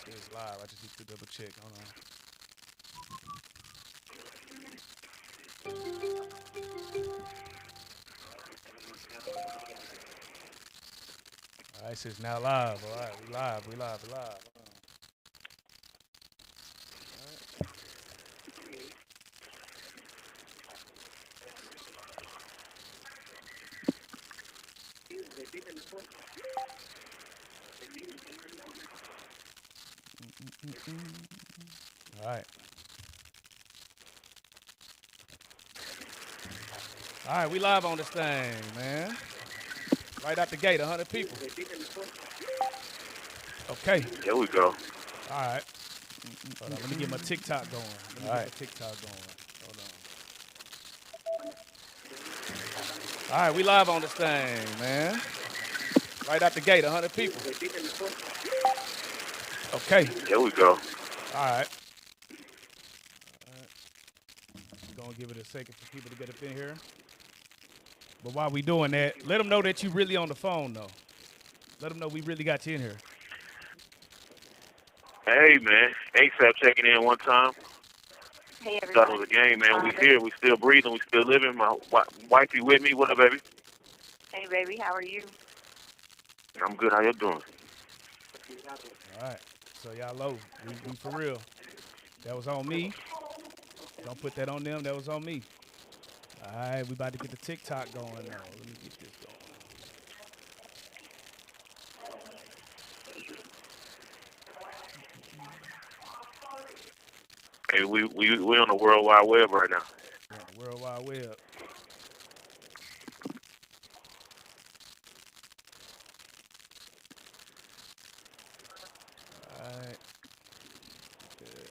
It's live. I just need to double check. Hold on. All right, so it's now live. All right, we live. We live. We live. All right. All right, we live on this thing, man. Right out the gate, 100 people. Okay. There we go. All right. Hold on, let me get my TikTok going. All right. TikTok going. Hold on. All right, we live on this thing, man. Right out the gate, 100 people. Okay. There we go. All right. We're going to give it a second for people to get up in here. But while we doing that, let them know that you really on the phone, though. Let them know we really got you in here. Hey, man. ASAP checking in one time. Hey, everybody. Thought it was a game, man. We here. We still breathing. We still living. My wifey with me. What up, baby? Hey, baby. How are you? I'm good. How you doing? All right. So y'all low. We for real. That was on me. Don't put that on them. That was on me. All right. We about to get the TikTok going now. Let me get this going. Hey, we on the World Wide Web right now. Yeah, World Wide Web. All right. Good.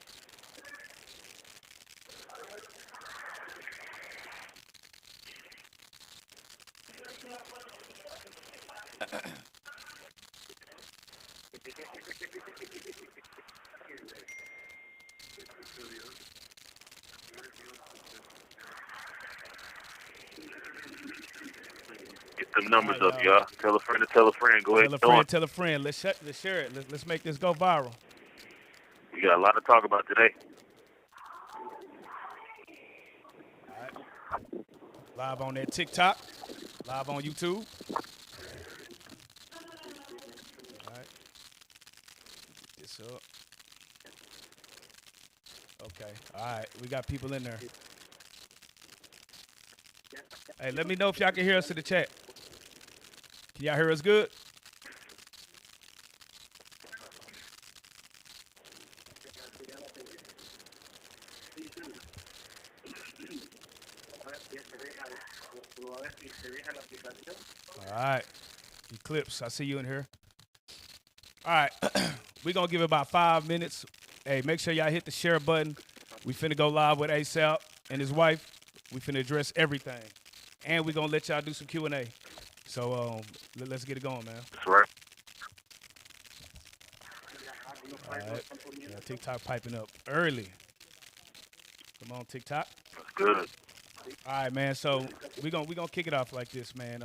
Get them numbers up, y'all. Tell a friend to tell a friend. Go ahead. Tell a friend. Let's share it. Let's make this go viral. We got a lot to talk about today. All right. Live on that TikTok. Live on YouTube. All right. Get this up. Okay. All right. We got people in there. Hey, let me know if y'all can hear us in the chat. Can y'all hear us good? All right. Eclipse, I see you in here. All right. We're going to give it about 5 minutes. Hey, make sure y'all hit the share button. We finna go live with ASAP and his wife. We finna address everything. And we're going to let y'all do some Q&A. So let's get it going, man. That's right. All right. Yeah, TikTok piping up early. Come on, TikTok. That's good. All right, man. So we're gonna kick it off like this, man.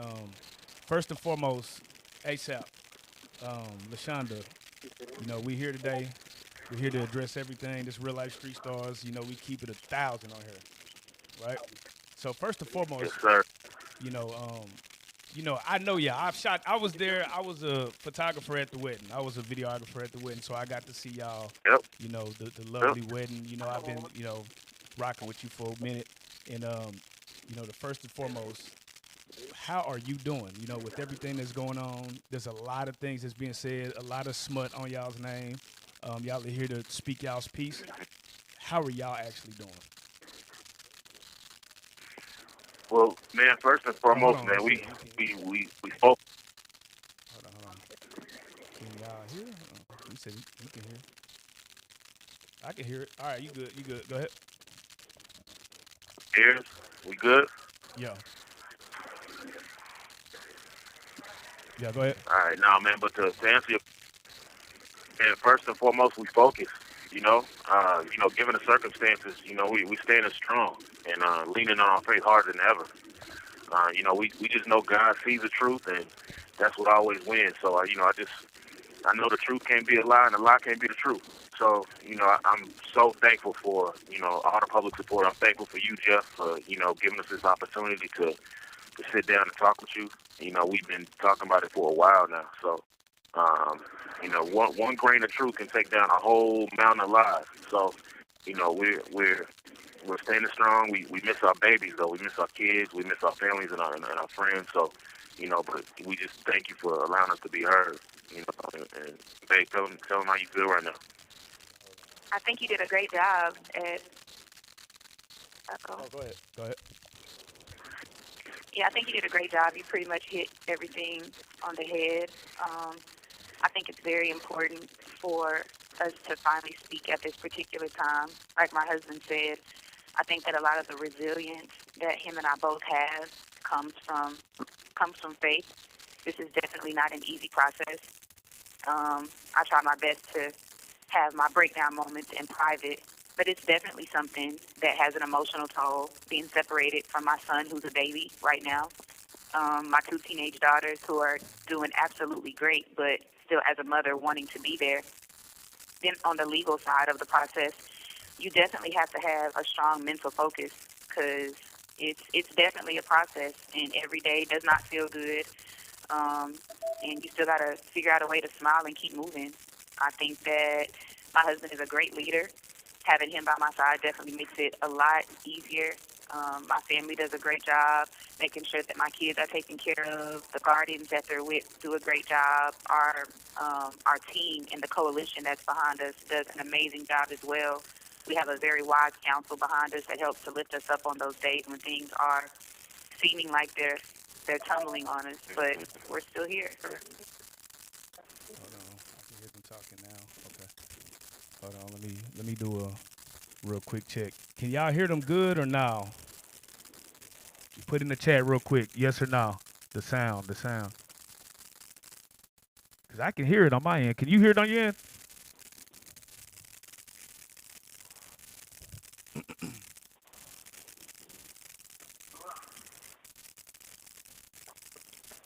First and foremost, ASAP, LaShonda. You know, we here today. We're here to address everything. This Real Life Street Stars. You know, we keep it 1,000 on here, right? So first and foremost, Yes, sir. You know, I know y'all. I was there. I was a photographer at the wedding. I was a videographer at the wedding, so I got to see y'all. Yep. You know, the lovely wedding. You know, I've been, you know, rocking with you for a minute. And, you know, the first and foremost, how are you doing? You know, with everything that's going on, there's a lot of things that's being said, a lot of smut on y'all's name. Y'all are here to speak y'all's piece. How are y'all actually doing? Well, man, first and foremost, man, we spoke. Hold on. Can y'all hear? You said you can hear. I can hear it. All right, you good. Go ahead. Ears, we good? Yeah, go ahead. All right, now, man, but to answer your, man, first and foremost, we focus. Given the circumstances, we standing strong and leaning on our faith harder than ever. We just know God sees the truth, and that's what always wins. So, I know the truth can't be a lie, and the lie can't be the truth. So, I'm so thankful for, all the public support. I'm thankful for you, Jeff, for, giving us this opportunity to sit down and talk with you. We've been talking about it for a while now. So, one grain of truth can take down a whole mountain of lies. So, we're standing strong. We miss our babies, though. We miss our kids. We miss our families and our friends. So, but we just thank you for allowing us to be heard. And babe, tell them how you feel right now. I think you did a great job at. Go ahead. Yeah, I think you did a great job. You pretty much hit everything on the head. I think it's very important for us to finally speak at this particular time. Like my husband said, I think that a lot of the resilience that him and I both have comes from faith. This is definitely not an easy process. I try my best to have my breakdown moments in private, but it's definitely something that has an emotional toll, being separated from my son, who's a baby right now, my 2 teenage daughters who are doing absolutely great, but still as a mother wanting to be there. Then on the legal side of the process, you definitely have to have a strong mental focus because it's definitely a process, and every day does not feel good. And you still got to figure out a way to smile and keep moving. I think that my husband is a great leader. Having him by my side definitely makes it a lot easier. My family does a great job making sure that my kids are taken care of. The guardians that they're with do a great job. Our team and the coalition that's behind us does an amazing job as well. We have a very wise council behind us that helps to lift us up on those days when things are seeming like they're tumbling on us, but we're still here. Hold on, I can hear them talking now. Okay. Hold on, let me do a real quick check. Can y'all hear them good or no? Put in the chat real quick, yes or no. The sound. Cause I can hear it on my end. Can you hear it on your end?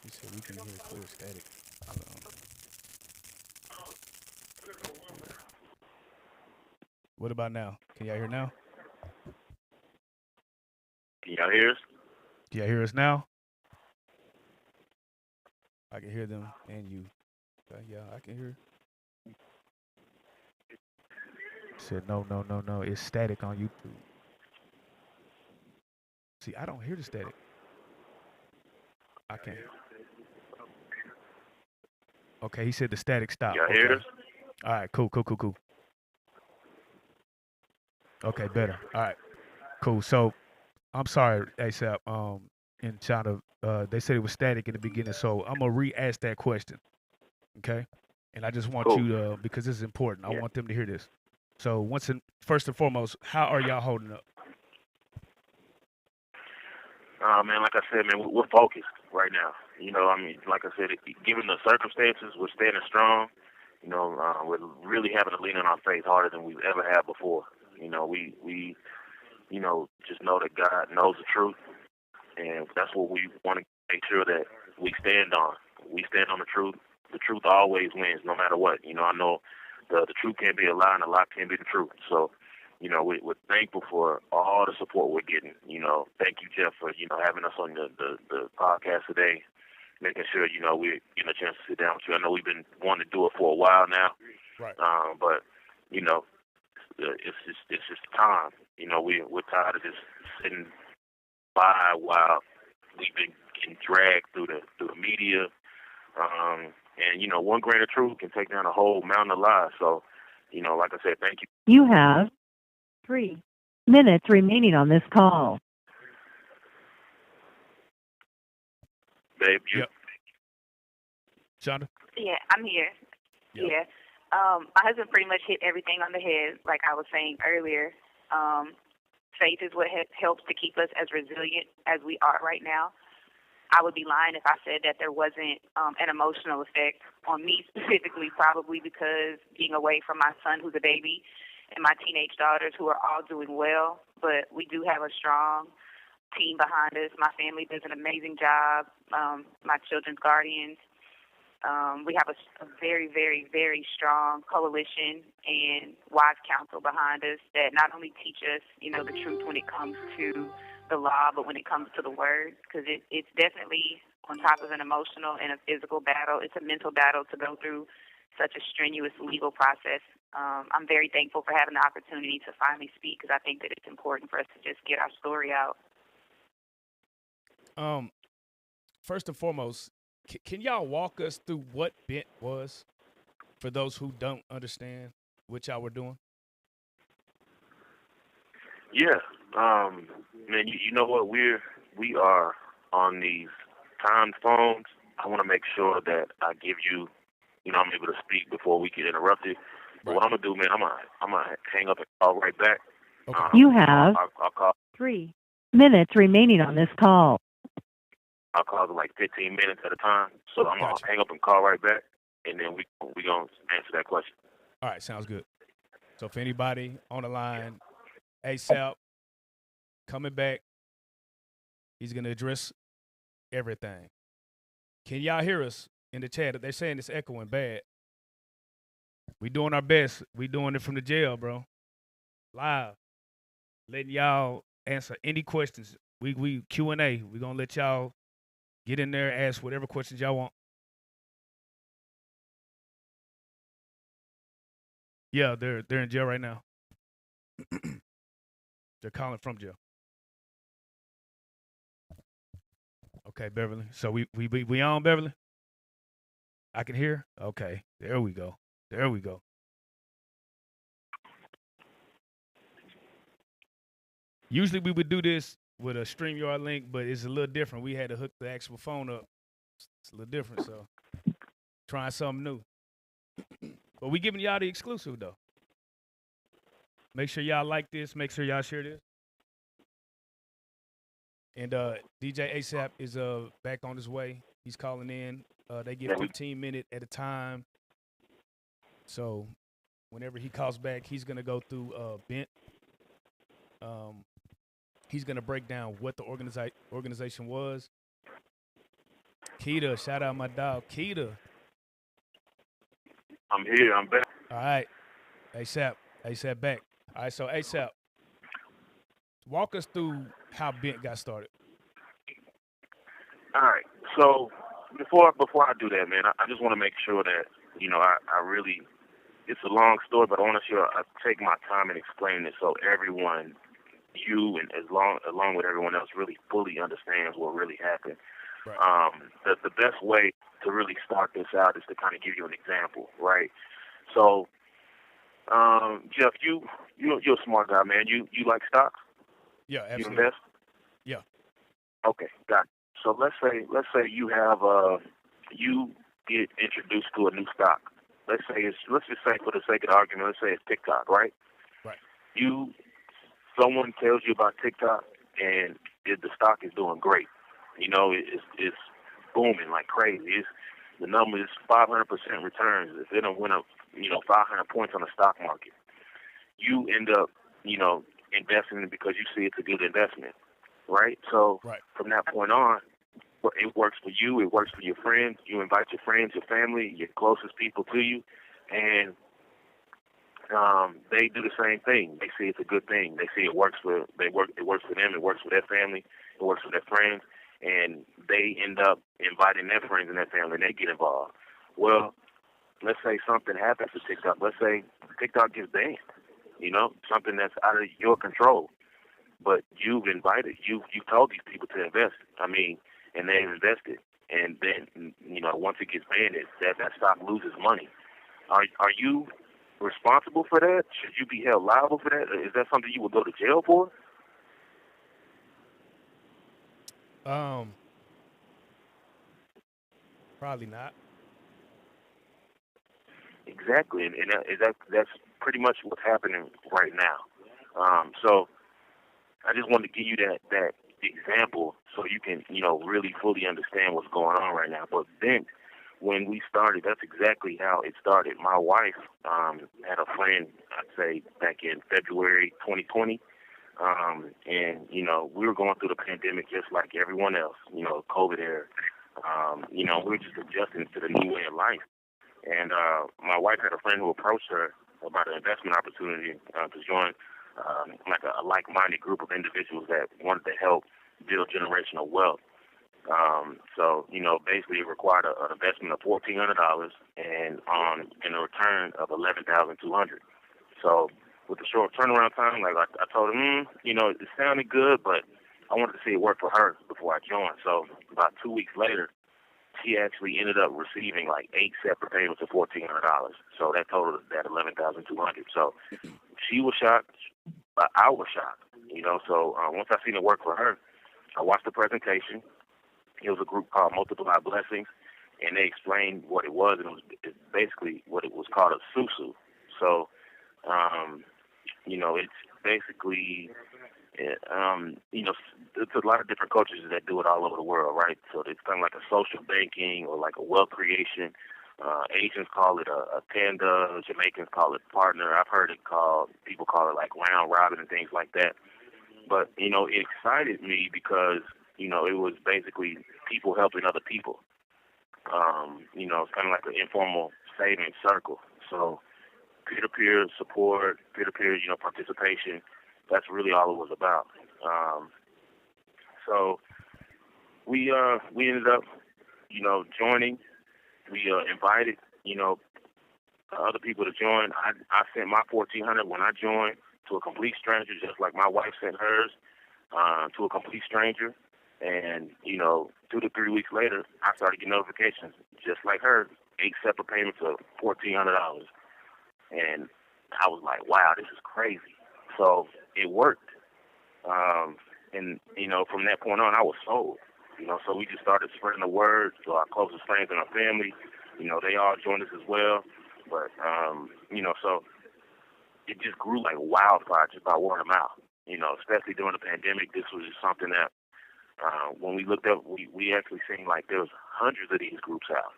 You said we can hear clear static. What about now? Can y'all hear now? Can y'all hear us? Do y'all hear us now? I can hear them and you. Okay, yeah, I can hear. Said no. It's static on YouTube. See, I don't hear the static. I can't. Okay, he said the static stopped. Y'all hear us? All right, cool. Okay, better. All right, cool. So, I'm sorry, ASAP. In China, they said it was static in the beginning, so I'm gonna re-ask that question. Okay, and I just want you to, because this is important. I want them to hear this. So, first and foremost, how are y'all holding up? Man, like I said, man, we're focused right now. Like I said, given the circumstances, we're standing strong. We're really having to lean on our faith harder than we've ever had before. We just know that God knows the truth, and that's what we want to make sure that we stand on. We stand on the truth. The truth always wins, no matter what. I know the truth can't be a lie, and the lie can't be the truth. So, we're thankful for all the support we're getting. Thank you, Jeff, for having us on the podcast today, making sure we're getting a chance to sit down with you. I know we've been wanting to do it for a while now, right? But it's just time. We're tired of just sitting by while we've been getting dragged through the media. And one grain of truth can take down a whole mountain of lies. So, like I said, thank you. You have 3 minutes remaining on this call. Babe, Yep. Shonda? Yeah, I'm here. Yep. Yeah. My husband pretty much hit everything on the head, like I was saying earlier. Faith is what helps to keep us as resilient as we are right now. I would be lying if I said that there wasn't an emotional effect on me specifically, probably because being away from my son who's a baby and my teenage daughters, who are all doing well. But we do have a strong team behind us. My family does an amazing job. My children's guardians. We have a very, very, very strong coalition and wise counsel behind us that not only teach us, the truth when it comes to the law, but when it comes to the word, because it's definitely on top of an emotional and a physical battle. It's a mental battle to go through such a strenuous legal process. I'm very thankful for having the opportunity to finally speak, because I think that it's important for us to just get our story out. First and foremost, can y'all walk us through what BINT was for those who don't understand what y'all were doing? Yeah, man, you know what? We are on these timed phones. I want to make sure that I give you, I'm able to speak before we get interrupted. But Right. what I'm gonna do, man, I'm gonna hang up and call right back. Okay. You have I'll call 3 minutes remaining on this call. I'll call it like 15 minutes at a time. So I'm Gotcha. gonna hang up and call right back, and then we gonna answer that question. All right, sounds good. So if anybody on the line, ASAP, coming back, he's going to address everything. Can y'all hear us in the chat? They're saying it's echoing bad. We doing our best. We doing it from the jail, bro. Live. Letting y'all answer any questions. We Q&A. We're going to let y'all get in there, ask whatever questions y'all want. Yeah, they're in jail right now. They're calling from jail. Okay, Beverly. So we on, Beverly? I can hear? Okay. There we go. There we go. Usually we would do this with a StreamYard link, but it's a little different. We had to hook the actual phone up. It's a little different, so trying something new. But we giving y'all the exclusive, though. Make sure y'all like this. Make sure y'all share this. And DJ ASAP is back on his way. He's calling in. They get 15 minutes at a time. So whenever he calls back, he's going to go through BINT. He's going to break down what the organization was. Keita, shout out my dog. Keita. I'm here. I'm back. All right. ASAP back. All right, so ASAP, walk us through how BINT got started. All right. So before I do that, man, I just want to make sure that I really, it's a long story, but I want to sure I take my time and explain it so everyone, you and along with everyone else, really fully understands what really happened. Right. The best way to really start this out is to kind of give you an example, right? So, Jeff, you're a smart guy, man. You like stocks? Yeah, absolutely. You invest? Yeah. Okay, got it. So let's say you have you get introduced to a new stock. Let's just say for the sake of the argument, let's say it's TikTok, right? Right. Someone tells you about TikTok and the stock is doing great. It's booming like crazy. The number is 500% returns. If it don't went up, 500 points on the stock market, you end up, investing in it because you see it's a good investment, right? So Right. From that point on, it works for you. It works for your friends. You invite your friends, your family, your closest people to you, and they do the same thing. They see it's a good thing. They see it works for them. It works for their family. It works for their friends, and they end up inviting their friends and their family, and they get involved. Well, let's say something happens to TikTok. Let's say TikTok gets banned. Something that's out of your control. But you've invited, you've told these people to invest. And they've invested. And then, once it gets banned, that stock loses money. Are you responsible for that? Should you be held liable for that? Is that something you would go to jail for? Probably not. Exactly, and that's pretty much what's happening right now. So I just wanted to give you that example so you can really fully understand what's going on right now. But BINT when we started, that's exactly how it started. My wife had a friend, I'd say, back in February 2020. And, you know, we were going through the pandemic just like everyone else, you know, COVID era. You know, we were just adjusting to the new way of life. And my wife had a friend who approached her about an investment opportunity to join like a like-minded group of individuals that wanted to help build generational wealth. So, you know, basically it required an investment of $1,400 and in a return of $11,200. So with the short turnaround time, like I told him, you know, it sounded good, but I wanted to see it work for her before I joined. So about 2 weeks later, she actually ended up receiving like 8 separate payments of $1,400. So that totaled that $11,200. So she was shocked. I was shocked, you know. So once I seen it work for her, I watched the presentation. It was a group called Multiply Blessings, and they explained what it was, and it's basically what it was called a susu. So, you know, it's basically, you know, it's a lot of different coaches that do it all over the world, right? So it's kind of like a social banking or like a wealth creation. Asians call it a panda, Jamaicans call it partner. I've heard it called, people call it like round robin and things like that. But, you know, it excited me because, you know, it was basically people helping other people. You know, it's kind of like an informal saving circle. So peer-to-peer support, peer-to-peer, you know, participation, that's really all it was about. So we ended up, you know, joining. We invited, you know, other people to join. I sent my $1,400 when I joined to a complete stranger, just like my wife sent hers to a complete stranger. And, you know, 2 to 3 weeks later, I started getting notifications, just like her, 8 separate payments of $1,400. And I was like, wow, this is crazy. So it worked. And, you know, from that point on, I was sold. You know, so we just started spreading the word to our closest friends and our family. You know, they all joined us as well. But, you know, so it just grew like wildfire just by word of mouth. You know, especially during the pandemic, this was just something that when we looked up, we actually seen like there was hundreds of these groups out.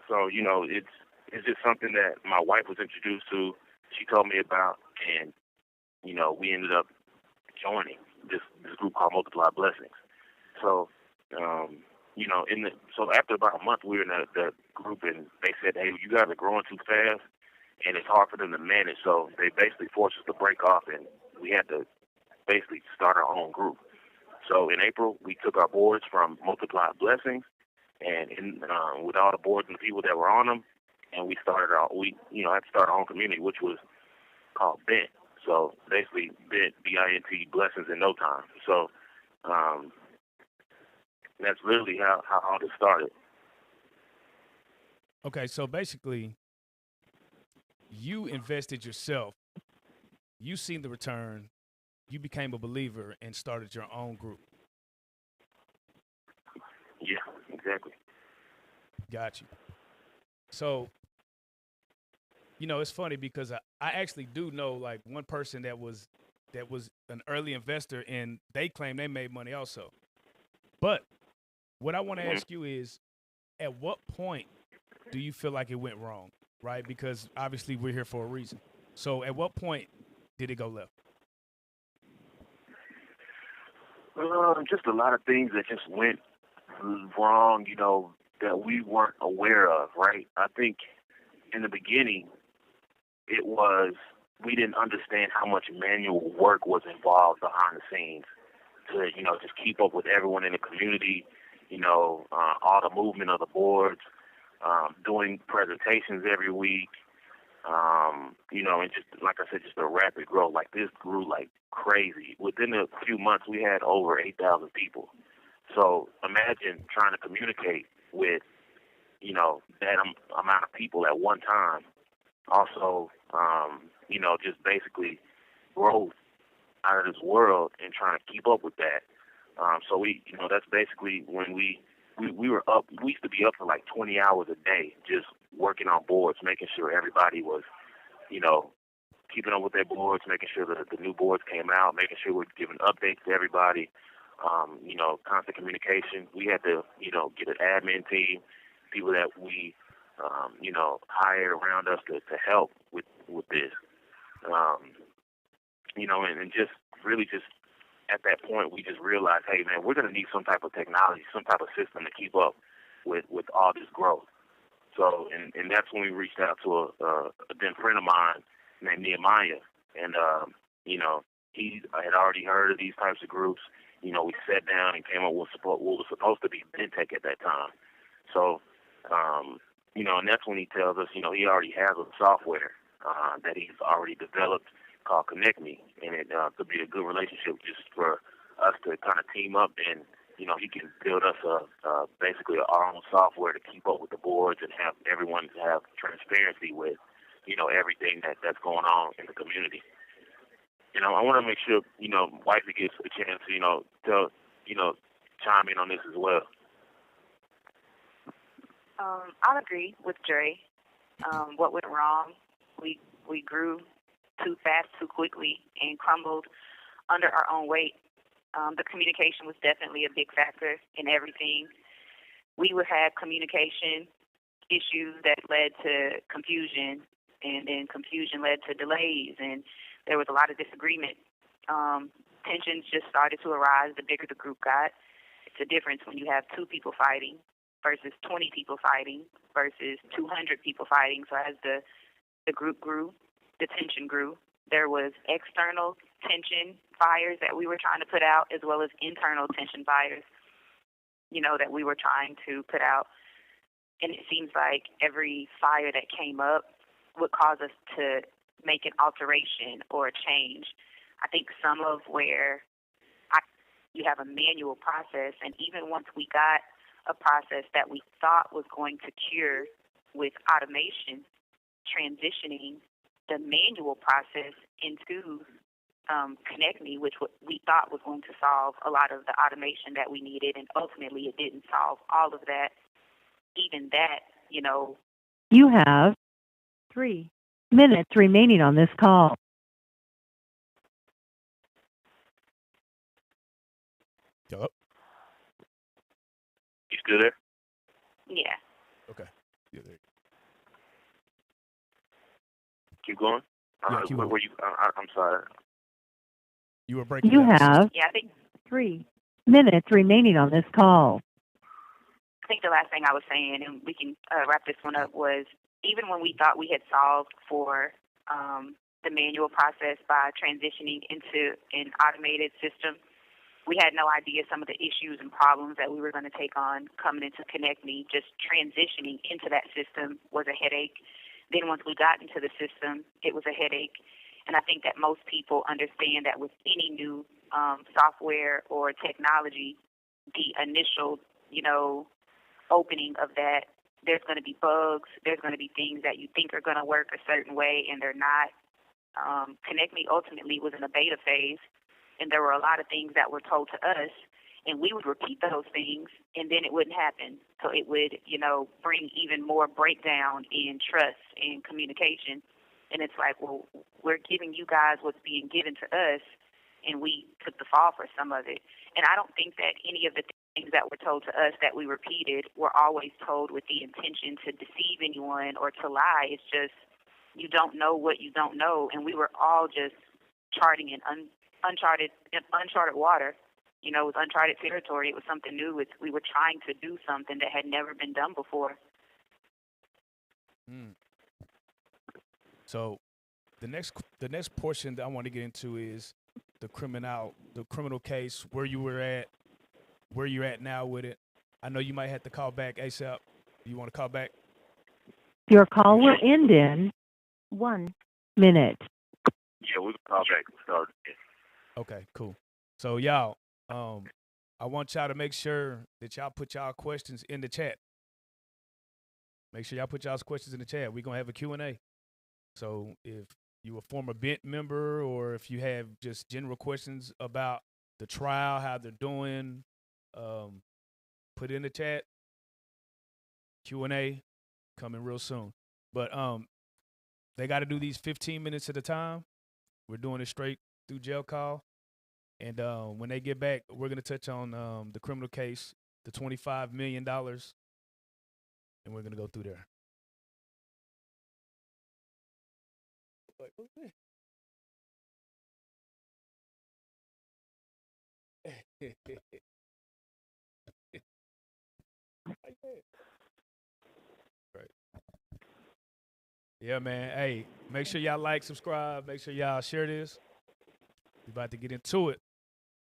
So, you know, it's just something that my wife was introduced to. She told me about, and, you know, we ended up joining this group called Multiply Blessings. So, you know, so after about a month, we were in that group, and they said, hey, you guys are growing too fast, and it's hard for them to manage. So they basically forced us to break off, and we had to basically start our own group. So in April, we took our boards from Multiply Blessings, and with all the boards and the people that were on them, and we had to start our own community, which was called BINT. So basically, BINT, B-I-N-T, blessings in no time. So that's literally how all this started. Okay, so basically, you invested yourself. You seen the return. You became a believer and started your own group. Yeah, exactly. Got you. So, you know, it's funny because I actually do know like one person that was an early investor, and they claim they made money also. But what I want to ask you is, at what point do you feel like it went wrong, right? Because obviously we're here for a reason. So at what point did it go left? Just a lot of things that just went wrong, you know, that we weren't aware of, right? I think in the beginning, we didn't understand how much manual work was involved behind the scenes to, you know, just keep up with everyone in the community, you know, all the movement of the boards, doing presentations every week, you know, and just, like I said, just a rapid growth. Like, this grew like crazy. Within a few months, we had over 8,000 people. So imagine trying to communicate with, you know, that amount of people at one time. Also, you know, just basically growth out of this world and trying to keep up with that. So we, you know, that's basically when we were up. We used to be up for like 20 hours a day, just working on boards, making sure everybody was, you know, keeping up with their boards, making sure that the new boards came out, making sure we're giving updates to everybody. constant communication. We had to, get an admin team, people that we, hired around us to help with this. And just really just at that point, we just realized, hey, man, we're going to need some type of technology, some type of system to keep up with all this growth. So, and that's when we reached out to a then friend of mine named Nehemiah. And, he had already heard of these types of groups. We sat down and came up with what was supposed to be BINT at that time. So, and that's when he tells us, he already has a software that he's already developed called Connect Me, and it could be a good relationship just for us to kind of team up, and he can build us basically our own software to keep up with the boards and have everyone have transparency with everything that's going on in the community. I want to make sure Wifey gets a chance to chime in on this as well. I'll agree with Dre. What went wrong? We grew too fast, too quickly, and crumbled under our own weight. The communication was definitely a big factor in everything. We would have communication issues that led to confusion, and then confusion led to delays, and there was a lot of disagreement. Tensions just started to arise the bigger the group got. It's a difference when you have 2 people fighting versus 20 people fighting versus 200 people fighting. So as the group grew, the tension grew. There was external tension fires that we were trying to put out, as well as internal tension fires, that we were trying to put out. And it seems like every fire that came up would cause us to make an alteration or a change. I think some of where you have a manual process, and even once we got a process that we thought was going to cure with automation, transitioning the manual process into Connect Me, which we thought was going to solve a lot of the automation that we needed, and ultimately it didn't solve all of that. Even that, You have 3 minutes remaining on this call. Hello? You still there? Yeah. Okay. Yeah, there. Keep going. Yeah, keep going. Where you? I'm sorry. You were breaking You down. have Yeah, I think 3 minutes remaining on this call. the last thing I was saying, and we can wrap this one up, was even when we thought we had solved for the manual process by transitioning into an automated system, we had no idea some of the issues and problems that we were going to take on coming into Connect Me. Just transitioning into that system was a headache. Then once we got into the system, it was a headache. And I think that most people understand that with any new software or technology, the initial, opening of that, there's going to be bugs. There's going to be things that you think are going to work a certain way, and they're not. Connect Me ultimately was in a beta phase, and there were a lot of things that were told to us, and we would repeat those things, and then it wouldn't happen. So it would, bring even more breakdown in trust and communication. And it's like, well, we're giving you guys what's being given to us, and we took the fall for some of it. And I don't think that any of the things that were told to us that we repeated were always told with the intention to deceive anyone or to lie. It's just you don't know what you don't know, and we were all just charting in uncharted water. It was uncharted territory. It was something new. We were trying to do something that had never been done before. So the next portion that I want to get into is the criminal case, where you're at now with it. I know you might have to call back ASAP. You want to call back? Your call will end in 1 minute. Yeah, we can call back and start again. Okay, cool. So y'all, I want y'all to make sure that y'all put y'all questions in the chat. Make sure y'all put y'all's questions in the chat. We're gonna have a Q&A. So if you a former BINT member, or if you have just general questions about the trial, how they're doing, put it in the chat. Q&A coming real soon. But they got to do these 15 minutes at a time. We're doing it straight through jail call. And when they get back, we're gonna touch on the criminal case, the $25 million, and we're gonna go through there. Wait, what's that? Right. Yeah, man. Hey, make sure y'all like, subscribe. Make sure y'all share this. We about to get into it.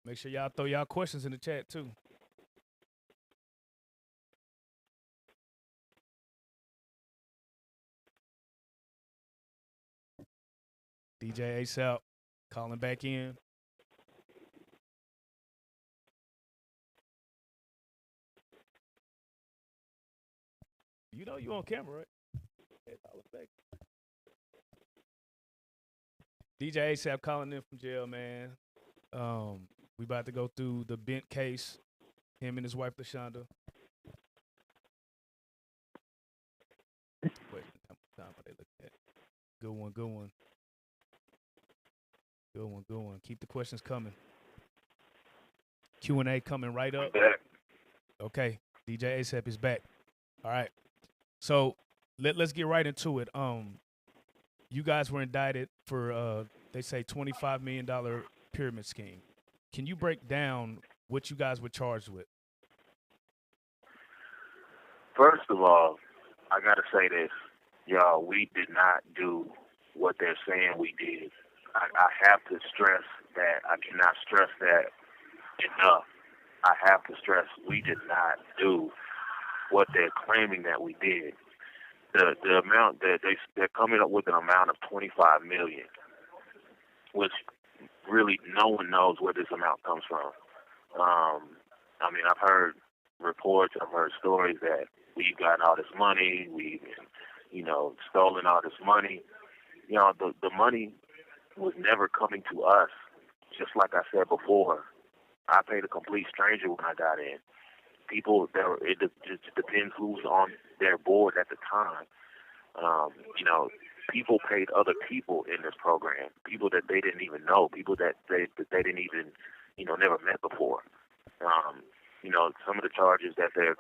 Make sure y'all throw y'all questions in the chat too. DJ ASAP calling back in. You know you on camera, right? Yeah, I look back. DJ ASAP calling in from jail, man. We about to go through the BINT case. Him and his wife LaShonda. Wait, time are they looking at? Good one, good one. Good one, good one. Keep the questions coming. Q&A coming right up. Okay, DJ ASAP is back. All right. So let's get right into it. You guys were indicted for they say $25 million pyramid scheme. Can you break down what you guys were charged with? First of all, I gotta say this, y'all. We did not do what they're saying we did. I have to stress that. I cannot stress that enough. I have to stress we did not do what they're claiming that we did. The amount that they're coming up with an amount of 25 million, which really no one knows where this amount comes from. I mean, I've heard reports, I've heard stories that we've gotten all this money, we've stolen all this money. The money was never coming to us. Just like I said before, I paid a complete stranger when I got in. It just depends who's on their board at the time. People paid other people in this program, people that they didn't even know, people that they didn't even, never met before. Some of the charges that they're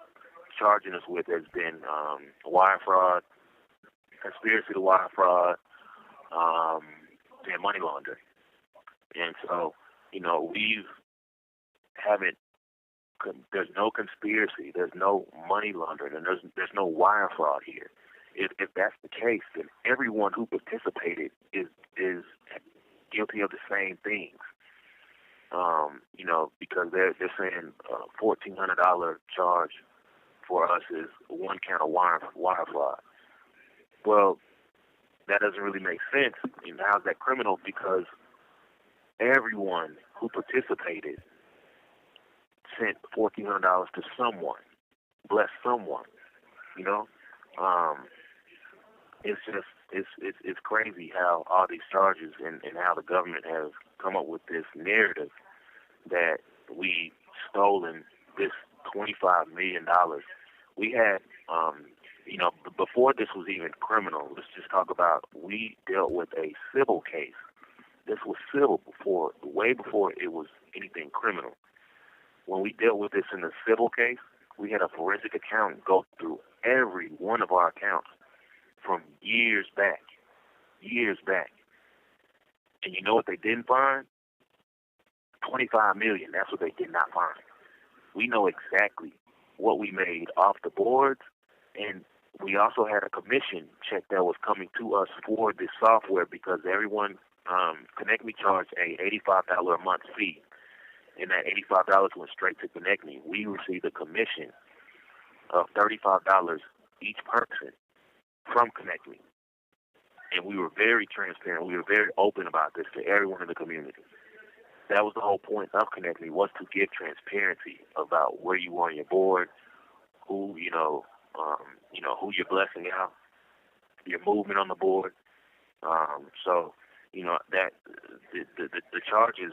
charging us with has been wire fraud, conspiracy to wire fraud, and money laundering. And so, we haven't. There's no conspiracy. There's no money laundering, and there's no wire fraud here. If that's the case, then everyone who participated is guilty of the same things. Because they're saying $1,400 charge for us is one count of wire fraud. Well, that doesn't really make sense. How's that criminal? Because everyone who participated sent $1,400 to someone, bless someone. It's crazy how all these charges and how the government has come up with this narrative that we stolen this $25 million. We had, before this was even criminal, let's just talk about, we dealt with a civil case. This was civil way before it was anything criminal. When we dealt with this in the civil case, we had a forensic accountant go through every one of our accounts from years back. And you know what they didn't find? 25 million. That's what they did not find. We know exactly what we made off the boards, and we also had a commission check that was coming to us for this software because everyone, Connect Me charged a $85 a month fee, and that $85 went straight to Connect Me. We received a commission of $35 each person from Connect Me. And we were very transparent. We were very open about this to everyone in the community. That was the whole point of Connect Me, was to give transparency about where you are on your board, who who you're blessing out, your movement on the board. That the charges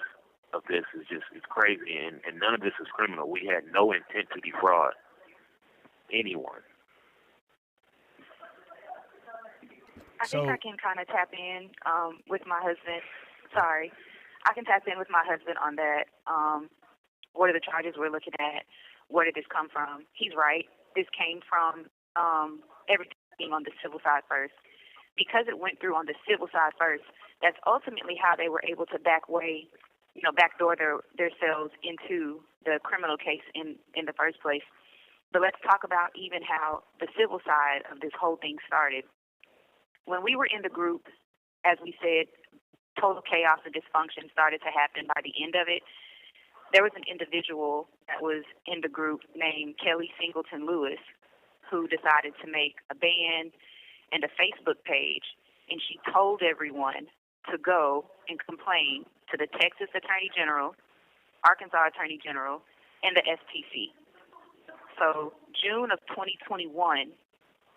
of this is crazy, and none of this is criminal. We had no intent to defraud anyone. I think I can kind of tap in with my husband. Sorry. I can tap in with my husband on that. What are the charges we're looking at? Where did this come from? He's right. This came from everything on the civil side first. Because it went through on the civil side first, that's ultimately how they were able to backdoor themselves into the criminal case in the first place. But let's talk about even how the civil side of this whole thing started. When we were in the group, as we said, total chaos and dysfunction started to happen by the end of it. There was an individual that was in the group named Kelly Singleton Lewis who decided to make a band and a Facebook page, and she told everyone to go and complain to the Texas Attorney General, Arkansas Attorney General, and the STC. So June of 2021,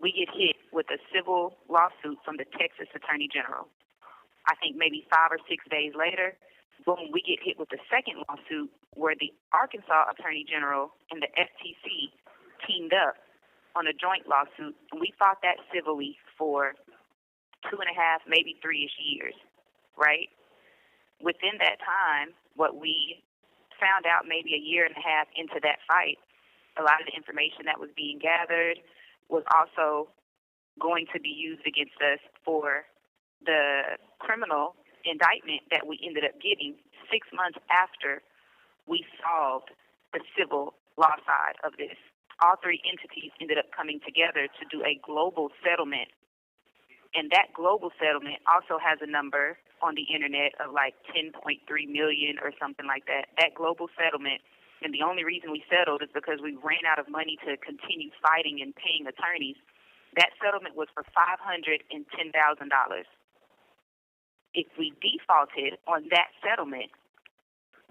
we get hit with a civil lawsuit from the Texas Attorney General. I think maybe 5 or 6 days later, boom, we get hit with the second lawsuit where the Arkansas Attorney General and the FTC teamed up on a joint lawsuit, and we fought that civilly for 2.5, maybe 3-ish years, right? Within that time, what we found out maybe a year and a half into that fight, a lot of the information that was being gathered was also going to be used against us for the criminal indictment that we ended up getting 6 months after we solved the civil law side of this. All three entities ended up coming together to do a global settlement. And that global settlement also has a number on the internet of like 10.3 million or something like that. That global settlement, and the only reason we settled is because we ran out of money to continue fighting and paying attorneys. That settlement was for $510,000. If we defaulted on that settlement,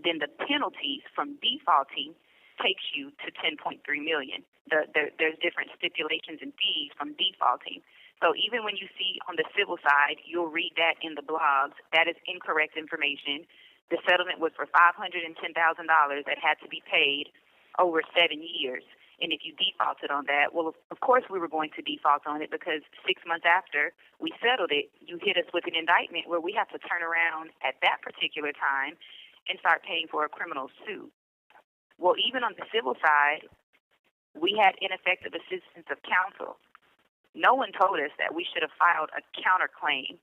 then the penalties from defaulting takes you to $10.3 million. There's different stipulations and fees from defaulting. So even when you see on the civil side, you'll read that in the blogs. That is incorrect information. The settlement was for $510,000 that had to be paid over 7 years. And if you defaulted on that, well, of course we were going to default on it because 6 months after we settled it, you hit us with an indictment where we have to turn around at that particular time and start paying for a criminal suit. Well, even on the civil side, we had ineffective assistance of counsel. No one told us that we should have filed a counterclaim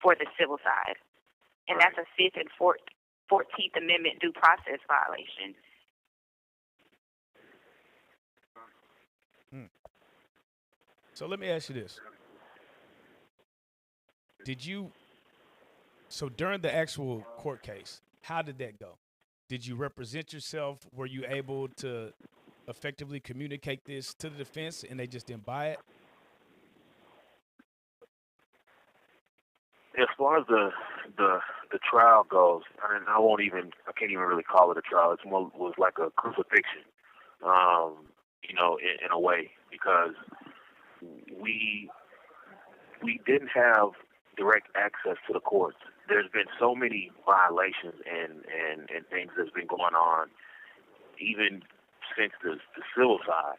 for the civil side. And that's a 5th and 14th Amendment due process violation. So let me ask you this. So during the actual court case, how did that go? Did you represent yourself? Were you able to effectively communicate this to the defense and they just didn't buy it? As far as the trial goes, I can't even really call it a trial. It's more was like a crucifixion, in a way, because we didn't have direct access to the courts. There's been so many violations and things that's been going on, even since the civil side,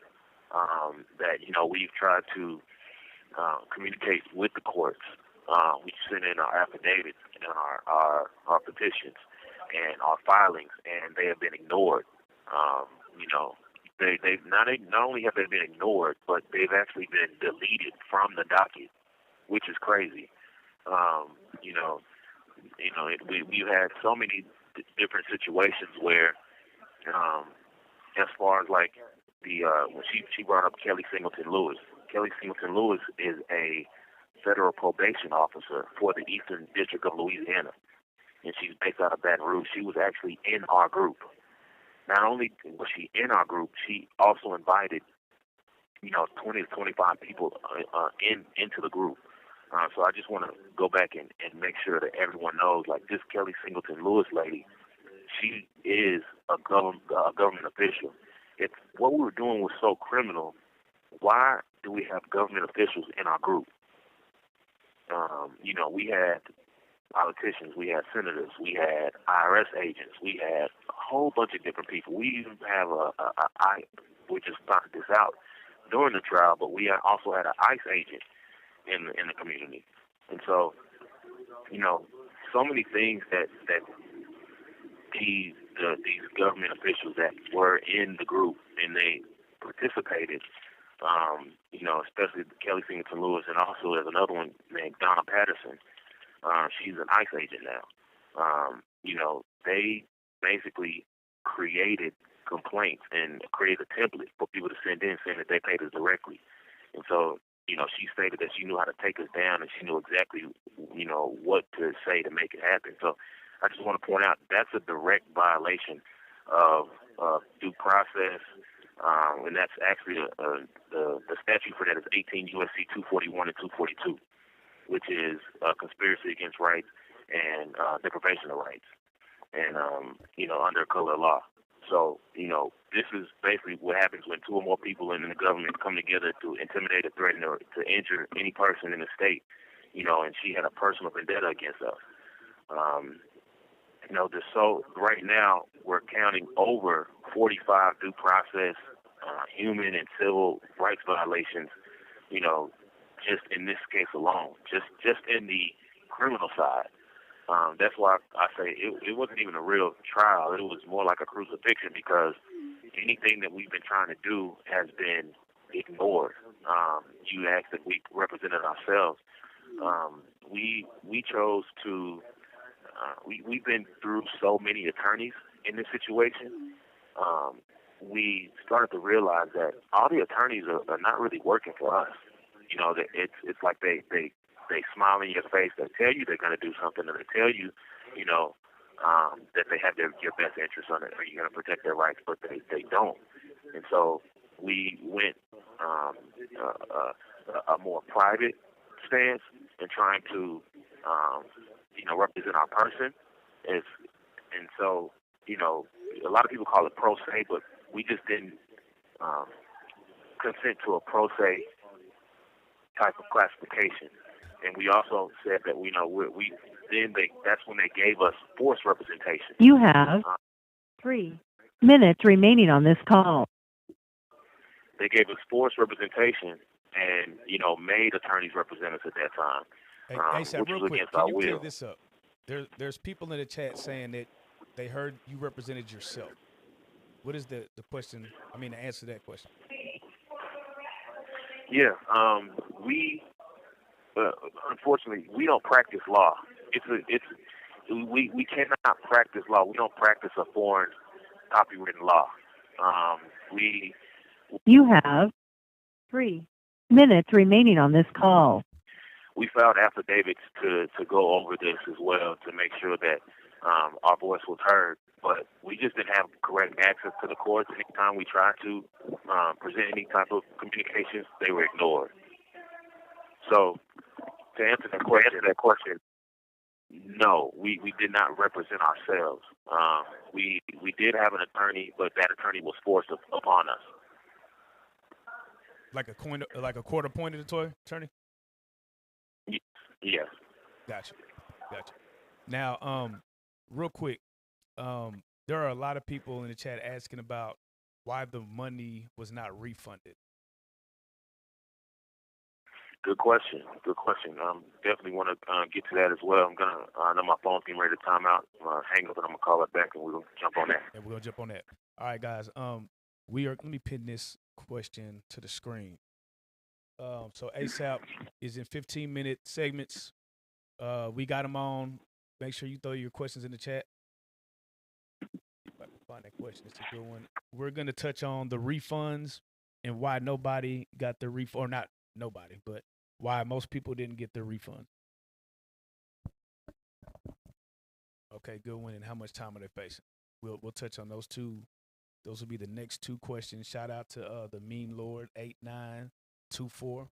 that we've tried to communicate with the courts. We sent in our affidavits and our petitions and our filings, and they have been ignored. They've not only have they been ignored, but they've actually been deleted from the docket, which is crazy. We've had so many different situations where, as far as like when she brought up Kelly Singleton Lewis. Kelly Singleton Lewis is a federal probation officer for the Eastern District of Louisiana, and she's based out of Baton Rouge. She was actually in our group. Not only was she in our group, she also invited, 20 to 25 people into the group. So I just want to go back and make sure that everyone knows, like, this Kelly Singleton Lewis lady, she is a government official. If what we were doing was so criminal, why do we have government officials in our group? We had politicians, we had senators, we had IRS agents, we had a whole bunch of different people. We even have we just found this out during the trial, but we also had an ICE agent in the community. And so, so many things that these government officials that were in the group and they participated. Especially Kelly Singleton Lewis, and also there's another one named Donna Patterson. She's an ICE agent now. They basically created complaints and created a template for people to send in saying that they paid us directly. And so, she stated that she knew how to take us down and she knew exactly, what to say to make it happen. So I just want to point out that's a direct violation of due process. And that's actually the statute for that is 18 U.S.C. 241 and 242, which is conspiracy against rights and deprivation of rights, and under color law. So this is basically what happens when two or more people in the government come together to intimidate or threaten or to injure any person in the state. And she had a personal vendetta against us. So right now we're counting over 45 due process, human and civil rights violations, just in this case alone, just in the criminal side. That's why I say it wasn't even a real trial. It was more like a crucifixion because anything that we've been trying to do has been ignored. You asked if we represented ourselves. We chose to. We've been through so many attorneys in this situation. We started to realize that all the attorneys are not really working for us. That it's like they smile in your face. They tell you they're going to do something, and they tell you, that they have your best interest on it, or you're going to protect their rights, but they don't. And so we went a more private stance in trying to, represent our person. And so, a lot of people call it pro se, but we just didn't consent to a pro se type of classification. And we also said that that's when they gave us forced representation. You have 3 minutes remaining on this call. They gave us forced representation and, made attorneys represent us at that time. Hey, which real was quick, against can our you will. clear this up? There's people in the chat saying that they heard you represented yourself. What is the question? The answer to that question. Yeah, we unfortunately we don't practice law. We cannot practice law. We don't practice a foreign copywritten law. You have 3 minutes remaining on this call. We filed affidavits to go over this as well to make sure that our voice was heard. But we just didn't have correct access to the courts. Anytime we tried to present any type of communications, they were ignored. So to answer that question, no, we did not represent ourselves. We did have an attorney, but that attorney was forced upon us. Like a court-appointed attorney? Yes. Gotcha. Now, real quick, there are a lot of people in the chat asking about why the money was not refunded. Good question. Definitely want to get to that as well. I know my phone's getting ready to time out. Hang up, and I'm gonna call it back, and we're gonna jump on that. And we're gonna jump on that. All right, guys. Let me pin this question to the screen. So ASAP is in 15-minute segments. We got them on. Make sure you throw your questions in the chat. If I can find that question, it's a good one. We're gonna touch on the refunds and why nobody got the refund, or not nobody, but why most people didn't get their refund. Okay, good one. And how much time are they facing? We'll touch on those two. Those will be the next two questions. Shout out to the Mean Lord 8924.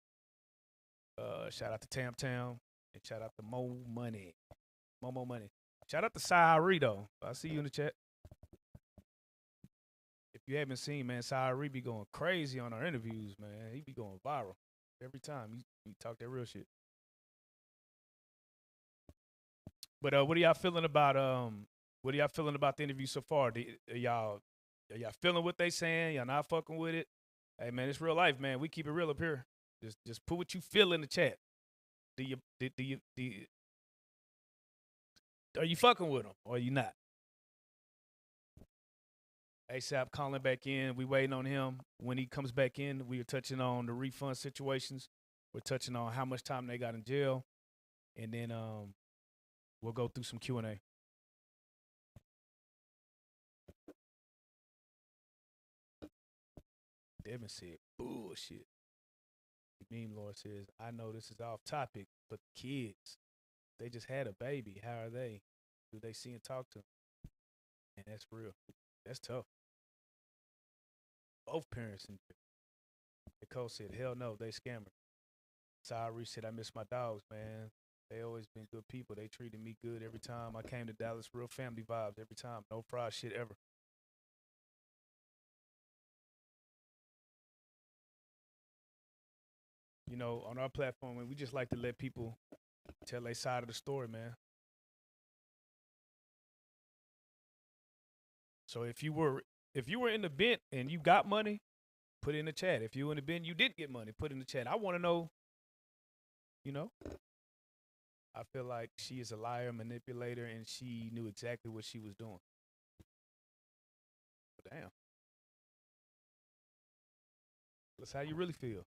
Shout out to Tam Tam, and shout out to Mo Money. Shout out to Syrie though. I see you in the chat. If you haven't seen, man, Syrie be going crazy on our interviews, man. He be going viral every time. He talk that real shit. But what are y'all feeling about the interview so far? Are y'all feeling what they saying? Y'all not fucking with it? Hey man, it's real life, man. We keep it real up here. Just put what you feel in the chat. Are you fucking with them or are you not? ASAP calling back in. We waiting on him. When he comes back in, we are touching on the refund situations. We're touching on how much time they got in jail, and then we'll go through some Q&A. Devin said, bullshit. Meme Lord says, I know this is off topic, but the kids, they just had a baby. How are they? Do they see and talk to them? And that's real. That's tough. Both parents in jail. Nicole said, hell no, they scammers. Sorry said, I miss my dogs, man. They always been good people. They treated me good every time I came to Dallas. Real family vibes every time. No fraud shit ever. You know, on our platform, we just like to let people tell their side of the story, man. So if you were in the BINT and you got money, put it in the chat. If you were in the BINT, you didn't get money, put it in the chat. I want to know, you know. I feel like she is a liar, manipulator, and she knew exactly what she was doing. But damn. That's how you really feel.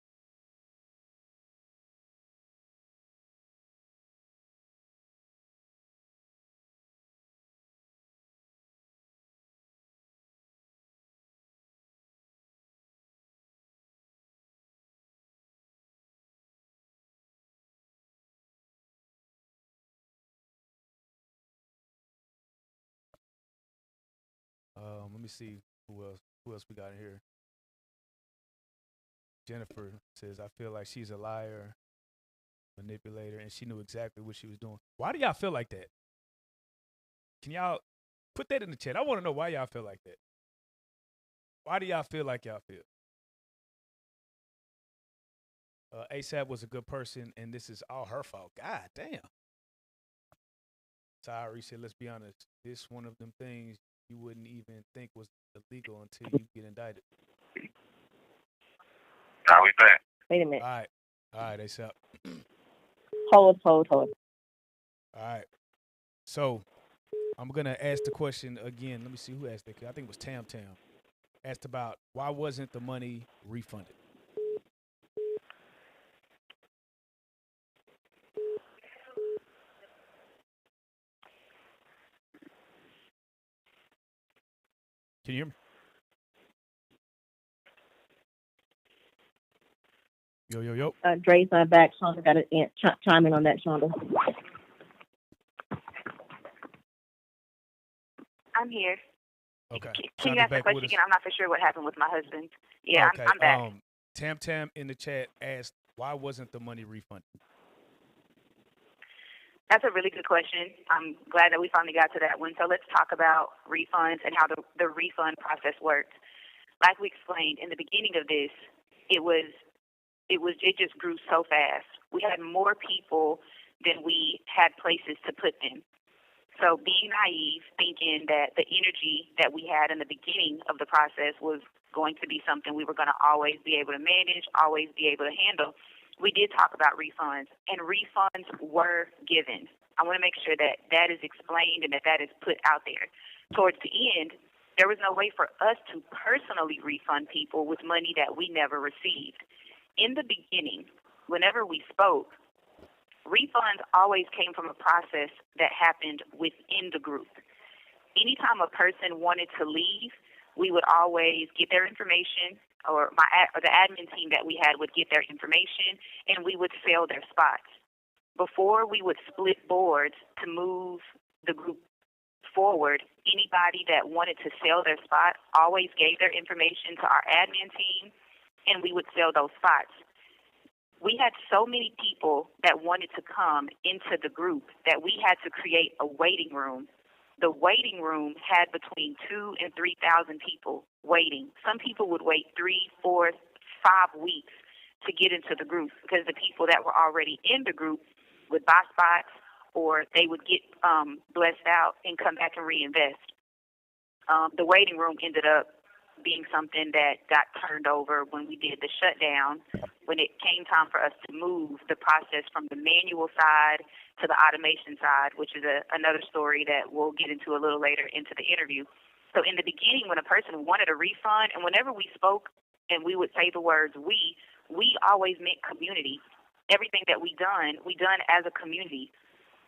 Let me see who else we got in here. Jennifer says, I feel like she's a liar, manipulator, and she knew exactly what she was doing. Why do y'all feel like that? Can y'all put that in the chat? I want to know why y'all feel like that. Why do y'all feel like y'all feel? ASAP was a good person, and this is all her fault. God damn. Tyree said, let's be honest, this one of them things you wouldn't even think was illegal until you get indicted. Are we back? Wait a minute. All right, ASAP. Hold. All right. So I'm going to ask the question again. Let me see who asked that. I think it was Tam. Asked about why wasn't the money refunded? Can you hear me? Yo. Dre's not back. Shonda got to chime in on that, Shonda. I'm here. Okay. Can you ask the question again? I'm not for sure what happened with my husband. Yeah, okay. I'm back. Tam in the chat asked, why wasn't the money refunded? That's a really good question. I'm glad that we finally got to that one. So let's talk about refunds and how the refund process works. Like we explained in the beginning of this, it just grew so fast. We had more people than we had places to put them. So being naive, thinking that the energy that we had in the beginning of the process was going to be something we were going to always be able to manage, always be able to handle, we did talk about refunds, and refunds were given. I want to make sure that that is explained and that is put out there. Towards the end, there was no way for us to personally refund people with money that we never received. In the beginning, whenever we spoke, refunds always came from a process that happened within the group. Anytime a person wanted to leave, we would always get their information, or the admin team that we had would get their information, and we would sell their spots. Before we would split boards to move the group forward, anybody that wanted to sell their spot always gave their information to our admin team, and we would sell those spots. We had so many people that wanted to come into the group that we had to create a waiting room. The waiting room had between 2,000 and 3,000 people waiting. Some people would wait 3, 4, 5 weeks to get into the group because the people that were already in the group would buy spots or they would get blessed out and come back and reinvest. The waiting room ended up being something that got turned over when we did the shutdown, when it came time for us to move the process from the manual side to the automation side, which is another story that we'll get into a little later into the interview. So in the beginning, when a person wanted a refund, and whenever we spoke and we would say the words we always meant community. Everything that we done as a community.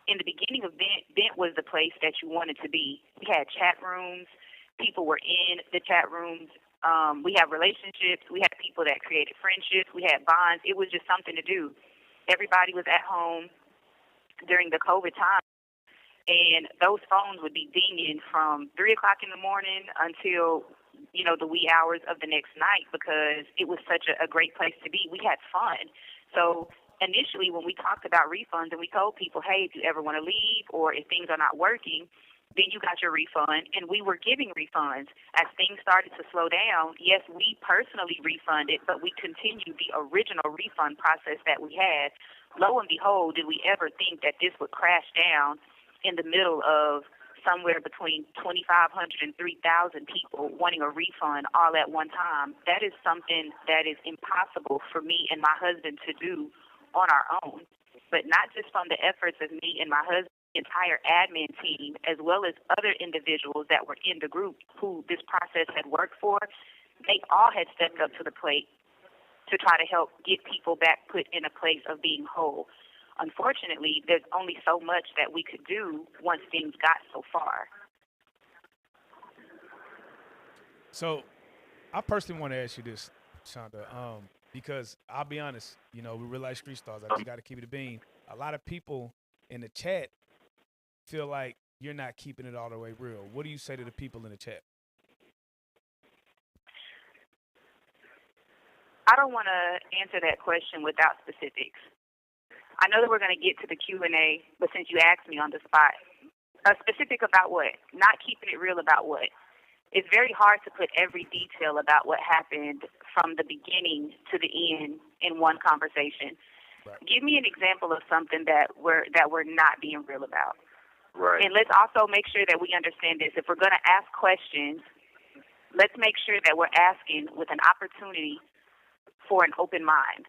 In the beginning of BINT was the place that you wanted to be. We had chat rooms. People were in the chat rooms. We had relationships. We had people that created friendships. We had bonds. It was just something to do. Everybody was at home during the COVID time, and those phones would be dinging from 3 o'clock in the morning until, the wee hours of the next night, because it was such a great place to be. We had fun. So initially when we talked about refunds and we told people, hey, if you ever want to leave or if things are not working, then you got your refund, and we were giving refunds. As things started to slow down, yes, we personally refunded, but we continued the original refund process that we had. Lo and behold, did we ever think that this would crash down in the middle of somewhere between 2,500 and 3,000 people wanting a refund all at one time. That is something that is impossible for me and my husband to do on our own, but not just from the efforts of me and my husband, entire admin team, as well as other individuals that were in the group who this process had worked for. They all had stepped up to the plate to try to help get people back put in a place of being whole. Unfortunately, there's only so much that we could do once things got so far. So I personally want to ask you this, Shonda, because I'll be honest, we real life street stars. I just got to keep it a bean. A lot of people in the chat feel like you're not keeping it all the way real. What do you say to the people in the chat? I don't want to answer that question without specifics. I know that we're going to get to the Q&A, but since you asked me on the spot, specific about what? Not keeping it real about what? It's very hard to put every detail about what happened from the beginning to the end in one conversation. Right. Give me an example of something that we're not being real about. Right. And let's also make sure that we understand this. If we're going to ask questions, let's make sure that we're asking with an opportunity for an open mind.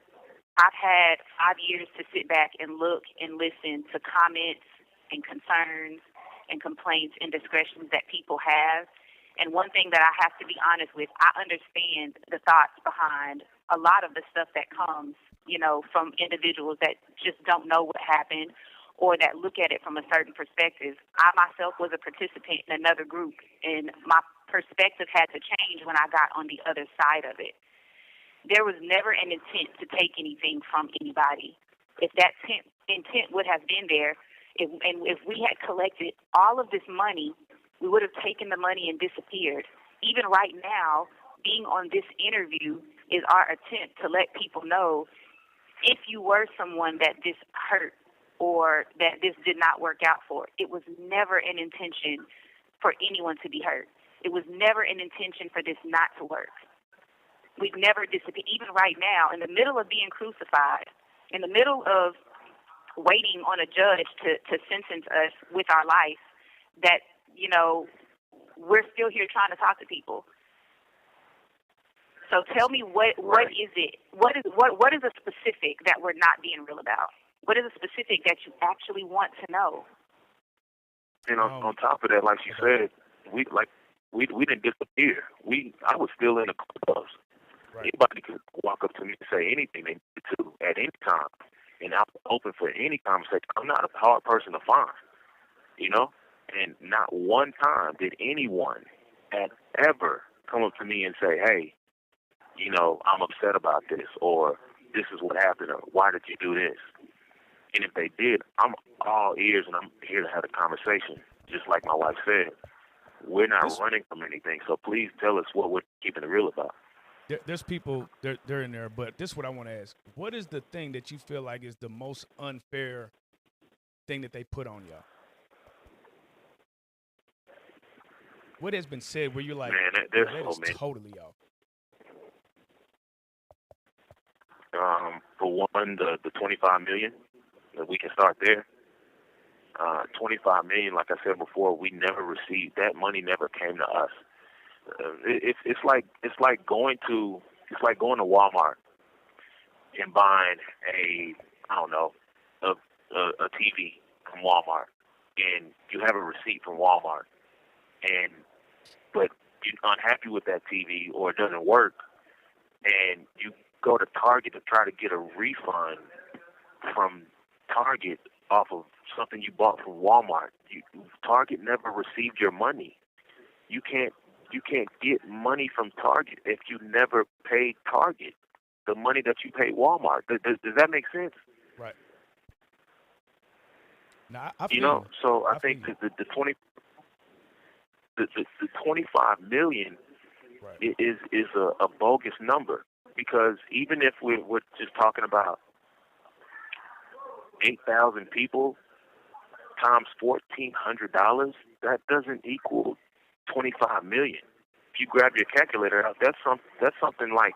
I've had 5 years to sit back and look and listen to comments and concerns and complaints and discretions that people have. And one thing that I have to be honest with, I understand the thoughts behind a lot of the stuff that comes, from individuals that just don't know what happened or that look at it from a certain perspective. I myself was a participant in another group, and my perspective had to change when I got on the other side of it. There was never an intent to take anything from anybody. If that intent would have been there, if we had collected all of this money, we would have taken the money and disappeared. Even right now, being on this interview is our attempt to let people know, if you were someone that this hurt or that this did not work out for, it was never an intention for anyone to be hurt. It was never an intention for this not to work. We've never disappeared. Even right now, in the middle of being crucified, in the middle of waiting on a judge to sentence us with our life, that, we're still here trying to talk to people. So tell me, what is it? What is a specific that we're not being real about? What is a specific that you actually want to know? And on top of that, like she said, we didn't disappear. I was still in the clubs. Right. Anybody could walk up to me and say anything they needed to at any time, and I'm open for any conversation. I'm not a hard person to find, And not one time did anyone ever come up to me and say, hey, I'm upset about this, or this is what happened, or why did you do this? And if they did, I'm all ears, and I'm here to have a conversation. Just like my wife said, we're not running from anything, so please tell us what we're keeping it real about. There's people, they're in there, but this is what I want to ask. What is the thing that you feel like is the most unfair thing that they put on y'all? What has been said where you're like, man, that is totally off? For one, the $25 million, we can start there. $25 million, like I said before, we never received. That money never came to us. It's like going to Walmart and buying a TV from Walmart, and you have a receipt from Walmart, but you're unhappy with that TV or it doesn't work, and you go to Target to try to get a refund from Target off of something you bought from Walmart. Target never received your money. You can't get money from Target if you never paid Target the money that you paid Walmart. Does that make sense? Right. Now, I feel You know, you. so I I think feel the 25 million Right. is a bogus number, because even if we're just talking about 8,000 people times $1,400, that doesn't equal 25 million. If you grab your calculator out, that's something like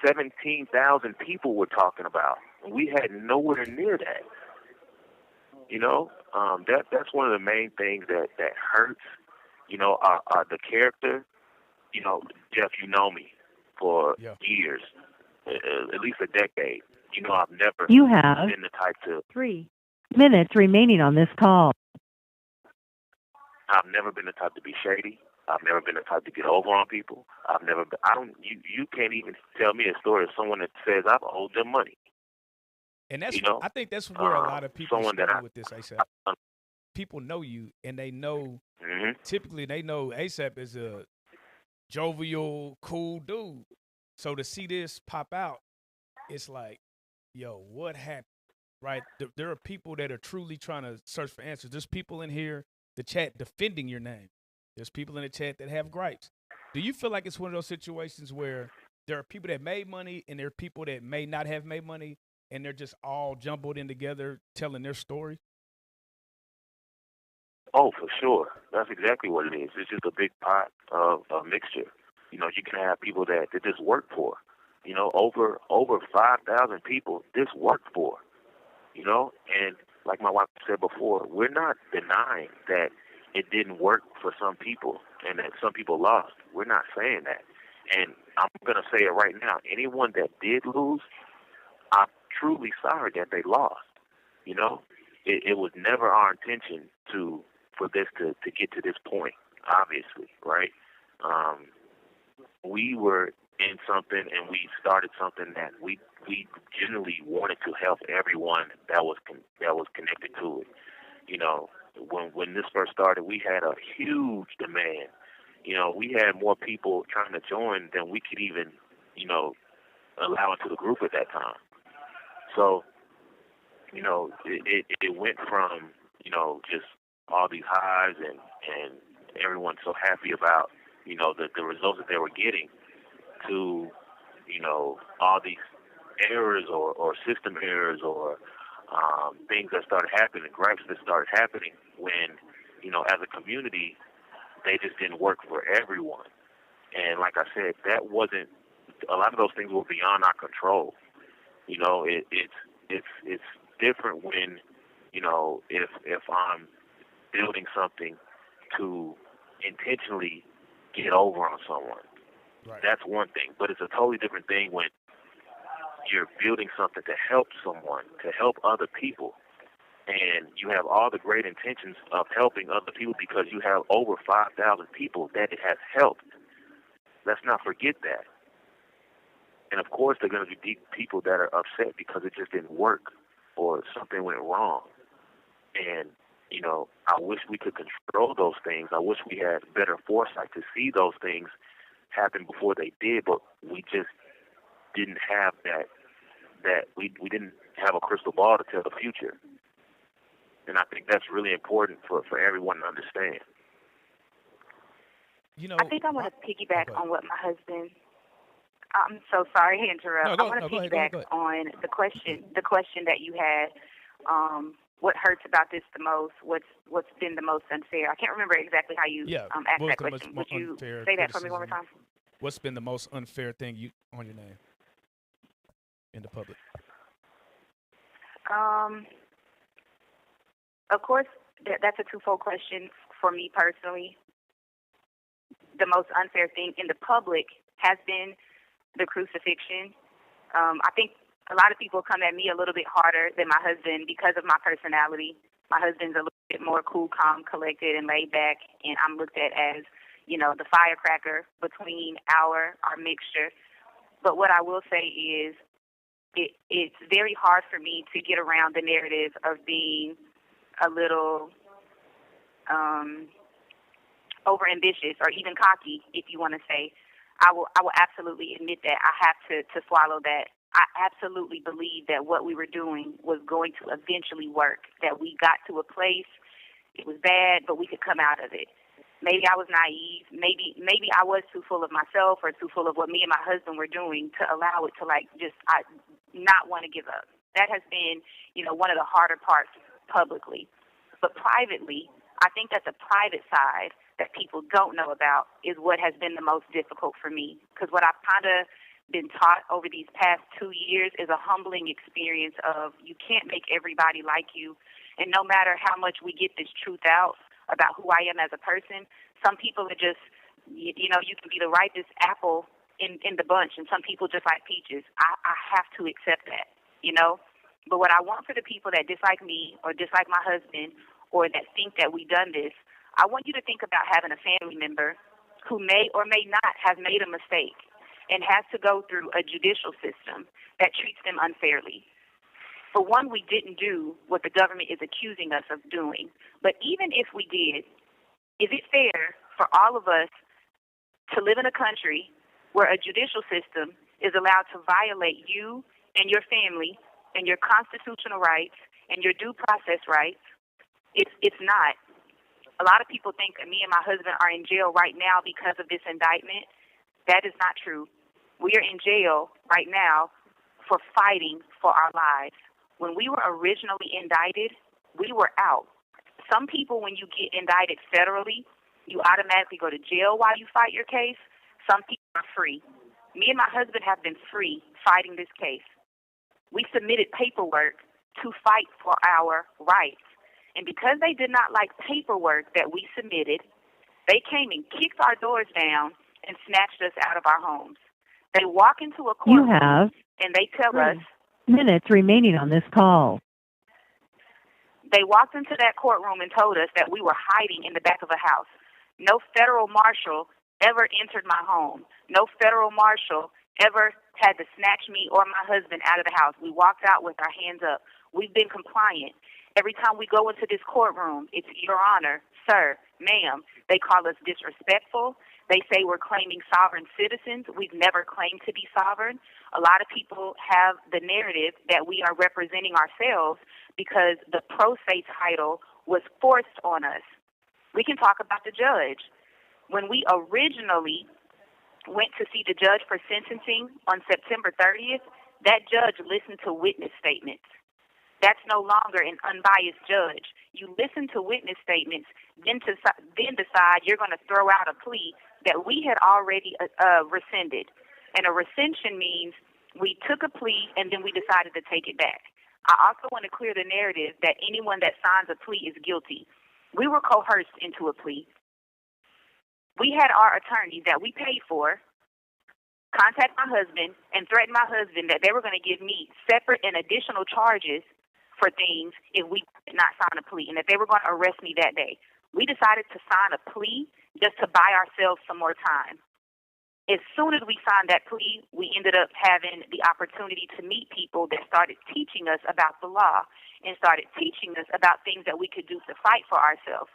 17,000 people we're talking about. We had nowhere near that. You know, that's one of the main things that hurts. You know, the character. You know, Jeff, you know me for Yeah. years, at least a decade. You know, I've never You have been the type to. 3 minutes remaining on this call. I've never been the type to be shady. I've never been the type to get over on people. I've never been. I don't. You can't even tell me a story of someone that says I've owed them money. And that's, You know, I think that's where a lot of people someone that struggle with this, ASAP. People know you, and they know, hmm typically they know ASAP is a jovial, cool dude. So to see this pop out, it's like, yo, what happened? Right? There are people that are truly trying to search for answers. There's people in here, the chat, defending your name. There's people in the chat that have gripes. Do you feel like it's one of those situations where there are people that made money and there are people that may not have made money, and they're just all jumbled in together telling their story? Oh, for sure. That's exactly what it is. It's just a big pot of a mixture. You know, you can have people that this worked for. You know, over 5,000 people this worked for. You know, and like my wife said before, we're not denying that it didn't work for some people and that some people lost. We're not saying that. And I'm going to say it right now. Anyone that did lose, I'm truly sorry that they lost. You know, it was never our intention for this to get to this point, obviously, right? We were in something and we started something that we generally wanted to help everyone that was connected to it. You know, when this first started, we had a huge demand. You know, we had more people trying to join than we could even, you know, allow into the group at that time. So, you know, it went from, you know, just all these highs and everyone so happy about, you know, the results that they were getting, to, you know, all these errors or system errors or things that started happening, gripes that started happening when, you know, as a community, they just didn't work for everyone. And like I said, that wasn't, a lot of those things were beyond our control. You know, it's different when, you know, if I'm building something to intentionally get over on someone. Right. That's one thing. But it's a totally different thing when you're building something to help someone, to help other people, and you have all the great intentions of helping other people because you have over 5,000 people that it has helped. Let's not forget that. And of course, there are going to be people that are upset because it just didn't work or something went wrong. And, you know, I wish we could control those things. I wish we had better foresight to see those things happen before they did, but we just didn't have that we didn't have a crystal ball to tell the future. And I think that's really important for everyone to understand. You know, I think I want to piggyback go ahead. on what my husband. I'm so sorry to interrupt. No, I want to go ahead, piggyback go ahead. on the question that you had. What hurts about this the most? What's been the most unfair? I can't remember exactly how you Yeah, asked what was that the question. most Would you unfair say that for me one more criticism? time? What's been the most unfair thing you on your name in the public? Of course, that's a twofold question for me personally. The most unfair thing in the public has been the crucifixion. I think a lot of people come at me a little bit harder than my husband because of my personality. My husband's a little bit more cool, calm, collected, and laid back, and I'm looked at as, the firecracker between our mixture. But what I will say is it's very hard for me to get around the narrative of being a little overambitious or even cocky, if you want to say. I will absolutely admit that. I have to swallow that. I absolutely believe that what we were doing was going to eventually work, that we got to a place, it was bad, but we could come out of it. Maybe I was naive. Maybe I was too full of myself or too full of what me and my husband were doing to allow it to not want to give up. That has been, one of the harder parts publicly. But privately, I think that the private side that people don't know about is what has been the most difficult for me. Because what I've kind of been taught over these past 2 years is a humbling experience of you can't make everybody like you. And no matter how much we get this truth out about who I am as a person, some people are just, you can be the ripest apple in the bunch, and some people just like peaches. I have to accept that, But what I want for the people that dislike me or dislike my husband or that think that we've done this, I want you to think about having a family member who may or may not have made a mistake and has to go through a judicial system that treats them unfairly. For one, we didn't do what the government is accusing us of doing. But even if we did, is it fair for all of us to live in a country where a judicial system is allowed to violate you and your family and your constitutional rights and your due process rights? It's not. A lot of people think me and my husband are in jail right now because of this indictment. That is not true. We are in jail right now for fighting for our lives. When we were originally indicted, we were out. Some people, when you get indicted federally, you automatically go to jail while you fight your case. Some people are free. Me and my husband have been free fighting this case. We submitted paperwork to fight for our rights. And because they did not like paperwork that we submitted, they came and kicked our doors down and snatched us out of our homes. They walk into a courtroom and they tell us minutes remaining on this call. They walked into that courtroom and told us that we were hiding in the back of a house. No federal marshal ever entered my home. No federal marshal ever had to snatch me or my husband out of the house. We walked out with our hands up. We've been compliant. Every time we go into this courtroom, it's Your Honor, sir, ma'am. They call us disrespectful. They say we're claiming sovereign citizens. We've never claimed to be sovereign. A lot of people have the narrative that we are representing ourselves because the pro se title was forced on us. We can talk about the judge. When we originally went to see the judge for sentencing on September 30th, that judge listened to witness statements. That's no longer an unbiased judge. You listen to witness statements, then decide you're going to throw out a plea that we had already rescinded. And a rescission means we took a plea and then we decided to take it back. I also want to clear the narrative that anyone that signs a plea is guilty. We were coerced into a plea. We had our attorneys that we paid for contact my husband and threaten my husband that they were going to give me separate and additional charges for things if we did not sign a plea and that they were going to arrest me that day. We decided to sign a plea just to buy ourselves some more time. As soon as we signed that plea, we ended up having the opportunity to meet people that started teaching us about the law and started teaching us about things that we could do to fight for ourselves.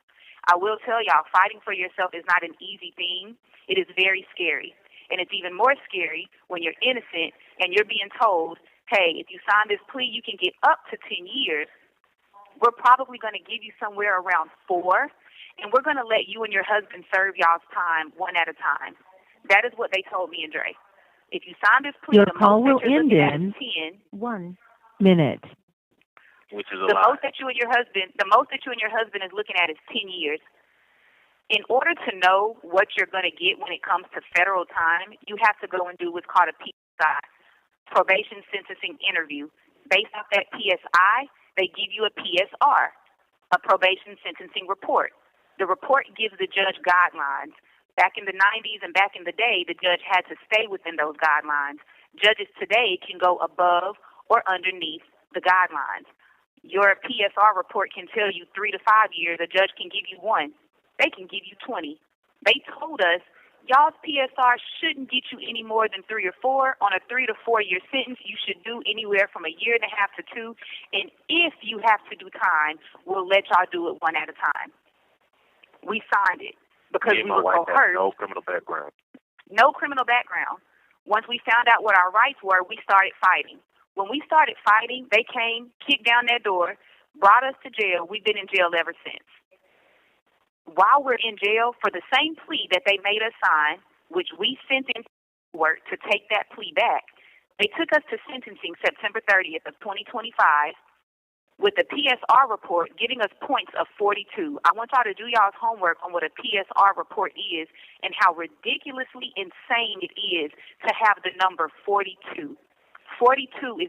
I will tell y'all, fighting for yourself is not an easy thing. It is very scary. And it's even more scary when you're innocent and you're being told, hey, if you sign this plea, you can get up to 10 years. We're probably going to give you somewhere around 4, and we're going to let you and your husband serve y'all's time one at a time. That is what they told me and Dre. If you sign this plea, your the call most will that you're end looking at in is 10. 1 minute. Which is a The lot. most that you and your husband is looking at is 10 years. In order to know what you're going to get when it comes to federal time, you have to go and do what's called a PSI, probation sentencing interview. Based off that PSI, they give you a PSR, a probation sentencing report. The report gives the judge guidelines. Back in the 90s and back in the day, the judge had to stay within those guidelines. Judges today can go above or underneath the guidelines. Your PSR report can tell you 3 to 5 years. A judge can give you 1. They can give you 20. They told us, y'all's PSR shouldn't get you any more than 3 or 4. On a 3 to 4 year sentence, you should do anywhere from 1.5 years to 2. And if you have to do time, we'll let y'all do it one at a time. We signed it because we were coerced. No criminal background. No criminal background. Once we found out what our rights were, we started fighting. When we started fighting, they came, kicked down that door, brought us to jail. We've been in jail ever since. While we're in jail, for the same plea that they made us sign, which we sent in work to take that plea back, they took us to sentencing September 30th of 2025 with the PSR report giving us points of 42. I want y'all to do y'all's homework on what a PSR report is and how ridiculously insane it is to have the number 42. 42 is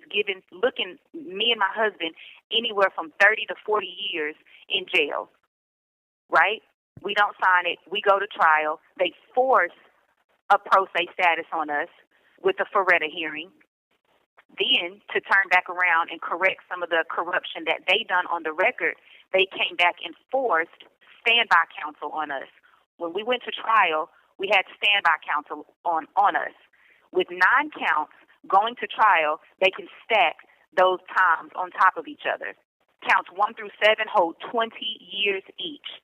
looking me and my husband anywhere from 30 to 40 years in jail, right? We don't sign it. We go to trial. They force a pro se status on us with a Ferretta hearing. Then, to turn back around and correct some of the corruption that they done on the record, they came back and forced standby counsel on us. When we went to trial, we had standby counsel on us. With 9 counts going to trial, they can stack those times on top of each other. Counts 1 through 7 hold 20 years each.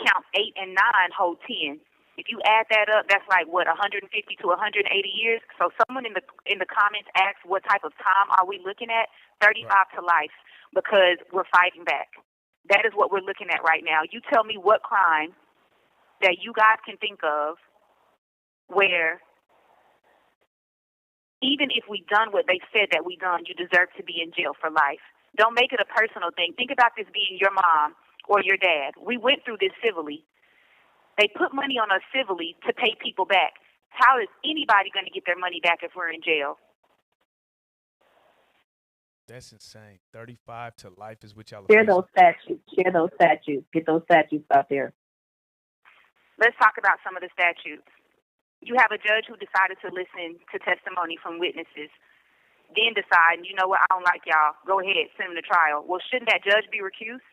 Counts 8 and 9 hold 10. If you add that up, that's like, 150 to 180 years? So someone in the comments asked what type of time are we looking at? 35 to life, because we're fighting back. That is what we're looking at right now. You tell me what crime that you guys can think of where even if we done what they said that we done, you deserve to be in jail for life. Don't make it a personal thing. Think about this being your mom or your dad. We went through this civilly. They put money on us civilly to pay people back. How is anybody going to get their money back if we're in jail? That's insane. 35 to life is what y'all are Share facing. those statutes. Share those statutes. Get those statutes out there. Let's talk about some of the statutes. You have a judge who decided to listen to testimony from witnesses, then decide, you know what, I don't like y'all. Go ahead, send them to trial. Well, shouldn't that judge be recused?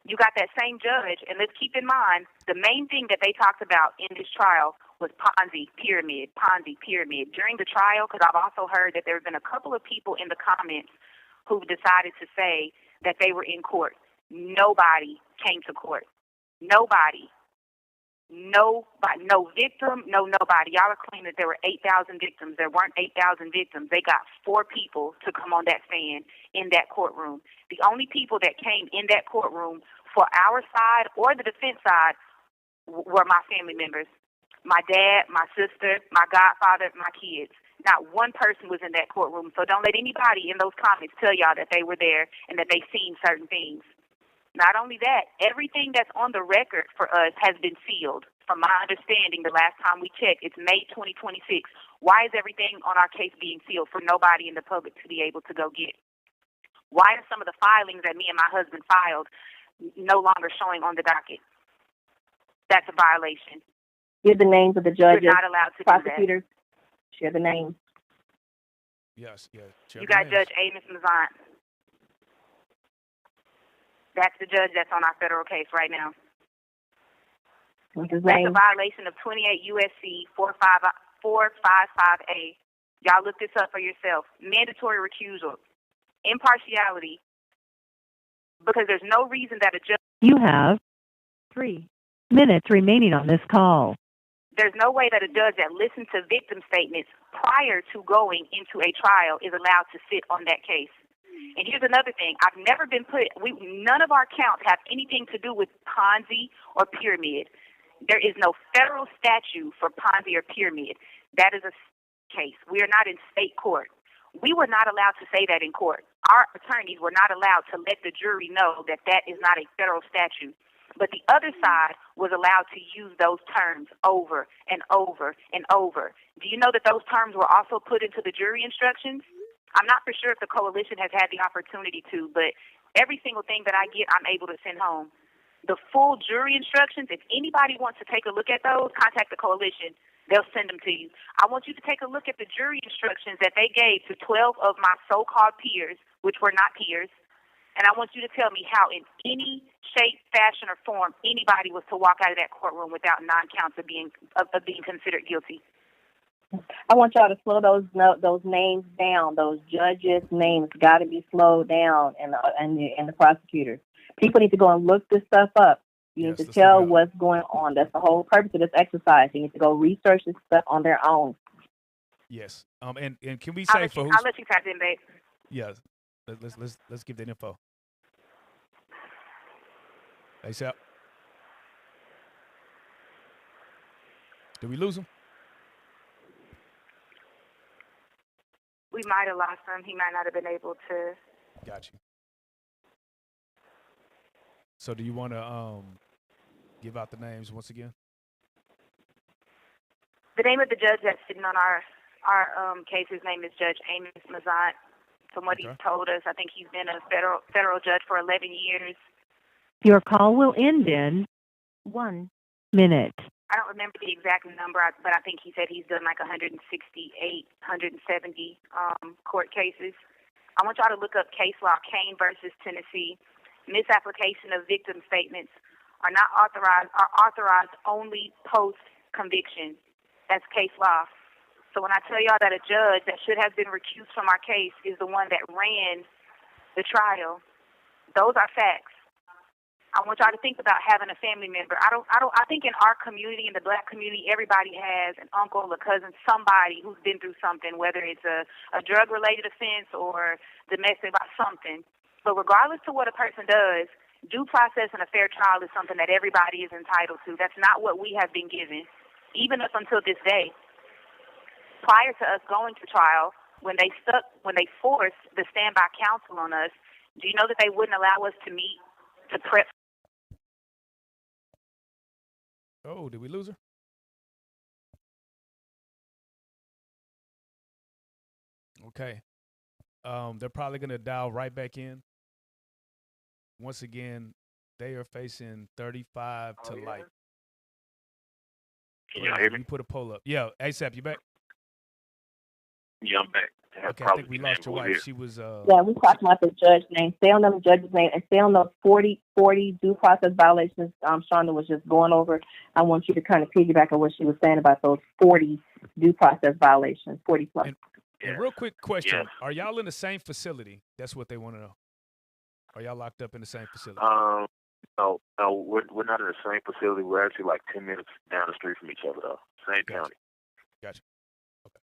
You got that same judge, and let's keep in mind, the main thing that they talked about in this trial was Ponzi pyramid. During the trial, because I've also heard that there have been a couple of people in the comments who decided to say that they were in court. Nobody came to court. Nobody. No victim, nobody. Y'all are claiming that there were 8,000 victims. There weren't 8,000 victims. They got 4 people to come on that stand in that courtroom. The only people that came in that courtroom for our side or the defense side were my family members. My dad, my sister, my godfather, my kids. Not one person was in that courtroom. So don't let anybody in those comments tell y'all that they were there and that they seen certain things. Not only that, everything that's on the record for us has been sealed. From my understanding, the last time we checked, it's May 2026. Why is everything on our case being sealed for nobody in the public to be able to go get? Why are some of the filings that me and my husband filed no longer showing on the docket? That's a violation. Give the names of the judges, You're not allowed to prosecutors. do that. Share the names. Yes. You got Judge Amos Mazant. That's the judge that's on our federal case right now. What's his That's name? a violation of 28 U.S.C. 455A. Y'all look this up for yourself. Mandatory recusal. Impartiality. Because there's no reason that a judge... You have 3 minutes remaining on this call. There's no way that a judge that listens to victim statements prior to going into a trial is allowed to sit on that case. And here's another thing. I've never been none of our counts have anything to do with Ponzi or pyramid. There is no federal statute for Ponzi or pyramid. That is a case. We are not in state court. We were not allowed to say that in court. Our attorneys were not allowed to let the jury know that that is not a federal statute. But the other side was allowed to use those terms over and over and over. Do you know that those terms were also put into the jury instructions? I'm not for sure if the coalition has had the opportunity to, but every single thing that I get, I'm able to send home. The full jury instructions, if anybody wants to take a look at those, contact the coalition. They'll send them to you. I want you to take a look at the jury instructions that they gave to 12 of my so-called peers, which were not peers, And I want you to tell me how in any shape, fashion, or form anybody was to walk out of that courtroom without 9 counts of being considered guilty. I want y'all to slow those names down. Those judges' names got to be slowed down, and the prosecutors. People need to go and look this stuff up. You need to tell what's going on. That's the whole purpose of this exercise. You need to go research this stuff on their own. Yes. And can we say I'll let you type in, babe. Yes. Let's give that info. ASAP. Did we lose him? We might have lost him. He might not have been able to. Got you. So do you want to give out the names once again? The name of the judge that's sitting on our case, his name is Judge Amos Mazant. From what he's told us, I think he's been a federal judge for 11 years. Your call will end in 1 minute. I don't remember the exact number, but I think he said he's done like 168, 170 court cases. I want y'all to look up case law, Kane versus Tennessee. Misapplication of victim statements are authorized only post-conviction. That's case law. So when I tell y'all that a judge that should have been recused from our case is the one that ran the trial, those are facts. I want y'all to think about having a family member. I think in our community, in the black community, everybody has an uncle, a cousin, somebody who's been through something, whether it's a drug-related offense or domestic about something. But regardless to what a person does, due process and a fair trial is something that everybody is entitled to. That's not what we have been given, even up until this day. Prior to us going to trial, when they forced the standby counsel on us, do you know that they wouldn't allow us to meet to prep? Oh, did we lose her? Okay. They're probably going to dial right back in. Once again, they are facing 35 to life. Can y'all hear me? You put a poll up. Yeah, ASAP, you back? Yeah, I'm back. Okay, I think we lost your wife. Here. She was Yeah, we talking about the judge's name. Stay on them judge's name and stay on those 40 due process violations Shonda was just going over. I want you to kind of piggyback on what she was saying about those 40 due process violations, 40 plus. And real quick question. Are y'all in the same facility? That's what they want to know. Are y'all locked up in the same facility? No, we're not in the same facility. We're actually like 10 minutes down the street from each other, though. Same county. Gotcha. Okay.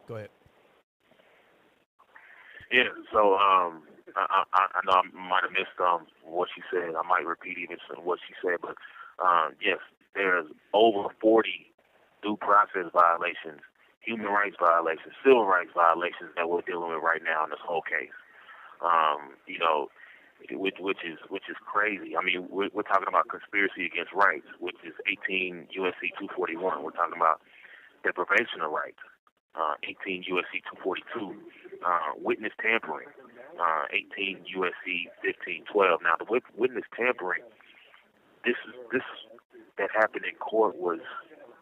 Go ahead. Yeah, so I know I might have missed what she said. I might repeat even what she said, but yes, there's over 40 due process violations, human rights violations, civil rights violations that we're dealing with right now in this whole case. You know, which is crazy. I mean, we're talking about conspiracy against rights, which is 18 USC 241. We're talking about deprivation of rights. 18 USC 242, witness tampering, 18 USC 1512. Now, the witness tampering, this that happened in court was,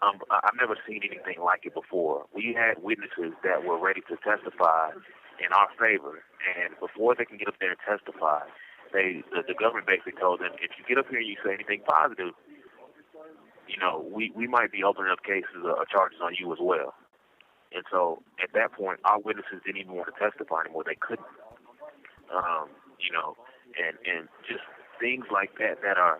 I've never seen anything like it before. We had witnesses that were ready to testify in our favor, and before they can get up there and testify, the government basically told them, if you get up here and you say anything positive, you know, we might be opening up cases or charges on you as well. And so at that point, our witnesses didn't even want to testify anymore. They couldn't, you know, and just things like that are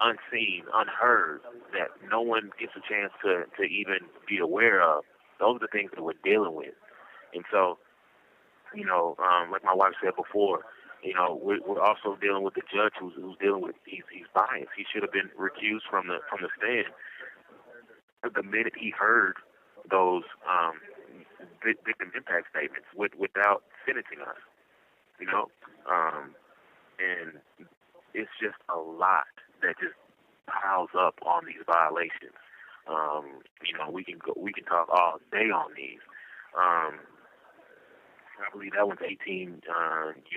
unseen, unheard, that no one gets a chance to even be aware of. Those are the things that we're dealing with. And so, you know, like my wife said before, you know, we're also dealing with the judge who's dealing with he's biased. He should have been recused from the stand the minute he heard those victim impact statements without sentencing us, you know, and it's just a lot that just piles up on these violations. You know, we can talk all day on these. I believe that one's 18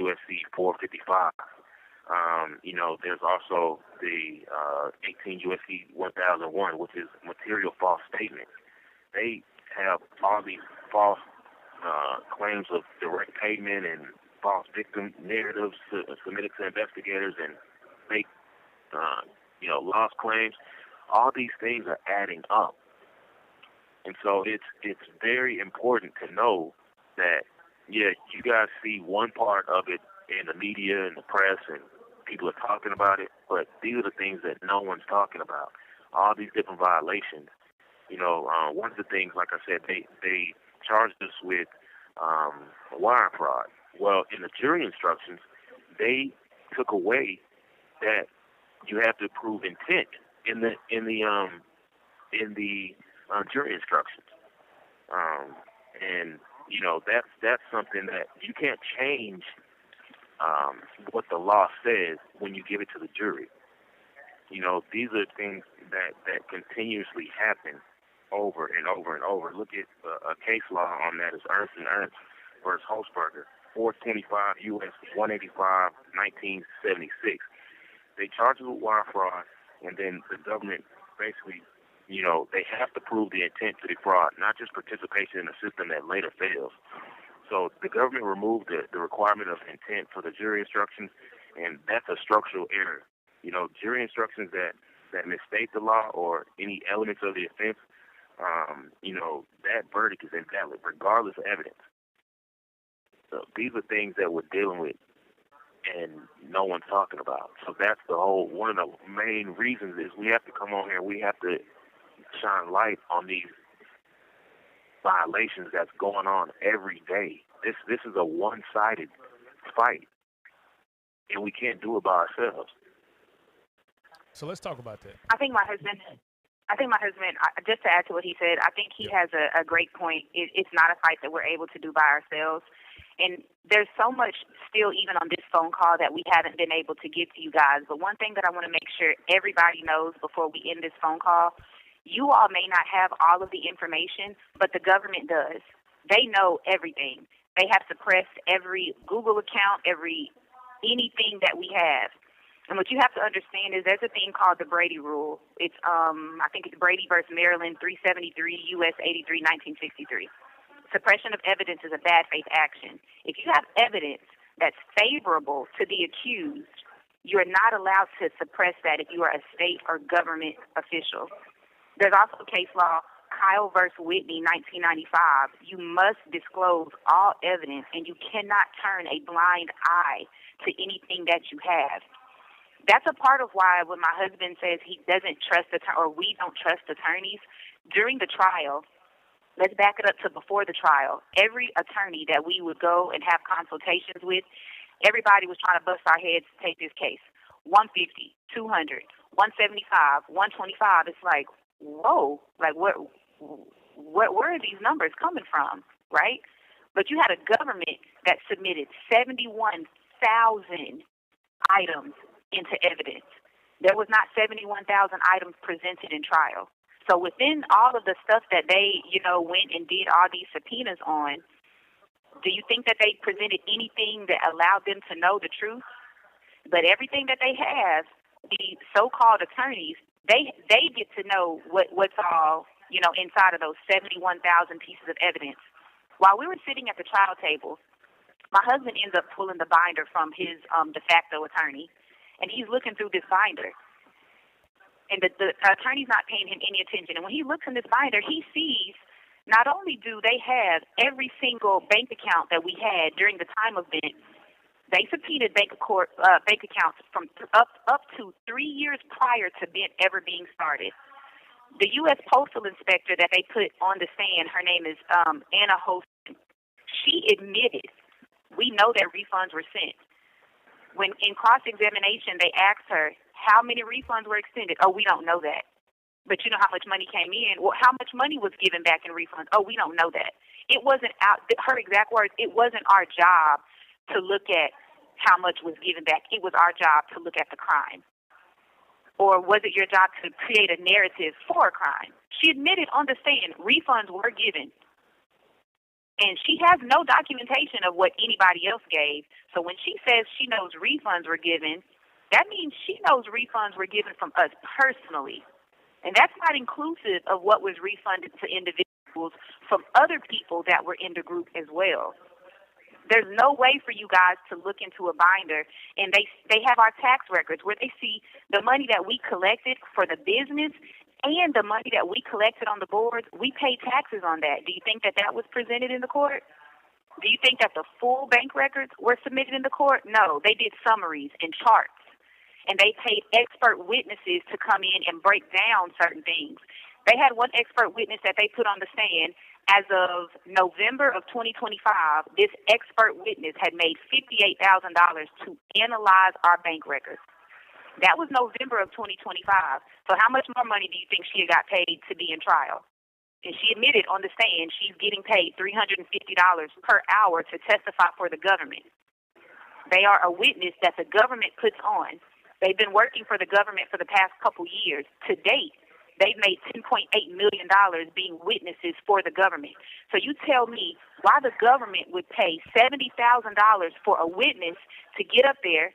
USC 455. You know, there's also the 18 USC 1001, which is material false statements. They have all these false claims of direct payment and false victim narratives submitted to investigators and fake, lost claims. All these things are adding up. And so it's very important to know that, yeah, you guys see one part of it in the media and the press and people are talking about it, but these are the things that no one's talking about. All these different violations. One of the things, like I said, they charged us with wire fraud. Well, in the jury instructions, they took away that you have to prove intent in the jury instructions, and that's something that you can't change what the law says when you give it to the jury. These are things that continuously happen over and over and over. Look at a case law on that is Ernst & Ernst versus Holzberger, 425 U.S. 185, 1976. They charge you with wire fraud, and then the government basically, they have to prove the intent to defraud, not just participation in a system that later fails. So the government removed the requirement of intent for the jury instructions, and that's a structural error. Jury instructions that misstate the law or any elements of the offense, that verdict is invalid regardless of evidence. So these are things that we're dealing with and no one's talking about. So that's one of the main reasons is we have to come on here, we have to shine light on these violations that's going on every day. This is a one-sided fight, and we can't do it by ourselves. So let's talk about that. I think my husband, just to add to what he said, I think he has a great point. It's not a fight that we're able to do by ourselves. And there's so much still, even on this phone call, that we haven't been able to get to you guys. But one thing that I want to make sure everybody knows before we end this phone call, you all may not have all of the information, but the government does. They know everything. They have suppressed every Google account, anything that we have. And what you have to understand is there's a thing called the Brady Rule. It's I think it's Brady versus Maryland 373 U.S. 83 1963. Suppression of evidence is a bad faith action. If you have evidence that's favorable to the accused, you are not allowed to suppress that if you are a state or government official. There's also case law, Kyle versus Whitney, 1995. You must disclose all evidence, and you cannot turn a blind eye to anything that you have. That's a part of why when my husband says he doesn't trust or we don't trust attorneys, during the trial, let's back it up to before the trial. Every attorney that we would go and have consultations with, everybody was trying to bust our heads to take this case. 150, 200, 175, 125. It's like, whoa, like where are these numbers coming from, right? But you had a government that submitted 71,000 items into evidence. There was not 71,000 items presented in trial. So within all of the stuff that they, went and did all these subpoenas on, do you think that they presented anything that allowed them to know the truth? But everything that they have, the so-called attorneys, they get to know what's all, inside of those 71,000 pieces of evidence. While we were sitting at the trial table, my husband ends up pulling the binder from his de facto attorney, and he's looking through this binder. And the attorney's not paying him any attention. And when he looks in this binder, he sees not only do they have every single bank account that we had during the time of BINT, they subpoenaed bank accounts from up to 3 years prior to BINT ever being started. The U.S. Postal Inspector that they put on the stand, her name is Anna Hosten, she admitted, we know that refunds were sent. When in cross-examination, they asked her, how many refunds were extended? Oh, we don't know that. But you know how much money came in? Well, how much money was given back in refunds? Oh, we don't know that. It wasn't her exact words, it wasn't our job to look at how much was given back. It was our job to look at the crime. Or was it your job to create a narrative for a crime? She admitted on the stand refunds were given. And she has no documentation of what anybody else gave. So when she says she knows refunds were given, that means she knows refunds were given from us personally. And that's not inclusive of what was refunded to individuals from other people that were in the group as well. There's no way for you guys to look into a binder, and they have our tax records where they see the money that we collected for the business and the money that we collected on the boards. We paid taxes on that. Do you think that that was presented in the court? Do you think that the full bank records were submitted in the court? No, they did summaries and charts, and they paid expert witnesses to come in and break down certain things. They had one expert witness that they put on the stand. As of November of 2025, this expert witness had made $58,000 to analyze our bank records. That was November of 2025. So how much more money do you think she got paid to be in trial? And she admitted on the stand she's getting paid $350 per hour to testify for the government. They are a witness that the government puts on. They've been working for the government for the past couple years. To date, they've made $10.8 million being witnesses for the government. So you tell me why the government would pay $70,000 for a witness to get up there.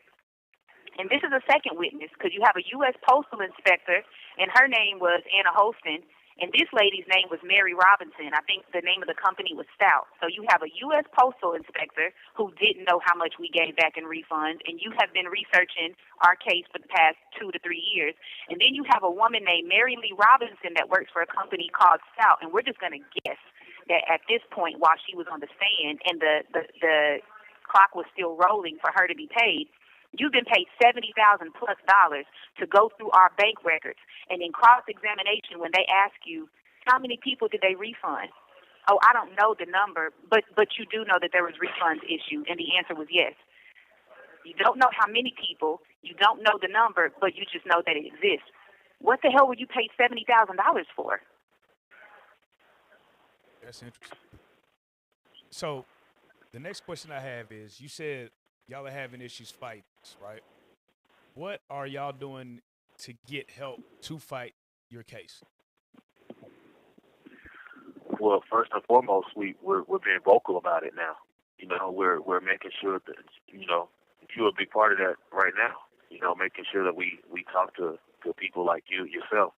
And this is a second witness because you have a U.S. Postal Inspector, and her name was Anna Holston, and this lady's name was Mary Robinson. I think the name of the company was Stout. So you have a U.S. Postal Inspector who didn't know how much we gave back in refunds, and you have been researching our case for the past 2 to 3 years. And then you have a woman named Mary Lee Robinson that works for a company called Stout, and we're just going to guess that at this point while she was on the stand and the clock was still rolling for her to be paid, you've been paid $70,000+ to go through our bank records. And in cross-examination, when they ask you, how many people did they refund? Oh, I don't know the number, but you do know that there was refunds issued, and the answer was yes. You don't know how many people, you don't know the number, but you just know that it exists. What the hell were you paid $70,000 for? That's interesting. So the next question I have is, you said y'all are having issues fighting, right? What are y'all doing to get help to fight your case? Well, first and foremost, we're being vocal about it now. You know, we're making sure that, you know, you're a big part of that right now. You know, making sure that we talk to people like you yourself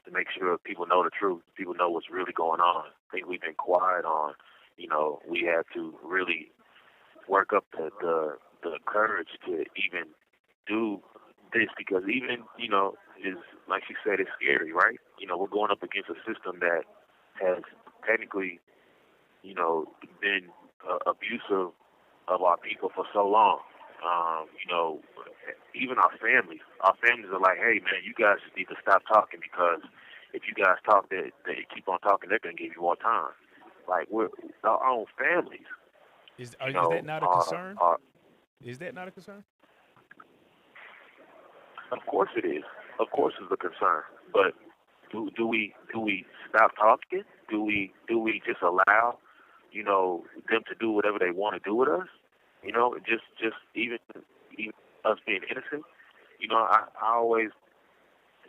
to make sure people know the truth, people know what's really going on. Things we've been quiet on. You know, we had to really work up the courage to even do this, because even, you know, is, like you said, it's scary, right? You know, we're going up against a system that has technically, you know, been abusive of our people for so long. You know, even our families are like, hey, man, you guys just need to stop talking, because if you guys talk, they keep on talking, they're going to give you more time. Like, we're our own families. Is that not a concern? Is that not a concern? Of course it is. Of course it's a concern. But do we stop talking? Do we just allow, you know, them to do whatever they want to do with us? You know, just even us being innocent. You know, I always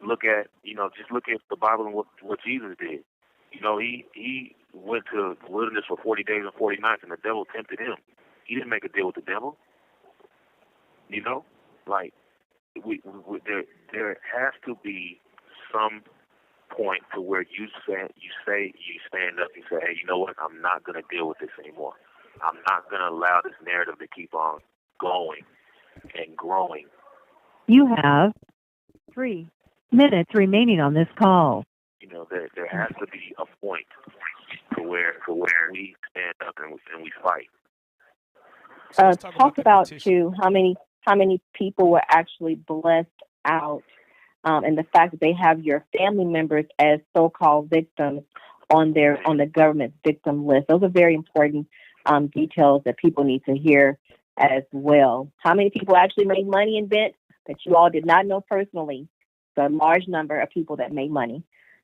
look at, you know, just look at the Bible and what Jesus did. You know, he went to the wilderness for 40 days and 40 nights, and the devil tempted him. He didn't make a deal with the devil. You know, like there has to be some point to where you stand up and say, hey, you know what? I'm not going to deal with this anymore. I'm not going to allow this narrative to keep on going and growing. You have 3 minutes remaining on this call. You know, there has to be a point to where we stand up and we fight. So talk about too how many people were actually blessed out, and the fact that they have your family members as so-called victims on the government victim list. Those are very important details that people need to hear as well. How many people actually made money in BINT that you all did not know personally? So a large number of people that made money.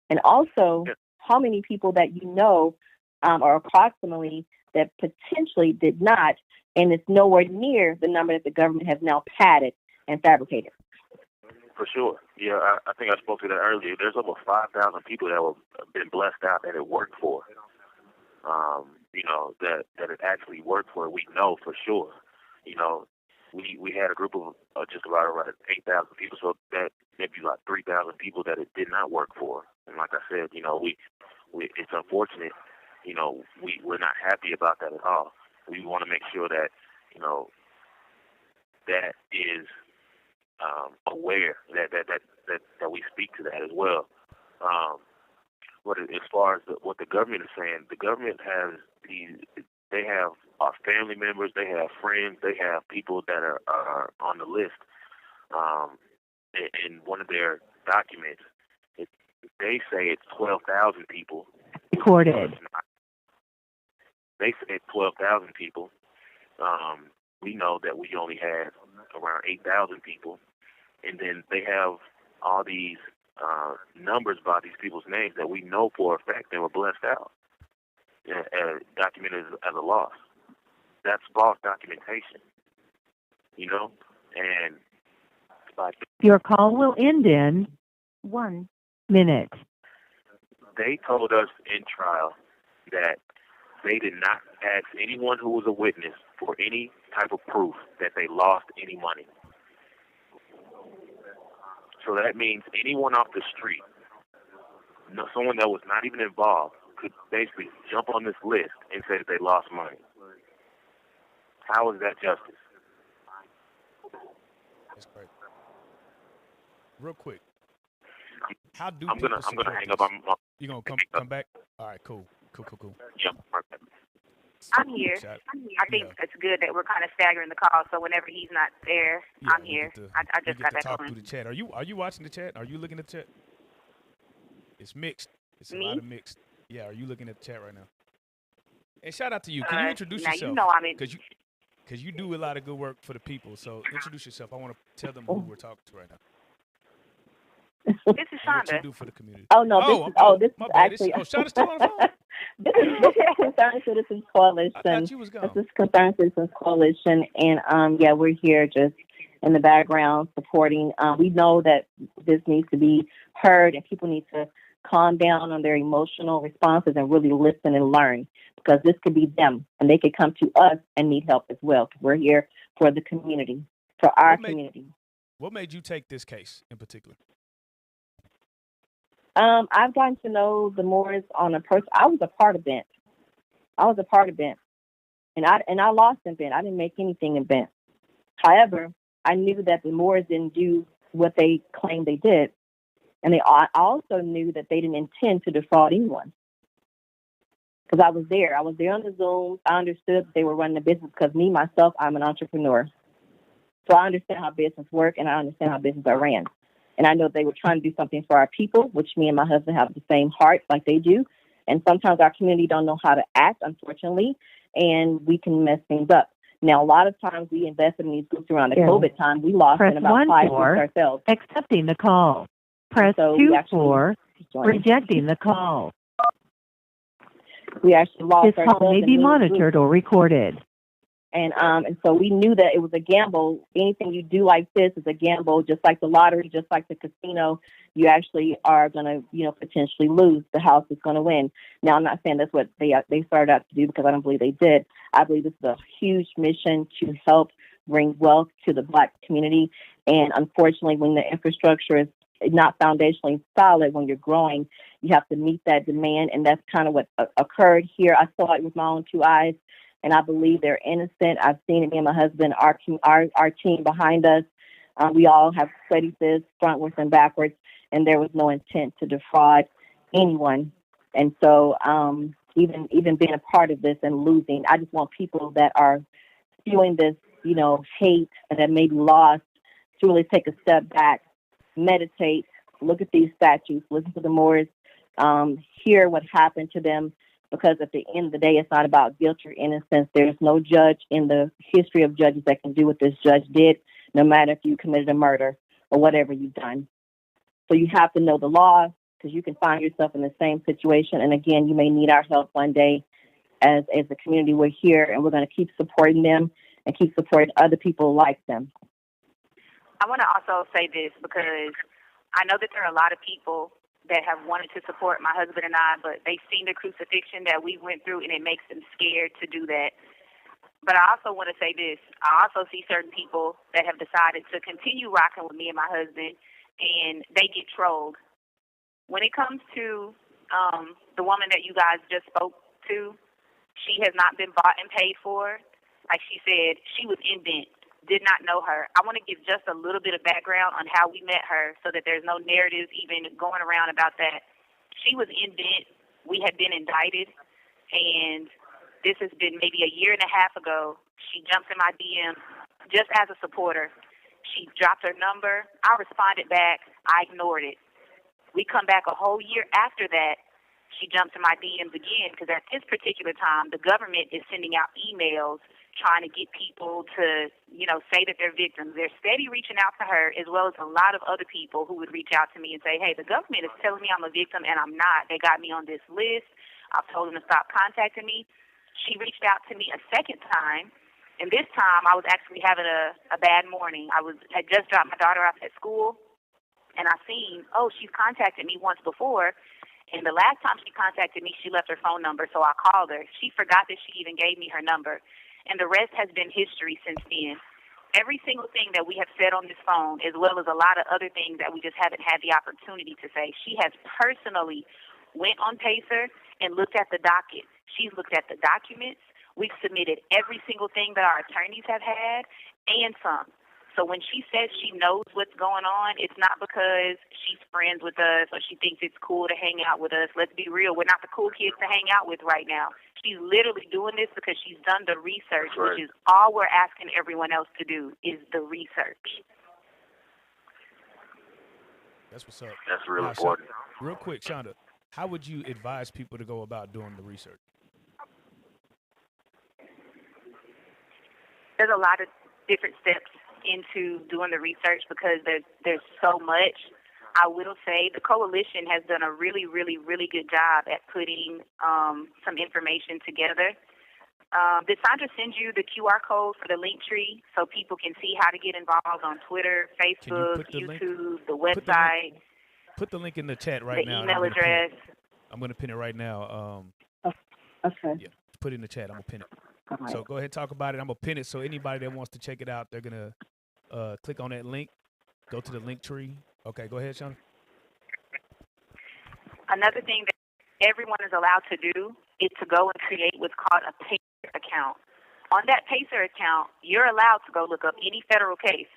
And also, how many people that you know, or approximately, that potentially did not, and it's nowhere near the number that the government has now padded and fabricated. For sure. Yeah, I think I spoke to that earlier. There's over 5,000 people that have been blessed out that it worked for. You know, that it actually worked for. We know for sure. You know, we had a group of just about around 8,000 people, so that maybe like 3,000 people that it did not work for. And like I said, you know, we it's unfortunate. You know, we're not happy about that at all. we want to make sure that, that is aware that we speak to that as well. As far as what the government is saying, the government has they have our family members, they have friends, they have people that are on the list. In one of their documents, they say it's 12,000 people. Recorded. They say it's 12,000 people. We know that we only have around 8,000 people. And then they have all these numbers by these people's names that we know for a fact they were blessed out, documented as a loss. That's false documentation, and like Your call will end in 1 minute. They told us in trial that they did not ask anyone who was a witness for any type of proof that they lost any money. So that means anyone off the street, someone that was not even involved, could basically jump on this list and say that they lost money. How is that justice? That's great. Real quick, how do I'm gonna hang up. You gonna come back? All right, cool. Yeah. I'm here. I think it's good that we're kind of staggering the call, so whenever he's not there, I'm here. I just got to back talk on. through the chat. Are you watching the chat? Are you looking at the chat? It's mixed. It's a Me? lot of mixed. Yeah, are you looking at the chat right now? And shout out to you. Can you introduce now yourself? You know I'm in. Because you do a lot of good work for the people. So introduce yourself. I want to tell them who we're talking to right now. This is And what Shonda. you do for the community. Oh no, this is actually. Shonda's still on the phone. This is Concerned Citizens Coalition. I thought you was gone. This is Concerned Citizens Coalition, and yeah, we're here just in the background supporting. We know that this needs to be heard, and people need to calm down on their emotional responses and really listen and learn, because this could be them, and they could come to us and need help as well. We're here for the community, for our community. What made you take this case in particular? I've gotten to know the Moores on a person. I was a part of BINT. And I lost in BINT. I didn't make anything in BINT. However, I knew that the Moores didn't do what they claimed they did. And I also knew that they didn't intend to defraud anyone. Because I was there. I was there on the Zoom. I understood that they were running a business because myself, I'm an entrepreneur. So I understand how business work, and I understand how business are ran. And I know they were trying to do something for our people, which me and my husband have the same heart like they do. And sometimes our community don't know how to act, unfortunately, and we can mess things up. Now, a lot of times we invested in these groups around the COVID time. We lost in about 5 weeks ourselves. Accepting the call. Press 2 for rejecting the call. We actually lost. This call may be monitored or recorded. And so we knew that it was a gamble. Anything you do like this is a gamble, just like the lottery, just like the casino. You actually are going to, potentially lose. The house is going to win. Now, I'm not saying that's what they started out to do, because I don't believe they did. I believe this is a huge mission to help bring wealth to the Black community. And unfortunately, when the infrastructure is not foundationally solid, when you're growing, you have to meet that demand. And that's kind of what occurred here. I saw it with my own 2 eyes. And I believe they're innocent. I've seen it, me and my husband, our team behind us. We all have studied this frontwards and backwards, and there was no intent to defraud anyone. And so even being a part of this and losing, I just want people that are spewing this, hate and that may be lost to really take a step back, meditate, look at these statutes, listen to the Moors, hear what happened to them. Because at the end of the day, it's not about guilt or innocence. There's no judge in the history of judges that can do what this judge did, no matter if you committed a murder or whatever you've done. So you have to know the law, because you can find yourself in the same situation. And again, you may need our help one day. As a community, we're here, and we're going to keep supporting them and keep supporting other people like them. I want to also say this, because I know that there are a lot of people that have wanted to support my husband and I, but they've seen the crucifixion that we went through, and it makes them scared to do that. But I also want to say this. I also see certain people that have decided to continue rocking with me and my husband, and they get trolled. When it comes to the woman that you guys just spoke to, She has not been bought and paid for. Like she said, she was in BINT, did not know her. I want to give just a little bit of background on how we met her so that there's no narratives even going around about that. She was in BINT. We had been indicted, and this has been maybe a year and a half ago. She jumps in my DM just as a supporter. She dropped her number. I responded back. I ignored it. We come back a whole year after that. She jumps in my DMs again because at this particular time, the government is sending out emails trying to get people to, say that they're victims. They're steady reaching out to her as well as a lot of other people who would reach out to me and say, hey, the government is telling me I'm a victim and I'm not. They got me on this list. I've told them to stop contacting me. She reached out to me a second time, and this time I was actually having a bad morning. Had just dropped my daughter off at school, and I seen, she's contacted me once before. And the last time she contacted me, she left her phone number, so I called her. She forgot that she even gave me her number. And the rest has been history since then. Every single thing that we have said on this phone, as well as a lot of other things that we just haven't had the opportunity to say, she has personally went on Pacer and looked at the docket. She's looked at the documents. We've submitted every single thing that our attorneys have had and some. So when she says she knows what's going on, it's not because she's friends with us or she thinks it's cool to hang out with us. Let's be real. We're not the cool kids to hang out with right now. She's literally doing this because she's done the research, right, which is all we're asking everyone else to do is the research. That's what's up. That's real important. Real quick, Shonda, how would you advise people to go about doing the research? There's a lot of different steps into doing the research because there's so much. I will say the coalition has done a really, really, really good job at putting some information together. Did Sandra send you the QR code for the link tree so people can see how to get involved on Twitter, Facebook, YouTube, the website? Put the link in the chat right now. The email address. I'm going to pin it right now. Okay. Yeah, put it in the chat. I'm going to pin it. Right. So go ahead and talk about it. I'm going to pin it so anybody that wants to check it out, they're going to click on that link, go to the link tree. Okay, go ahead, Shonda. Another thing that everyone is allowed to do is to go and create what's called a Pacer account. On that Pacer account, you're allowed to go look up any federal case.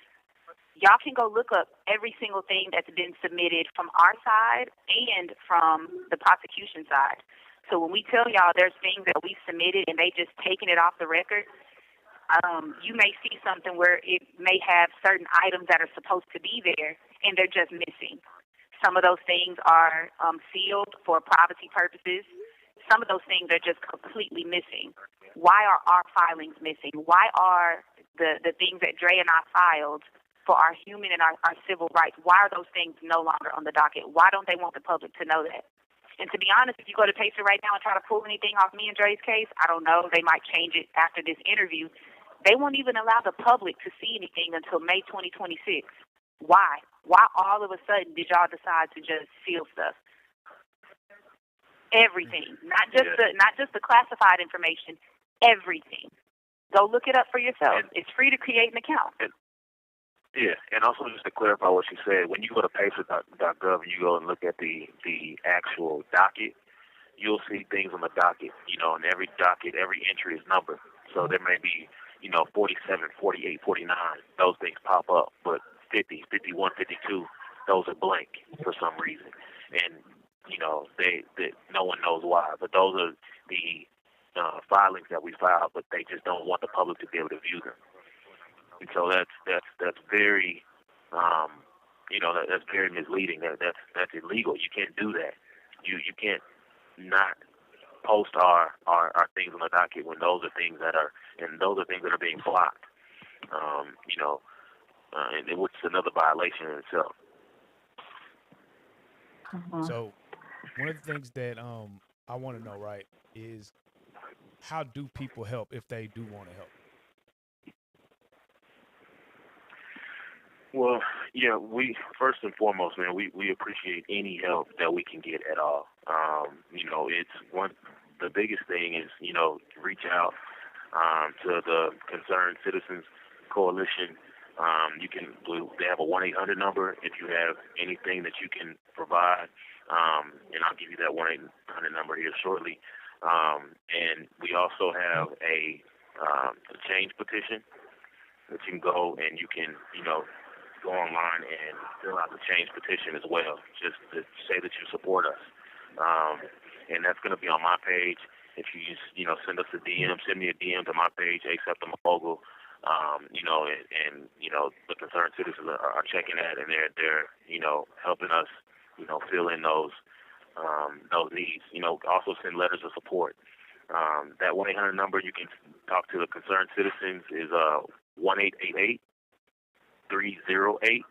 Y'all can go look up every single thing that's been submitted from our side and from the prosecution side. So when we tell y'all there's things that we've submitted and they just taken it off the record, you may see something where it may have certain items that are supposed to be there, and they're just missing. Some of those things are sealed for privacy purposes. Some of those things are just completely missing. Why are our filings missing? Why are the things that Dre and I filed for our human and our civil rights, why are those things no longer on the docket? Why don't they want the public to know that? And to be honest, if you go to Pacer right now and try to pull anything off me and Dre's case, I don't know. They might change it after this interview. They won't even allow the public to see anything until May 2026. Why? Why all of a sudden did y'all decide to just seal stuff? Everything, not just the classified information. Everything. Go look it up for yourself. It's free to create an account. And also just to clarify what she said, when you go to pacer.gov and you go and look at the actual docket, you'll see things on the docket. And every docket, every entry is numbered. So there may be 47, 48, 49, those things pop up, but 50, 51, 52, those are blank for some reason. And, they no one knows why, but those are the filings that we filed, but they just don't want the public to be able to view them. And so that's very, that's very misleading. That's illegal. You can't do that. You can't not post our things on the docket when those are things that are being blocked. And which is another violation in itself. So, one of the things that I want to know, right, is how do people help if they do want to help? Well, yeah, we first and foremost, man, we appreciate any help that we can get at all. The biggest thing is, reach out to the Concerned Citizens Coalition. They have a 1-800 number if you have anything that you can provide, and I'll give you that 1-800 number here shortly. And we also have a change petition that you can go and you can, go online and fill out the change petition as well, just to say that you support us. And that's going to be on my page. If you just, send us a DM, send me a DM to my page, Accept the Mogul. The concerned citizens are checking that, and they're helping us, fill in those needs. Also send letters of support. That 1-800 number you can talk to the concerned citizens is 1-888 308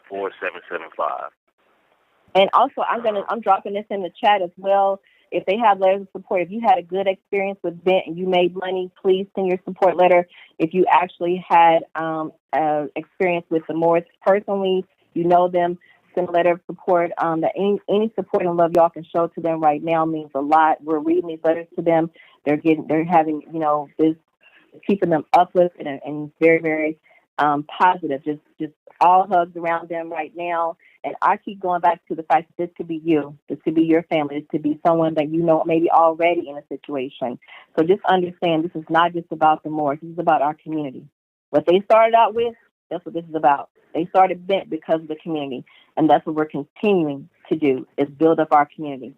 4775. And also, I'm dropping this in the chat as well. If they have letters of support, if you had a good experience with BINT and you made money, please send your support letter. If you actually had experience with the Moors personally, you know them, send a letter of support. That any support and love y'all can show to them right now means a lot. We're reading these letters to them. They're having, this keeping them uplifted and very, very positive. Just all hugs around them right now. And I keep going back to the fact that this could be you. This could be your family. This could be someone that maybe already in a situation. So just understand, this is not just about the Moors. This is about our community. What they started out with, that's what this is about. They started BINT because of the community. And that's what we're continuing to do, is build up our community.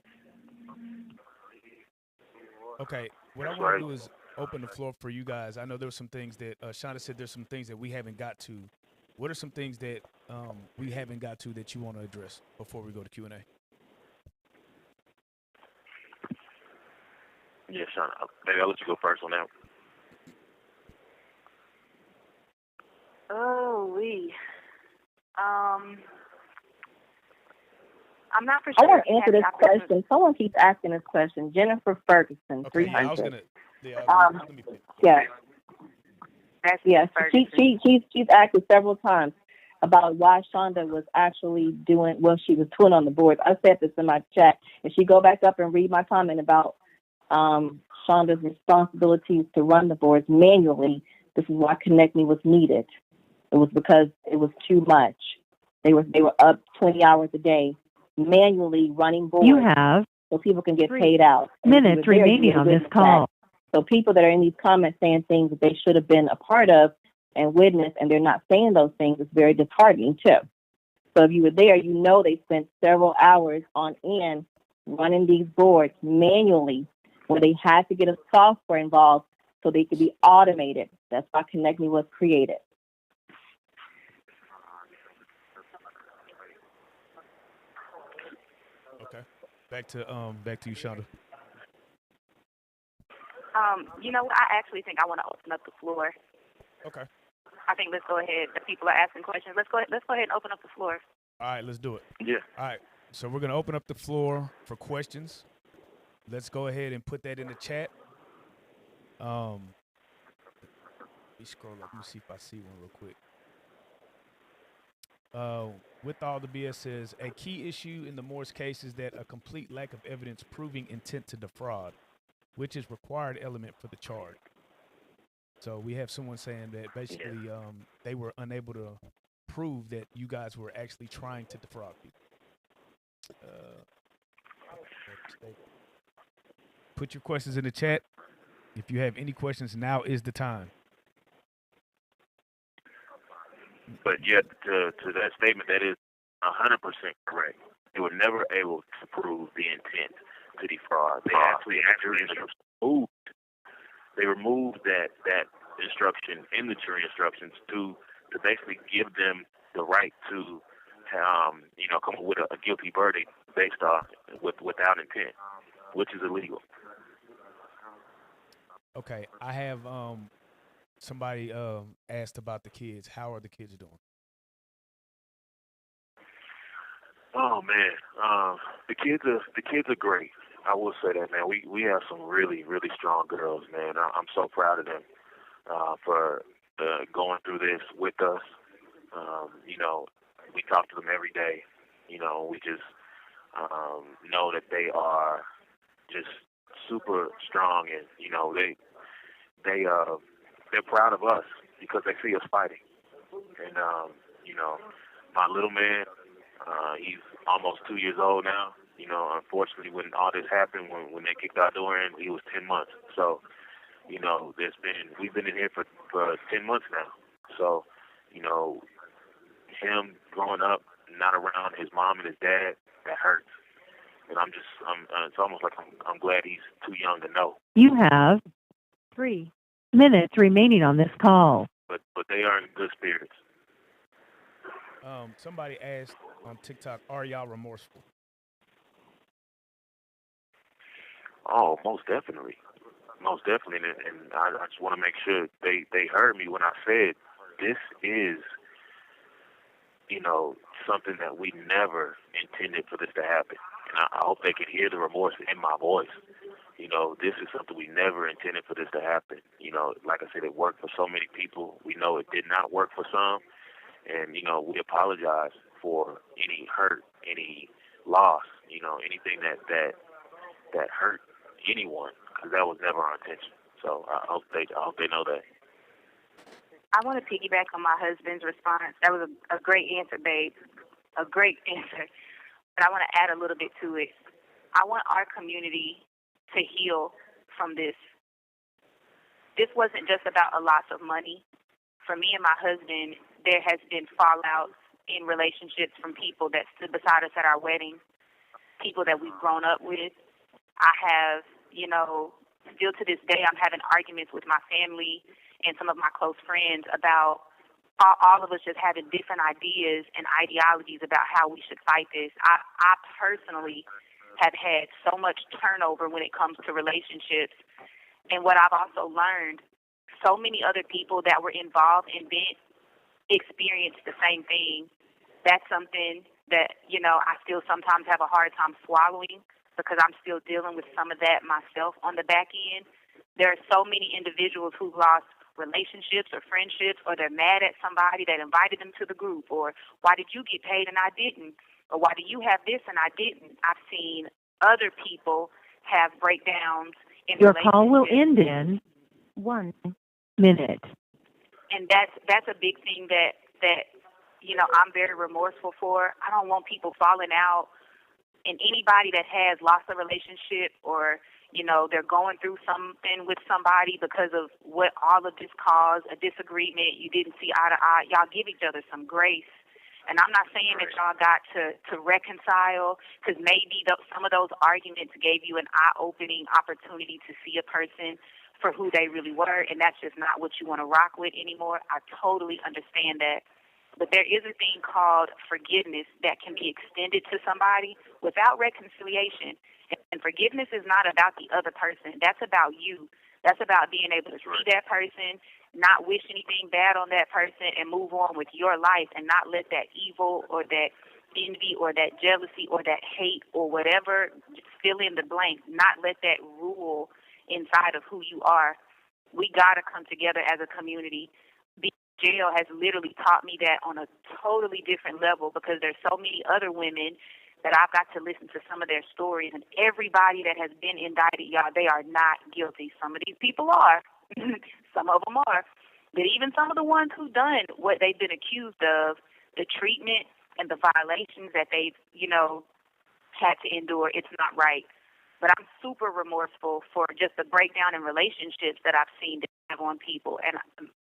Okay. What I want to do is open the floor for you guys. I know there were some things that Shonda said there's some things that we haven't got to. What are some things that we haven't got to that you want to address before we go to Q&A? Yeah, Shonda, maybe I'll let you go first on that. I'm not for sure. I want to answer this question. Someone keeps asking this question. Jennifer Ferguson, okay, 300. Yeah, I was gonna. Let me pick. Yeah. She's asked it several times about why Shonda was actually doing what she was doing on the boards. I said this in my chat. If she go back up and read my comment about Shonda's responsibilities to run the boards manually, this is why Connect Me was needed. It was because it was too much. They were up 20 hours a day, manually running boards. You have so people can get paid out. minutes remaining on this call. So people that are in these comments saying things that they should have been a part of and witnessed, and they're not saying those things, is very disheartening too. So if you were there, they spent several hours on end running these boards manually, where they had to get a software involved so they could be automated. That's why Connect Me was created. Okay. Back to you, Shonda. I actually think I want to open up the floor. Okay. I think let's go ahead. The people are asking questions. Let's go ahead and open up the floor. All right, let's do it. Yeah. All right. So we're gonna open up the floor for questions. Let's go ahead and put that in the chat. Let me scroll up. Let me see if I see one real quick. With all the BS says, a key issue in the Morse case is that a complete lack of evidence proving intent to defraud, which is required element for the charge. So we have someone saying that basically they were unable to prove that you guys were actually trying to defraud people. Put your questions in the chat. If you have any questions, now is the time. But yet, to that statement, that is 100% correct. They were never able to prove the intent to defraud. They actually moved. They removed that instruction in the jury instructions to basically give them the right to, come up with a guilty verdict based off without intent, which is illegal. Okay, I have somebody asked about the kids. How are the kids doing? Oh man, the kids are great. I will say that, man. We have some really, really strong girls, man. I'm so proud of them for going through this with us. We talk to them every day. We just know that they are just super strong, and they're proud of us because they see us fighting. And my little man, he's almost 2 years old now. You know, unfortunately, when all this happened, when they kicked our door in, he was 10 months. So, you know, we've been in here for 10 months now. So, you know, him growing up not around his mom and his dad, that hurts. And it's almost like I'm glad he's too young to know. You have 3 minutes remaining on this call. But they are in good spirits. Somebody asked on TikTok, are y'all remorseful? Oh, most definitely. Most definitely. And I just want to make sure they heard me when I said this is, you know, something that we never intended for this to happen. And I hope they can hear the remorse in my voice. You know, this is something we never intended for this to happen. You know, like I said, it worked for so many people. We know it did not work for some. And, you know, we apologize for any hurt, any loss, you know, anything that hurt anyone, because that was never our intention. So I hope they know that. I want to piggyback on my husband's response. That was a great answer, babe. A great answer. But I want to add a little bit to it. I want our community to heal from this. This wasn't just about a loss of money. For me and my husband, there has been fallout in relationships from people that stood beside us at our wedding, people that we've grown up with. I have, you know, still to this day, I'm having arguments with my family and some of my close friends about all of us just having different ideas and ideologies about how we should fight this. I personally have had so much turnover when it comes to relationships. And what I've also learned, so many other people that were involved in BINT experienced the same thing. That's something that, you know, I still sometimes have a hard time swallowing because I'm still dealing with some of that myself on the back end. There are so many individuals who've lost relationships or friendships, or they're mad at somebody that invited them to the group, or why did you get paid and I didn't, or why do you have this and I didn't. I've seen other people have breakdowns in Your call will relationships. end in 1 minute. And that's a big thing that you know, I'm very remorseful for. I don't want people falling out. And anybody that has lost a relationship, or, you know, they're going through something with somebody because of what all of this caused, a disagreement, you didn't see eye to eye, y'all give each other some grace. And I'm not saying that y'all got to reconcile, because maybe some of those arguments gave you an eye-opening opportunity to see a person for who they really were, and that's just not what you want to rock with anymore. I totally understand that. But there is a thing called forgiveness that can be extended to somebody without reconciliation. And forgiveness is not about the other person. That's about you. That's about being able to see that person, not wish anything bad on that person, and move on with your life, and not let that evil or that envy or that jealousy or that hate or whatever, fill in the blank, not let that rule inside of who you are. We got to come together as a community. Jail has literally taught me that on a totally different level, because there's so many other women that I've got to listen to some of their stories, and everybody that has been indicted, y'all, they are not guilty. Some of these people are. Some of them are. But even some of the ones who've done what they've been accused of, the treatment and the violations that they've, you know, had to endure, it's not right. But I'm super remorseful for just the breakdown in relationships that I've seen have on people. And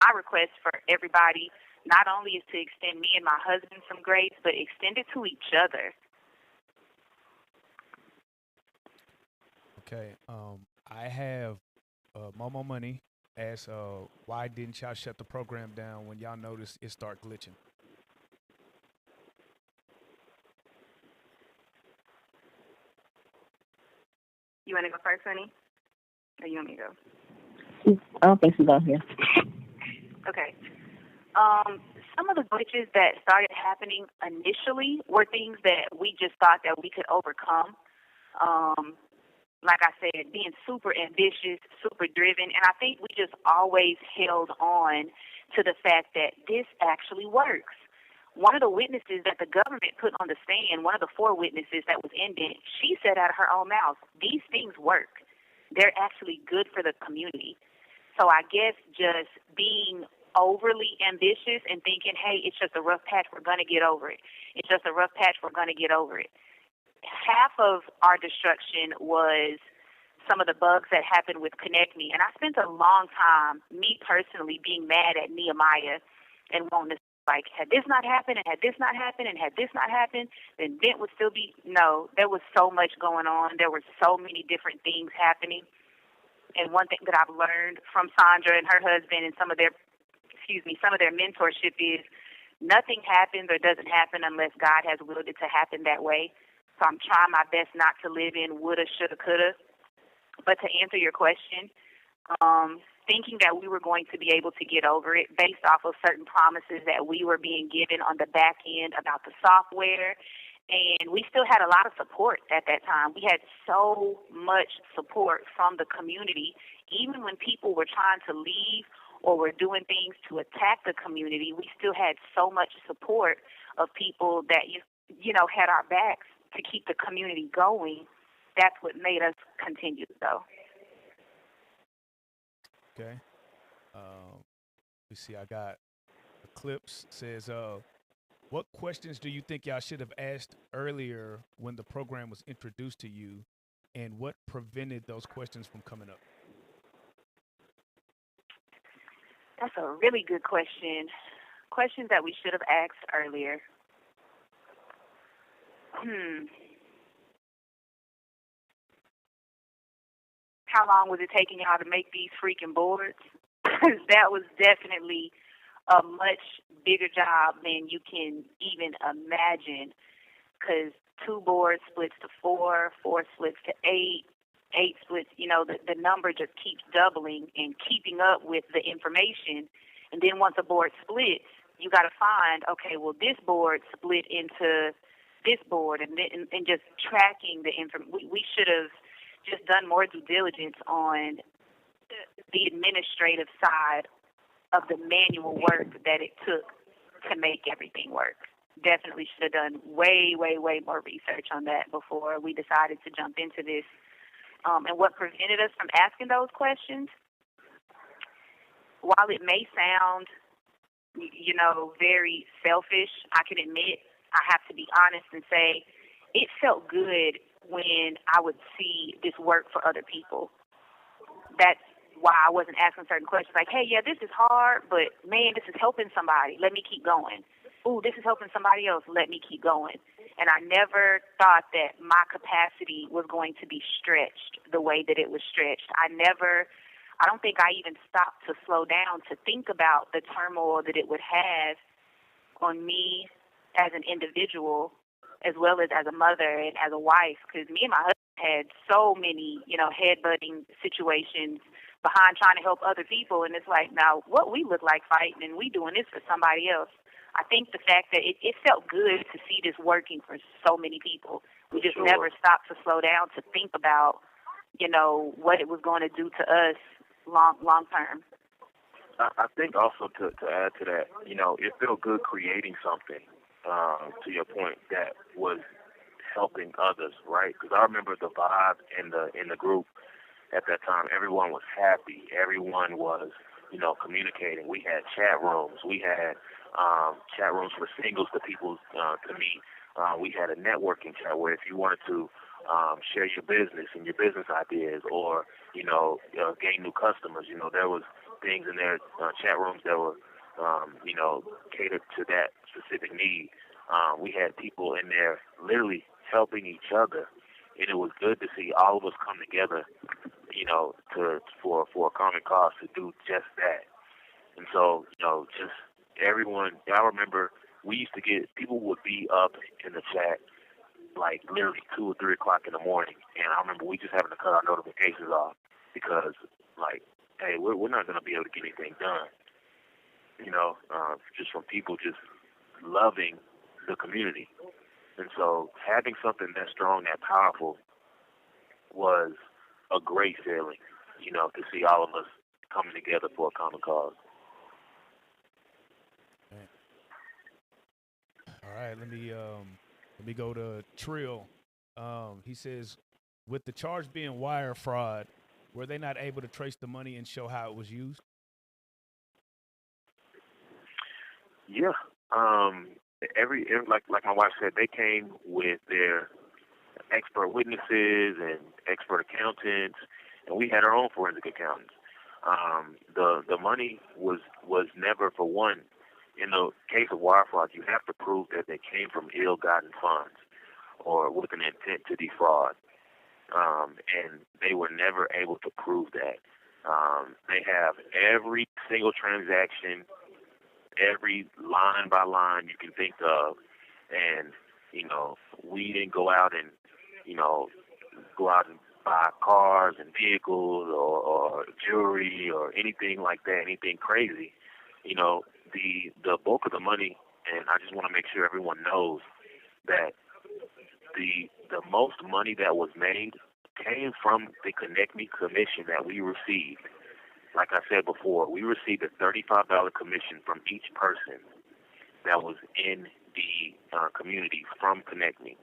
my request for everybody not only is to extend me and my husband some grace, but extend it to each other. Okay. I have Momo Money asks, why didn't y'all shut the program down when y'all noticed it start glitching? You want to go first, honey? Or you want me to go? I don't think she's on here. Okay. Some of the glitches that started happening initially were things that we just thought that we could overcome. Like I said, being super ambitious, super driven, and I think we just always held on to the fact that this actually works. One of the witnesses that the government put on the stand, one of the 4 witnesses that was in BINT, she said out of her own mouth, these things work. They're actually good for the community. So I guess just being overly ambitious and thinking, hey, it's just a rough patch, we're going to get over it. It's just a rough patch, we're going to get over it. half of our destruction was some of the bugs that happened with Connect Me. And I spent a long time, me personally, being mad at Nehemiah and wanting to, like, had this not happened, and had this not happened, and had this not happened, then BINT would still be. No, there was so much going on. There were so many different things happening. And one thing that I've learned from Sandra and her husband and some of their mentorship is nothing happens or doesn't happen unless God has willed it to happen that way. So I'm trying my best not to live in woulda, shoulda, coulda. But to answer your question, thinking that we were going to be able to get over it based off of certain promises that we were being given on the back end about the software. And we still had a lot of support at that time. We had so much support from the community. Even when people were trying to leave or were doing things to attack the community, we still had so much support of people that, had our backs to keep the community going. That's what made us continue, though. Okay. We see. I got the clips. Says, what questions do you think y'all should have asked earlier when the program was introduced to you, and what prevented those questions from coming up? That's a really good question. Questions that we should have asked earlier. How long was it taking y'all to make these freaking boards? That was definitely a much bigger job than you can even imagine, because 2 boards splits to 4, 4 splits to 8, 8 splits, the number just keeps doubling and keeping up with the information. And then once a board splits, you got to find, okay, well, this board split into this board, and just tracking the information. We should have just done more due diligence on the administrative side of the manual work that it took to make everything work. Definitely should have done way, way, way more research on that before we decided to jump into this. And what prevented us from asking those questions, while it may sound, very selfish, I can admit, I have to be honest and say, it felt good when I would see this work for other people. That's why I wasn't asking certain questions like, hey, yeah, this is hard, but man, this is helping somebody. Let me keep going. Ooh, this is helping somebody else. Let me keep going. And I never thought that my capacity was going to be stretched the way that it was stretched. I don't think I even stopped to slow down to think about the turmoil that it would have on me as an individual, as well as a mother and as a wife, because me and my husband had so many, headbutting situations behind trying to help other people. And it's like, now, what we look like fighting, and we doing this for somebody else. I think the fact that it felt good to see this working for so many people. We just never stopped to slow down to think about, what it was going to do to us long term. I think also to add to that, it felt good creating something, to your point, that was helping others, right? Because I remember the vibe in the group at that time. Everyone was happy. Everyone was, communicating. We had chat rooms. We had chat rooms for singles to people to meet. We had a networking chat where if you wanted to share your business and your business ideas, or gain new customers, there was things in there, chat rooms that were catered to that specific need. We had people in there literally helping each other, and it was good to see all of us come together, for a common cause to do just that. And so, just everyone. I remember we used to get people would be up in the chat like literally 2 or 3 o'clock in the morning, and I remember we just having to cut our notifications off because, like, hey, we're not going to be able to get anything done. Just from people just loving the community. And so having something that strong, that powerful was a great feeling, to see all of us coming together for a common cause. All right, let me go to Trill. He says, with the charge being wire fraud, were they not able to trace the money and show how it was used? Yeah. Every like my wife said, they came with their expert witnesses and expert accountants, and we had our own forensic accountants. The money was never, for one, in the case of wire fraud, you have to prove that they came from ill-gotten funds or with an intent to defraud. And they were never able to prove that. They have every single transaction, every line by line you can think of, and, you know, we didn't go out and buy cars and vehicles or jewelry or anything like that, anything crazy. You know, the bulk of the money, and I just want to make sure everyone knows that the most money that was made came from the Connect Me commission that we received. Like I said before, we received a $35 commission from each person that was in the community from Connect Me.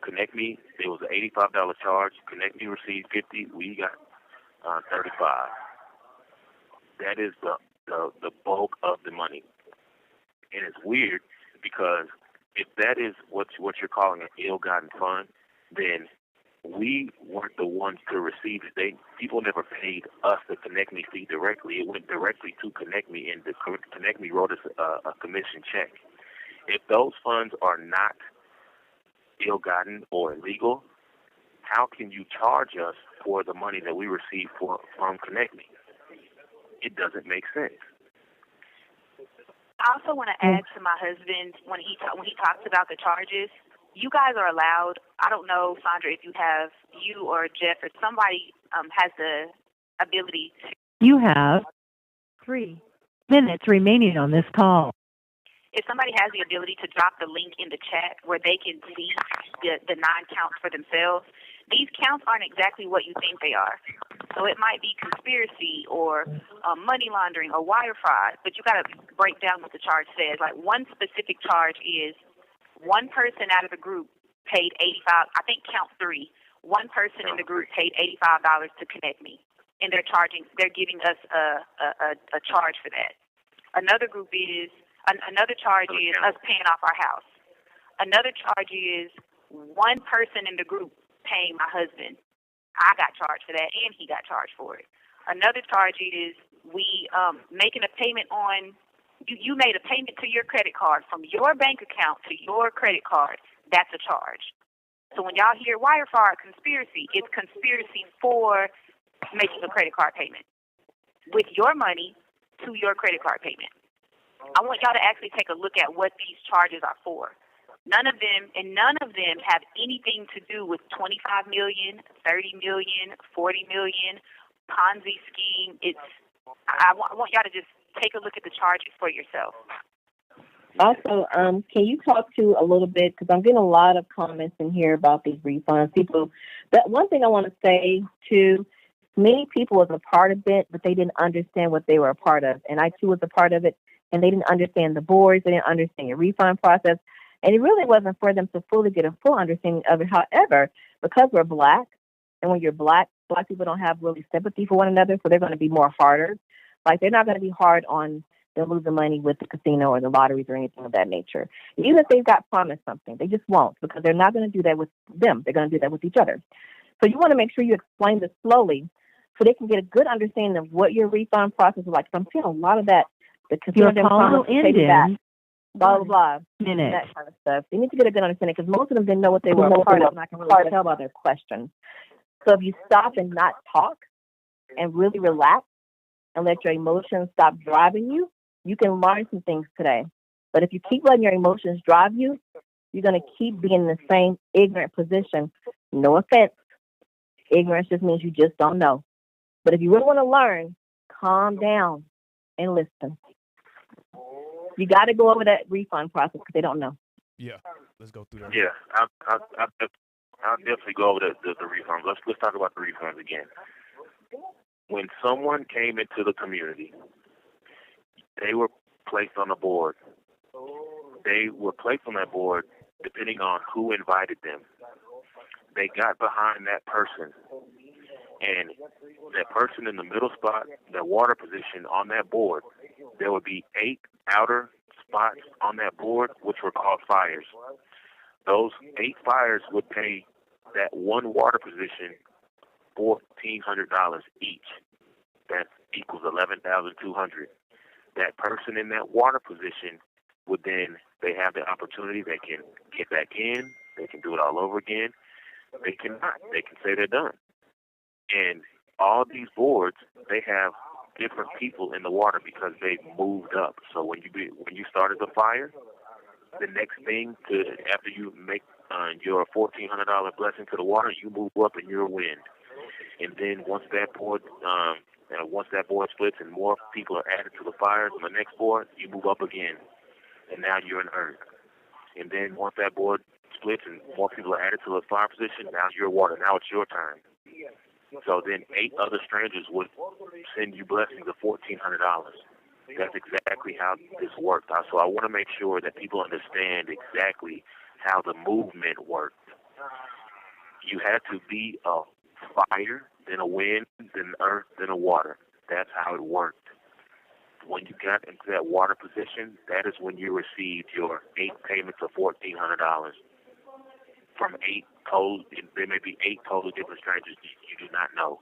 Connect Me, there was an $85 charge. Connect Me received $50. We got $35. That is the bulk of the money. And it's weird because if that is what you're calling an ill-gotten fund, then we weren't the ones to receive it. People never paid us the Connect Me fee directly. It went directly to Connect Me, and the Connect Me wrote us a commission check. If those funds are not ill-gotten or illegal, how can you charge us for the money that we received from Connect Me? It doesn't make sense. I also want to add to my husband when he talks about the charges. You guys are allowed. I don't know, Sandra, if you or Jeff or somebody has the ability to. You have 3 minutes remaining on this call. If somebody has the ability to drop the link in the chat where they can see the 9 counts for themselves, these counts aren't exactly what you think they are. So it might be conspiracy or money laundering or wire fraud, but you got to break down what the charge says. Like one specific charge is one person out of the group paid $85. I think count 3. One person in the group paid $85 to Connect Me, and they're giving us a charge for that. Another charge is us paying off our house. Another charge is one person in the group paying my husband. I got charged for that, and he got charged for it. Another charge is we making a payment on. You made a payment to your credit card from your bank account to your credit card. That's a charge. So when y'all hear wire fraud conspiracy, it's conspiracy for making a credit card payment with your money to your credit card payment. I want y'all to actually take a look at what these charges are for. None of them have anything to do with 25 million, 30 million, 40 million, Ponzi scheme. I want y'all to just take a look at the charges for yourself. Also, can you talk to a little bit, because I'm getting a lot of comments in here about these refunds. That one thing I want to say too, many people was a part of it, but they didn't understand what they were a part of. And I too was a part of it, and they didn't understand the boards, they didn't understand your refund process. And it really wasn't for them to fully get a full understanding of it. However, because we're black, and when you're black people don't have really sympathy for one another, so they're going to be more harder. Like, they're not going to be hard on them losing money with the casino or the lotteries or anything of that nature. Even if they've got promised something, they just won't, because they're not going to do that with them. They're going to do that with each other. So you want to make sure you explain this slowly so they can get a good understanding of what your refund process is like. So I'm seeing a lot of that. The casino call will end in blah, blah, blah, minutes. that kind of stuff. They need to get a good understanding, because most of them didn't know what they were a part of, and I can really tell by their questions. So if you stop and not talk and really relax and let your emotions stop driving you, you can learn some things today. But if you keep letting your emotions drive you, you're going to keep being in the same ignorant position. No offense. Ignorance just means you just don't know. But if you really want to learn, calm down and listen. You got to go over that refund process because they don't know. Yeah, let's go through that. Yeah, I'll definitely go over the refunds. Let's talk about the refunds again. When someone came into the community, they were placed on a board. They were placed on that board depending on who invited them. They got behind that person, and that person in the middle spot, that water position on that board, there would be 8 outer spots on that board, which were called fires. Those 8 fires would pay that one water position, $1,400 each. That equals $11,200. That person in that water position would then, they have the opportunity, they can get back in, they can do it all over again. They cannot. They can say they're done. And all these boards, they have different people in the water because they've moved up. So when you started the fire, the next thing after you make your $1,400 blessing to the water, you move up in your wind. And then once that board splits and more people are added to the fires on the next board, you move up again, and now you're in earth. And then once that board splits and more people are added to the fire position, now you're water. Now it's your turn. So then 8 other strangers would send you blessings of $1,400. That's exactly how this worked. So I want to make sure that people understand exactly how the movement worked. You had to be a fire, then a wind, then earth, then a water. That's how it worked. When you got into that water position, that is when you received your 8 payments of $1,400 from 8 total. There may be 8 total different strangers you do not know.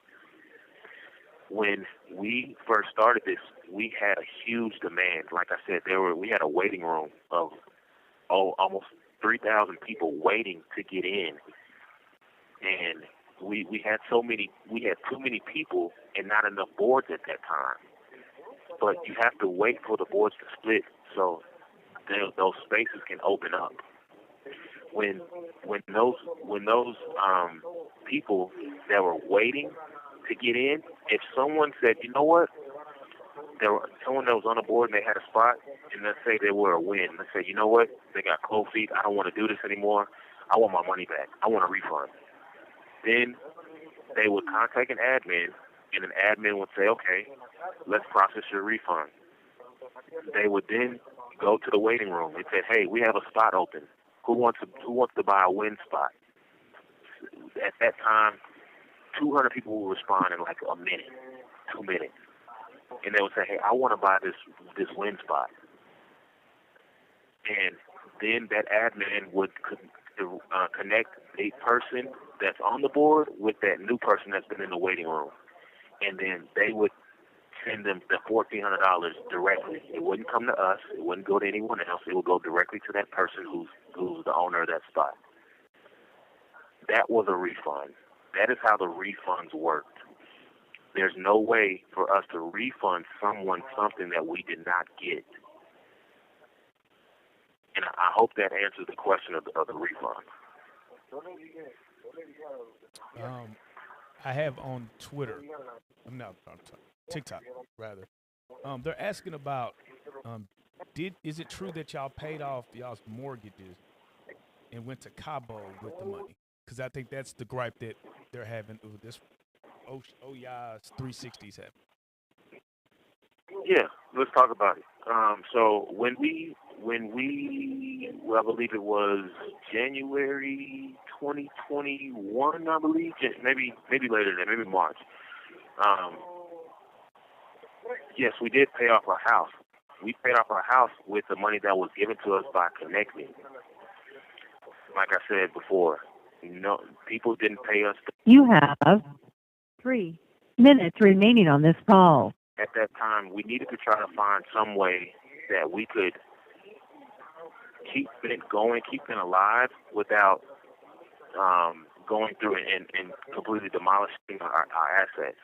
When we first started this, we had a huge demand. Like I said, we had a waiting room of almost 3,000 people waiting to get in, and we had too many people and not enough boards at that time. But you have to wait for the boards to split so those spaces can open up. When those people that were waiting to get in, if someone said, you know what, someone that was on the board and they had a spot, and let's say they were a win, let's say, you know what, they got cold feet, I don't want to do this anymore, I want my money back, I want a refund. Then they would contact an admin, and an admin would say, okay, let's process your refund. They would then go to the waiting room and say, hey, we have a spot open. Who wants to buy a win spot? At that time, 200 people will respond in like a minute, 2 minutes. And they would say, hey, I want to buy this win spot. And then that admin would connect a person that's on the board with that new person that's been in the waiting room. And then they would send them the $1,400 directly. It wouldn't come to us. It wouldn't go to anyone else. It would go directly to that person who's the owner of that spot. That was a refund. That is how the refunds worked. There's no way for us to refund someone something that we did not get. And I hope that answers the question of the refund. I have on Twitter, TikTok rather. They're asking about, is it true that y'all paid off y'all's mortgages and went to Cabo with the money? Because I think that's the gripe that they're having with this. Ya's 360s having. Yeah, let's talk about it. So when we, I believe it was January 2021, I believe, maybe later than maybe March. Yes, we did pay off our house. We paid off our house with the money that was given to us by Connect Me. Like I said before, no, people didn't pay us. You have 3 minutes remaining on this call. At that time, we needed to try to find some way that we could keep it going, keep it alive without going through and completely demolishing our assets.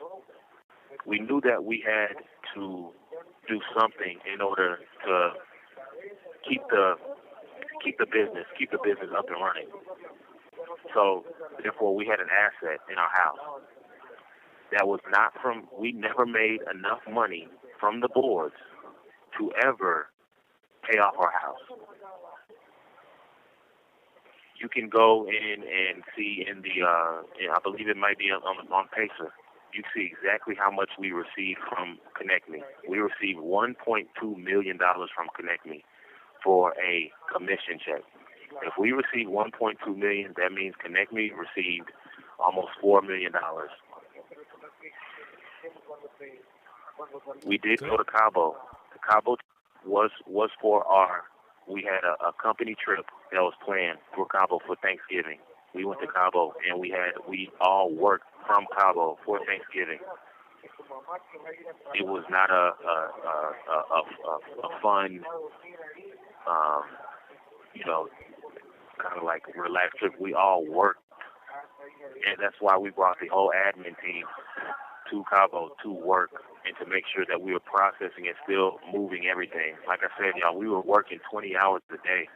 We knew that we had to do something in order to keep the business up and running. So therefore, we had an asset in our house that was not from. We never made enough money from the boards to ever pay off our house. You can go in and see in the, I believe it might be on Pacer. You see exactly how much we received from Connect Me. We received $1.2 million from Connect Me for a commission check. If we received $1.2 million, that means Connect Me received almost $4 million. We did go to Cabo. The Cabo was for we had a company trip that was planned for Cabo for Thanksgiving. We went to Cabo, and we all worked from Cabo for Thanksgiving. It was not a fun, kind of like relaxed trip. We all worked, and that's why we brought the whole admin team to Cabo to work and to make sure that we were processing and still moving everything. Like I said, y'all, we were working 20 hours a day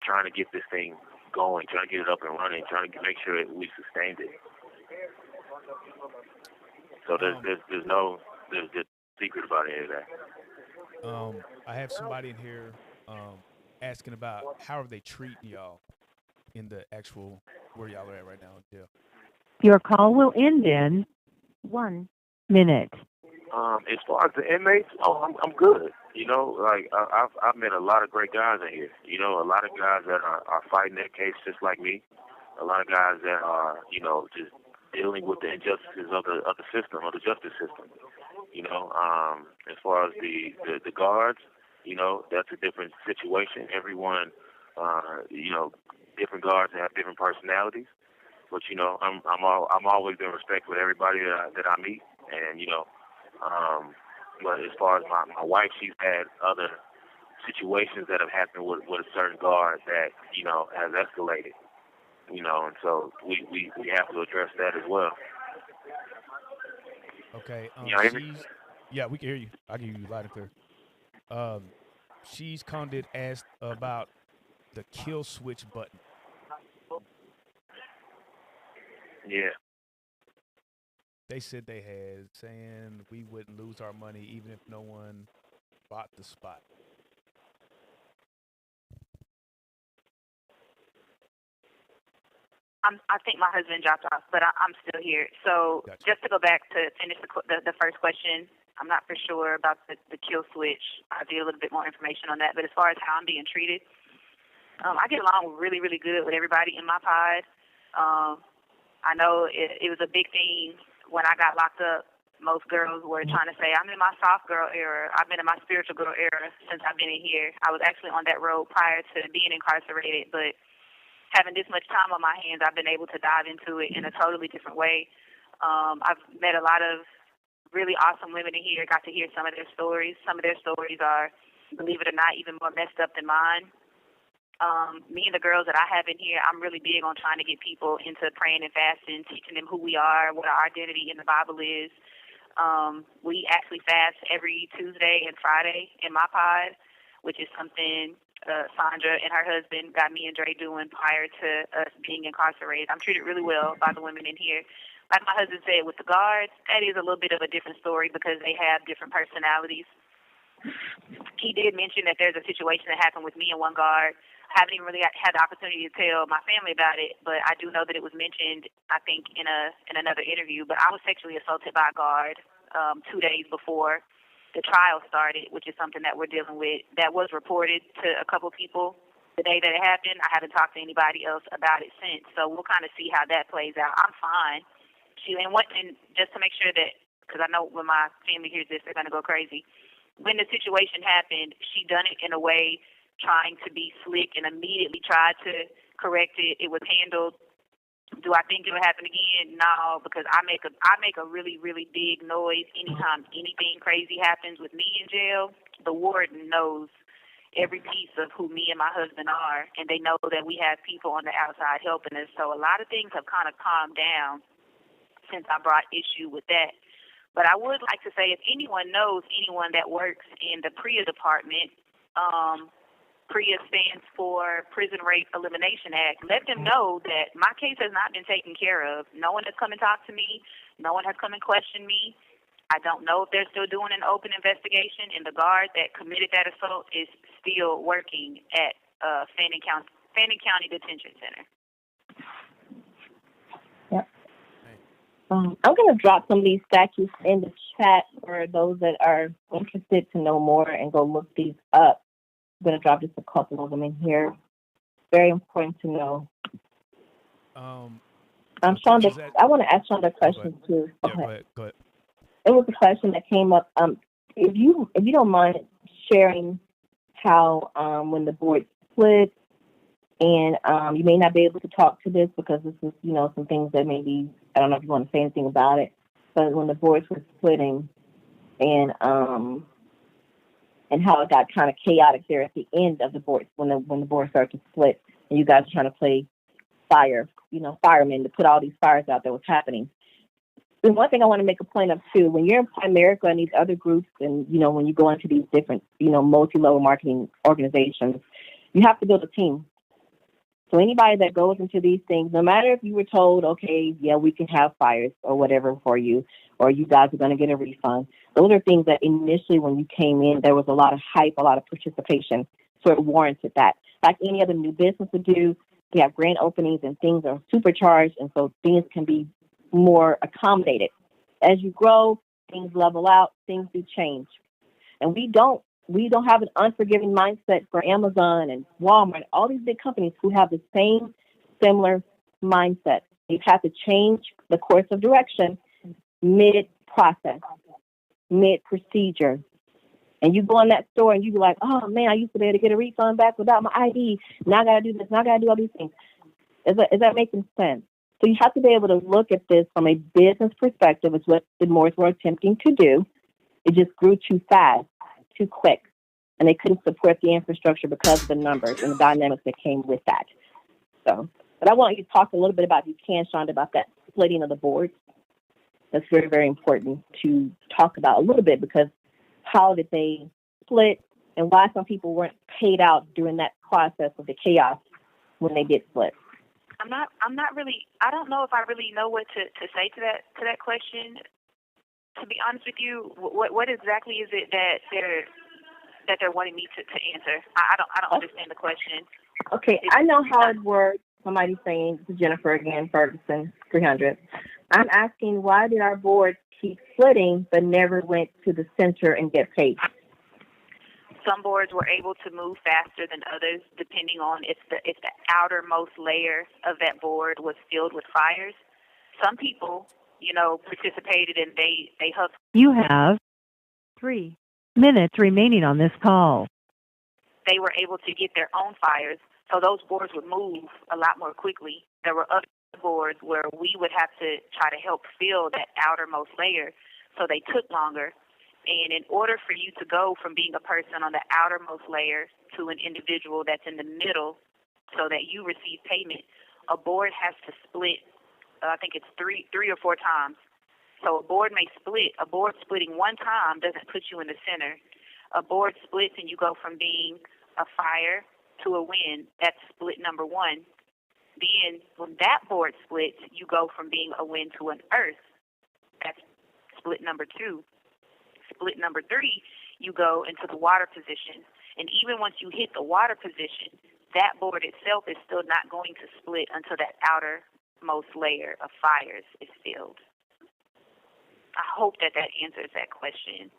trying to get this thing going, trying to get it up and running, trying to make sure that we sustained it. So there's no secret about any of that. I have somebody in here asking about how are they treating y'all in the actual where y'all are at right now in jail. Your call will end in 1 minute. As far as the inmates, I'm good. Like I've met a lot of great guys in here. A lot of guys that are fighting their case just like me. A lot of guys that are, just dealing with the injustices of the system, of the justice system. As far as the guards, that's a different situation. Everyone, different guards have different personalities. But I'm always been respect with everybody that I meet, and but as far as my wife, she's had other situations that have happened with a certain guard that has escalated, and so we have to address that as well. Okay. Yeah, we can hear you. I can hear you loud and clear. She's Condit asked about the kill switch button. Yeah. They said they had, saying we wouldn't lose our money even if no one bought the spot. I think my husband dropped off, but I'm still here. So Gotcha. Just to go back to finish the first question, I'm not for sure about the kill switch. I'll get a little bit more information on that. But as far as how I'm being treated, I get along really, really good with everybody in my pod. I know it was a big thing when I got locked up. Most girls were trying to say, I'm in my soft girl era. I've been in my spiritual girl era since I've been in here. I was actually on that road prior to being incarcerated, but having this much time on my hands, I've been able to dive into it in a totally different way. I've met a lot of really awesome women in here, got to hear some of their stories. Some of their stories are, believe it or not, even more messed up than mine. Me and the girls that I have in here, I'm really big on trying to get people into praying and fasting, teaching them who we are, what our identity in the Bible is. We actually fast every Tuesday and Friday in my pod, which is something Sandra and her husband got me and Dre doing prior to us being incarcerated. I'm treated really well by the women in here. Like my husband said, with the guards, that is a little bit of a different story because they have different personalities. He did mention that there's a situation that happened with me and one guard. I haven't even really had the opportunity to tell my family about it, but I do know that it was mentioned, I think, in another interview. But I was sexually assaulted by a guard 2 days before the trial started, which is something that we're dealing with. That was reported to a couple people the day that it happened. I haven't talked to anybody else about it since, so we'll kind of see how that plays out. I'm fine. And just to make sure that, because I know when my family hears this, they're going to go crazy. When the situation happened, she done it in a way trying to be slick and immediately tried to correct it. It was handled. Do I think it'll happen again? No, because I make a really, really big noise anytime anything crazy happens with me in jail. The warden knows every piece of who me and my husband are, and they know that we have people on the outside helping us. So a lot of things have kind of calmed down since I brought issue with that. But I would like to say, if anyone knows anyone that works in the Plea department, PREA stands for Prison Rape Elimination Act. Let them know that my case has not been taken care of. No one has come and talked to me. No one has come and questioned me. I don't know if they're still doing an open investigation, and the guard that committed that assault is still working at Fannin County Detention Center. Yep. I'm going to drop some of these statutes in the chat for those that are interested to know more and go look these up. I'm going to drop just a couple of them in here. Very important to know. Shonda, I want to ask Shonda a question too. Yeah, go ahead. It was a question that came up. If you don't mind sharing how when the board split, And you may not be able to talk to this because this is, some things that maybe, I don't know if you want to say anything about it, but when the boards were splitting and how it got kind of chaotic there at the end of the board when the board started to split and you guys were trying to play firemen to put all these fires out that was happening. The one thing I want to make a point of too, when you're in Primerica and these other groups and, when you go into these different, multi-level marketing organizations, you have to build a team. So anybody that goes into these things, no matter if you were told, okay, yeah, we can have fires or whatever for you, or you guys are going to get a refund, those are things that initially when you came in, there was a lot of hype, a lot of participation. So it warranted that. Like any other new business would do, they have grand openings and things are supercharged, and so things can be more accommodated. As you grow, things level out, things do change. And we don't have an unforgiving mindset for Amazon and Walmart, all these big companies who have the same similar mindset. They've had to change the course of direction mid-process, mid-procedure. And you go in that store and you be like, oh, man, I used to be able to get a refund back without my ID. Now I got to do this. Now I got to do all these things. Is that making sense? So you have to be able to look at this from a business perspective, is what the Moors were attempting to do. It just grew too fast, too quick, and they couldn't support the infrastructure because of the numbers and the dynamics that came with that. So, but I want you to talk a little bit about, if you can, Shonda, about that splitting of the boards. That's very, very important to talk about a little bit, because how did they split and why some people weren't paid out during that process of the chaos when they did split. I'm not really, I don't know if I really know what to say to that question. To be honest with you, what exactly is it that they're wanting me to answer? I don't understand the question. Okay, I know how it works. Somebody's saying, this is Jennifer again, Ferguson 300. I'm asking, why did our board keep splitting but never went to the center and get paid? Some boards were able to move faster than others, depending on if the outermost layer of that board was filled with fires. Some people, participated and they hustled. You have 3 minutes remaining on this call. They were able to get their own fires, so those boards would move a lot more quickly. There were other boards where we would have to try to help fill that outermost layer, so they took longer. And in order for you to go from being a person on the outermost layer to an individual that's in the middle so that you receive payment, a board has to split, I think it's three or four times. So a board may split. A board splitting one time doesn't put you in the center. A board splits and you go from being a fire to a wind. That's split number one. Then when that board splits, you go from being a wind to an earth. That's split number two. Split number three, you go into the water position. And even once you hit the water position, that board itself is still not going to split until that outermost layer of fires is filled. I hope that answers that question.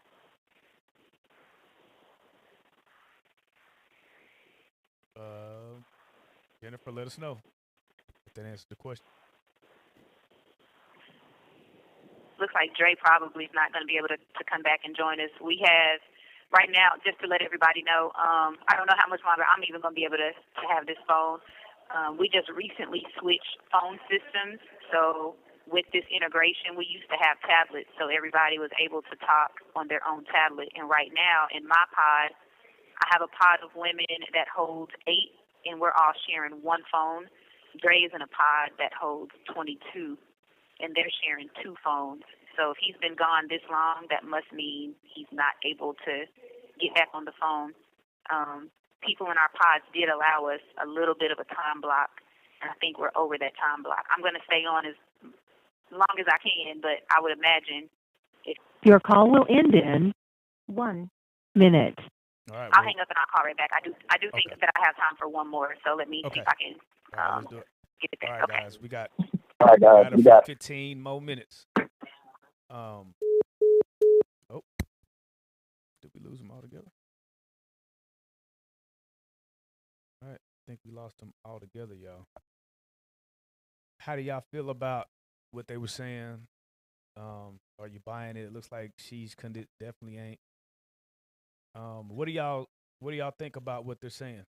Jennifer, let us know if that answers the question. Looks like Dre probably is not going to be able to come back and join us. We have, right now, just to let everybody know, I don't know how much longer I'm even going to be able to have this phone. We just recently switched phone systems. So with this integration, we used to have tablets, so everybody was able to talk on their own tablet. And right now, in my pod, I have a pod of women that holds 8, and we're all sharing one phone. Dre is in a pod that holds 22. And they're sharing 2 phones. So if he's been gone this long, that must mean he's not able to get back on the phone. People in our pods did allow us a little bit of a time block, and I think we're over that time block. I'm going to stay on as long as I can, but I would imagine your call will end in 1 minute. All right, I'll hang up and I'll call right back. I do think that I have time for one more, so let me see if I can let's do it. get it there. All right, guys, we got 15 more minutes. Oh, did we lose them altogether? All right, I think we lost them altogether, y'all. How do y'all feel about what they were saying? Are you buying it? It looks like she's definitely ain't. What do y'all think about what they're saying?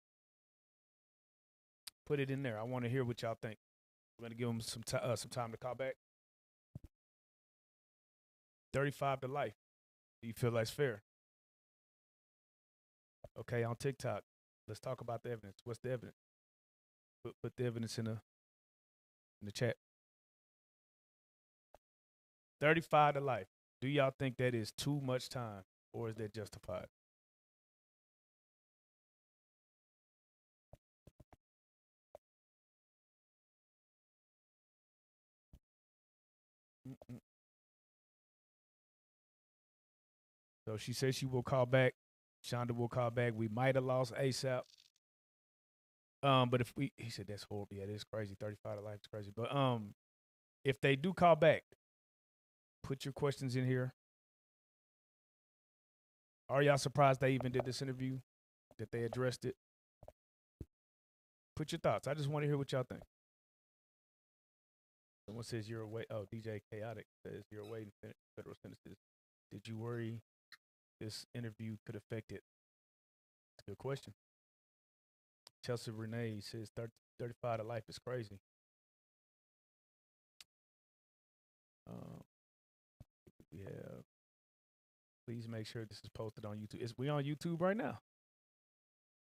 Put it in there. I want to hear what y'all think. We're gonna give them some time to call back. 35 to life. Do you feel that's fair? Okay, on TikTok, let's talk about the evidence. What's the evidence? Put the evidence in the chat. 35 to life. Do y'all think that is too much time, or is that justified? So she says she will call back. Shonda will call back. We might have lost ASAP. But he said that's horrible. Yeah, that's crazy. 35 to life is crazy. But if they do call back, put your questions in here. Are y'all surprised they even did this interview? That they addressed it? Put your thoughts. I just want to hear what y'all think. Someone says you're away. Oh, DJ Chaotic says you're awaiting federal sentences. Did you worry this interview could affect it? That's a good question. Chelsea Renee says 35 to life is crazy. We have. Please make sure this is posted on YouTube. We on YouTube right now.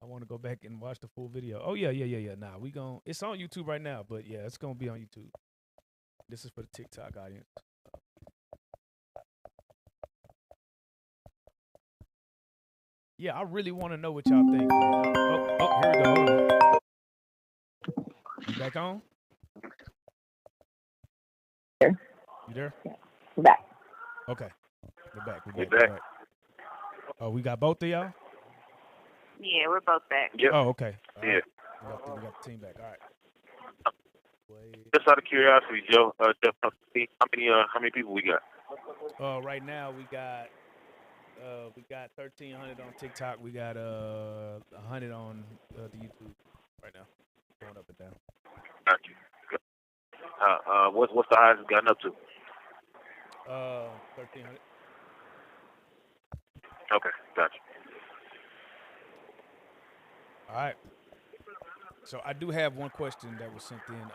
I want to go back and watch the full video. Oh yeah. Nah, it's on YouTube right now, but yeah, it's gonna be on YouTube. This is for the TikTok audience. Yeah, I really want to know what y'all think, man. Oh, here we go. Hold on. You back on? Here. You there? Yeah. I'm back. Okay. We're back. Oh, we got both of y'all? Yeah, we're both back. Yep. Oh, okay. All yeah. Right. We got the team back. All right. Just out of curiosity, Joe, how many people we got? Right now we got 1,300 on TikTok. We got 100 on the YouTube right now, going up and down. Got you. What's the highest gotten up to? 1,300. Okay, gotcha. All right. So I do have one question that was sent in.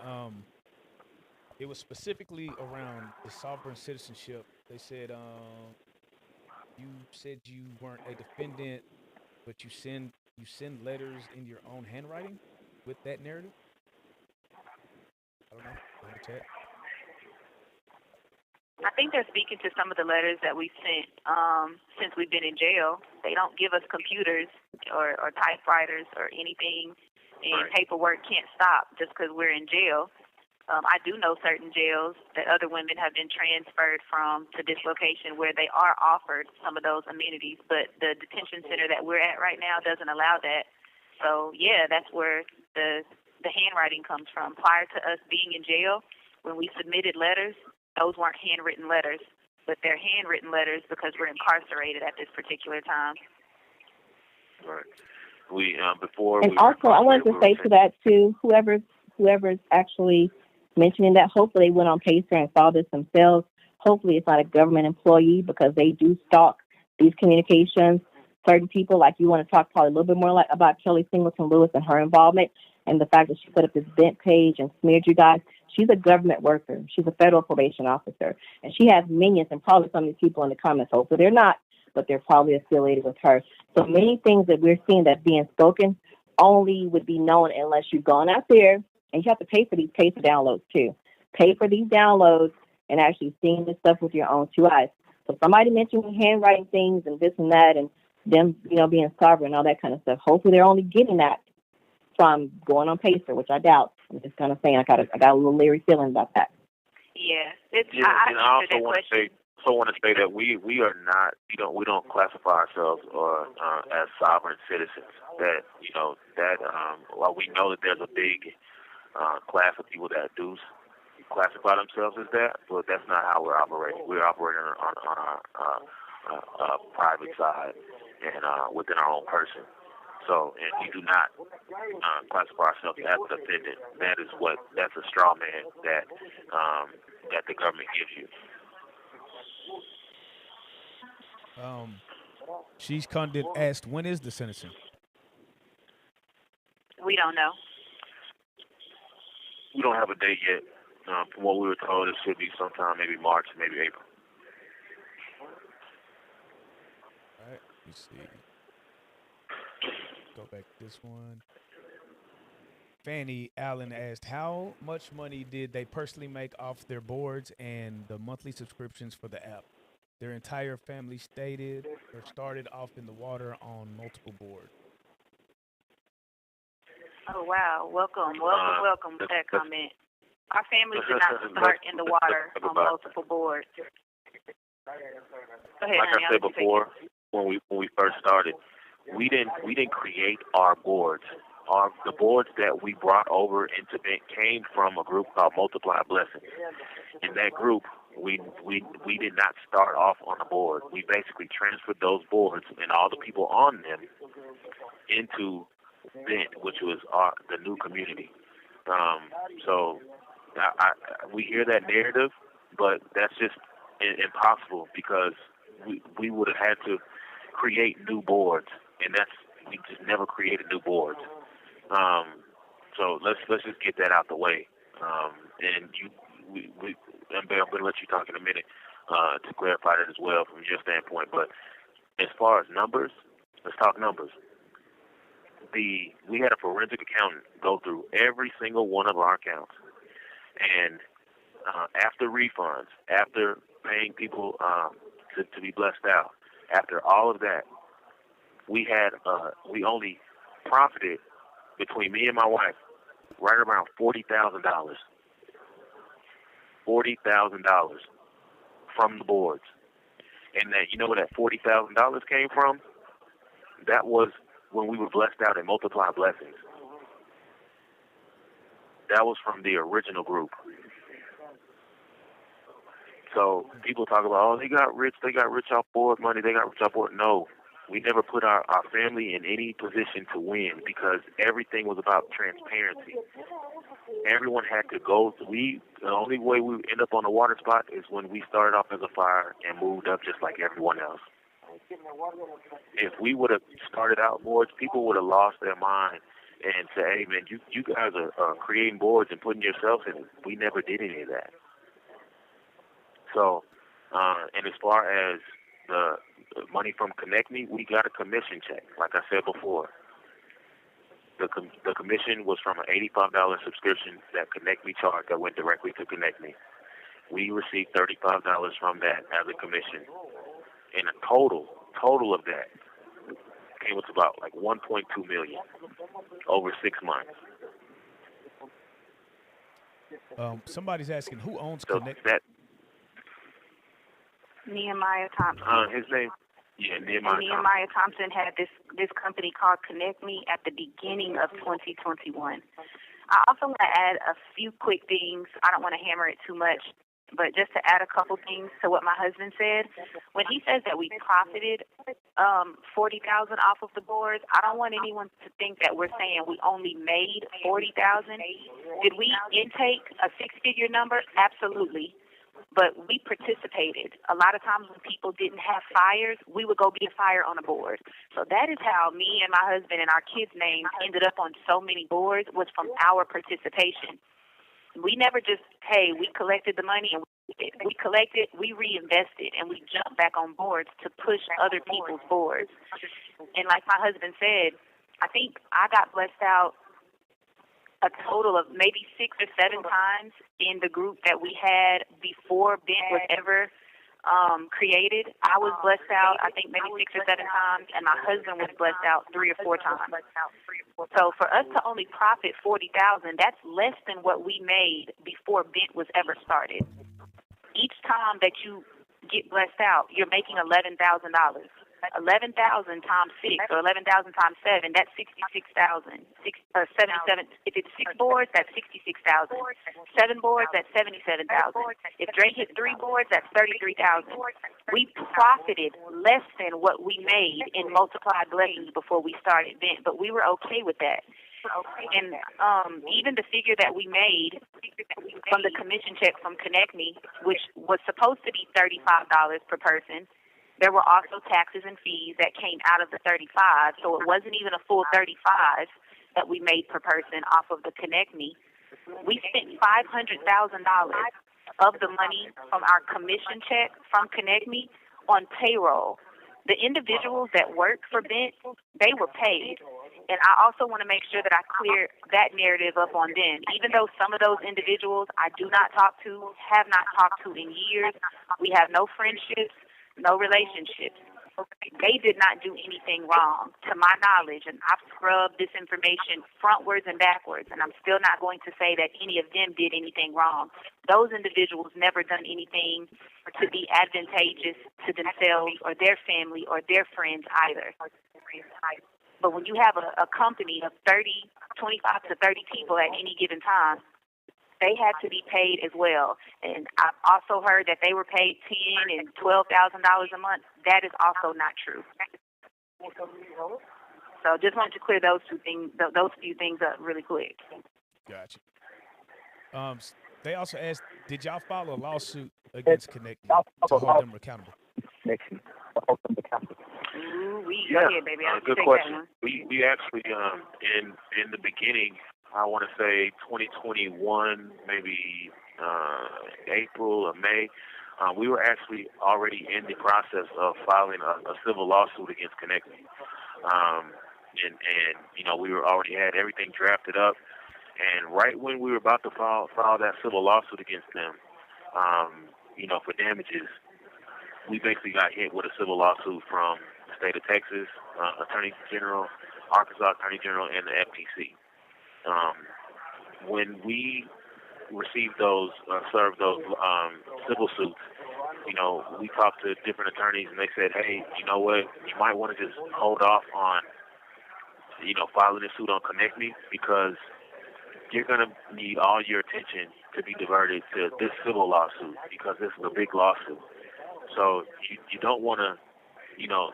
It was specifically around the sovereign citizenship. They said you said you weren't a defendant, but you send letters in your own handwriting with that narrative. I don't know. In the chat. I think they're speaking to some of the letters that we sent since we've been in jail. They don't give us computers or typewriters or anything, and paperwork can't stop just because we're in jail. I do know certain jails that other women have been transferred from to this location where they are offered some of those amenities, but the detention center that we're at right now doesn't allow that. So, yeah, that's where the handwriting comes from. Prior to us being in jail, when we submitted letters, those weren't handwritten letters, but they're handwritten letters because we're incarcerated at this particular time. Right. Before. And also, I wanted to say to that too, whoever's actually mentioning that, hopefully they went on Pacer and saw this themselves. Hopefully it's not a government employee, because they do stalk these communications. Certain people, like, you want to talk probably a little bit more like about Kelly Singleton Lewis and her involvement and the fact that she put up this BINT page and smeared you guys. She's a government worker. She's a federal probation officer. And she has minions, and probably some of these people in the comments, hopefully they're not, but they're probably affiliated with her. So many things that we're seeing that's being spoken only would be known unless you've gone out there, and you have to pay for these paper downloads too. Pay for these downloads and actually seeing this stuff with your own two eyes. So somebody mentioning handwriting things and this and that, and them, being sovereign and all that kind of stuff. Hopefully they're only getting that from going on Pacer, which I doubt. I'm just kind of saying I got a little leery feeling about that. Yeah, and I also want to say that we are not, we don't classify ourselves as sovereign citizens. That while we know that there's a big class of people that do classify themselves as that, but that's not how we're operating. We're operating on our private side and within our own person. So, and we do not classify ourselves as a defendant. That's a straw man that the government gives you. She's Condit asked, when is the sentencing? We don't know. We don't have a date yet. From what we were told, it should be sometime, maybe March, maybe April. All right, let me see. Go back to this one. Fanny Allen asked, how much money did they personally make off their boards and the monthly subscriptions for the app? Their entire family stated or started off in the water on multiple boards. Oh, wow. Welcome to that comment. Our family did not start in the water on multiple boards. Go ahead, like I said before, when we first started, we didn't create our boards. The boards that we brought over into BINT came from a group called Multiply Blessings. In that group, we did not start off on a board. We basically transferred those boards and all the people on them into BINT, which was the new community. So we hear that narrative, but that's just impossible because we would have had to create new boards, and we just never created new boards. So let's just get that out the way. And I'm going to let you talk in a minute to clarify that as well from your standpoint. But as far as numbers, let's talk numbers. We had a forensic accountant go through every single one of our accounts, and after refunds, after paying people to be blessed out, after all of that, we only profited between me and my wife right around $40,000. $40,000 from the boards. And that, you know where that $40,000 came from? That was when we were blessed out and Multiply Blessings. That was from the original group. So people talk about, oh, they got rich off board money, they got rich off board. No, we never put our family in any position to win because everything was about transparency. Everyone had to go. The only way we end up on the water spot is when we started off as a fire and moved up just like everyone else. If we would have started out boards, people would have lost their mind and said, hey, man, you guys are creating boards and putting yourselves in it. We never did any of that. So, and as far as the money from Connect Me, we got a commission check, like I said before. The commission was from an $85 subscription that Connect Me charged that went directly to Connect Me. We received $35 from that as a commission. And a total of that came to about like $1.2 million over 6 months. Somebody's asking, who owns So Connect? That Nehemiah Thompson. His name? Yeah, Nehemiah Thompson had this company called Connect Me at the beginning of 2021. I also want to add a few quick things. I don't want to hammer it too much, but just to add a couple things to what my husband said. When he says that we profited $40,000 off of the boards, I don't want anyone to think that we're saying we only made $40,000. Did we intake a six-figure number? Absolutely. But we participated. A lot of times when people didn't have fires, we would go get a fire on a board. So that is how me and my husband and our kids' names ended up on so many boards, was from our participation. We never just, hey, we collected the money and we collected, we reinvested, and we jumped back on boards to push other people's boards. And like my husband said, I think I got blessed out a total of maybe 6 or 7 times in the group that we had before BINT was ever created. I was blessed out, I think, maybe 6 or 7 times, and my husband was blessed out 3 or 4 times. So for us to only profit $40,000, that's less than what we made before BINT was ever started. Each time that you get blessed out, you're making $11,000. 11,000 times 6, or 11,000 times 7, that's 66,000. 77. If it's 6 boards, that's 66,000. 7 boards, that's 77,000. If Dre hit 3 boards, that's 33,000. We profited less than what we made in multiplied blessings before we started BINT, but we were okay with that. And even the figure that we made from the commission check from Connect Me, which was supposed to be $35 per person, there were also taxes and fees that came out of the 35, so it wasn't even a full 35 that we made per person off of the Connect Me. We spent $500,000 of the money from our commission check from Connect Me on payroll. The individuals that work for BINT, they were paid. And I also want to make sure that I clear that narrative up on them. Even though some of those individuals I do not talk to, have not talked to in years, we have no friendships, no relationships. They did not do anything wrong, to my knowledge, and I've scrubbed this information frontwards and backwards, and I'm still not going to say that any of them did anything wrong. Those individuals never done anything to be advantageous to themselves or their family or their friends either. But when you have a company of 25 to 30 people at any given time, they had to be paid as well. And I've also heard that they were paid $10,000 and $12,000 a month. That is also not true. So just wanted to clear those few things up really quick. Gotcha. They also asked, did y'all file a lawsuit against Connect Me to hold them accountable? Yeah, baby. Good question. We actually in the beginning, I want to say 2021, maybe April or May, we were actually already in the process of filing a civil lawsuit against Connect Me. And you know, we were already had everything drafted up. And right when we were about to file that civil lawsuit against them, you know, for damages, we basically got hit with a civil lawsuit from the state of Texas, Attorney General, Arkansas Attorney General, and the FTC. When we received those, served those civil suits, you know, we talked to different attorneys, and they said, hey, you know what, you might want to just hold off on, you know, filing a suit on Connect Me, because you're going to need all your attention to be diverted to this civil lawsuit, because this is a big lawsuit. So you don't want to, you know,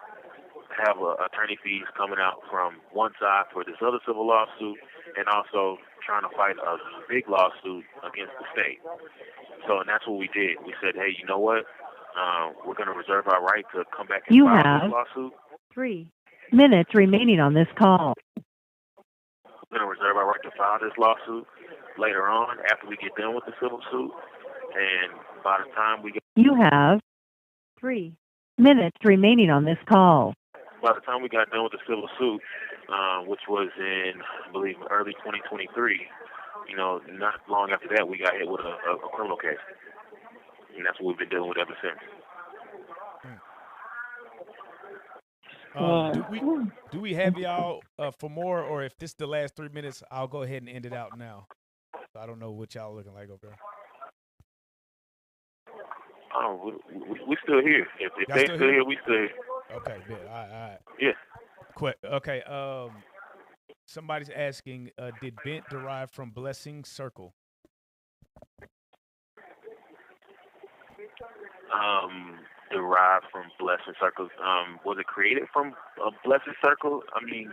have attorney fees coming out from one side for this other civil lawsuit, and also trying to fight a big lawsuit against the state. So, and that's what we did. We said, hey, you know what? We're going to reserve our right to come back and file this lawsuit. 3 minutes remaining on this call. We're going to reserve our right to file this lawsuit later on after we get done with the civil suit. And by the time we get... You have 3 minutes remaining on this call. By the time we got done with the civil suit, which was in, I believe, early 2023, you know, not long after that, we got hit with a criminal case. And that's what we've been dealing with ever since. Do we have y'all for more, or if this is the last 3 minutes, I'll go ahead and end it out now. I don't know what y'all looking like over there. Oh, we still here. If they still here, we still here. Okay, good. All right. Yeah. Quick. Okay. Somebody's asking, did BINT derive from Blessing Circle? Derived from Blessing Circle. Was it created from a Blessing Circle? I mean,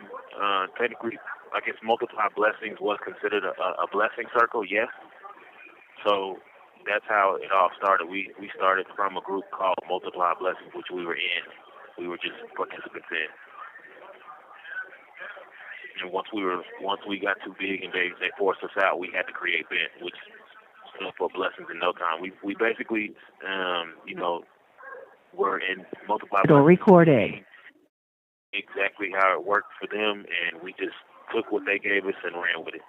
technically, I guess Multiply Blessings was considered a blessing circle, yes. So that's how it all started. We started from a group called Multiply Blessings, which we were in. We were just participants in. And once we got too big and they forced us out, we had to create BINT, which stood for Blessings in No Time. We basically, you know, were in Multiply Blessings. Recorded. Exactly how it worked for them, and we just took what they gave us and ran with it.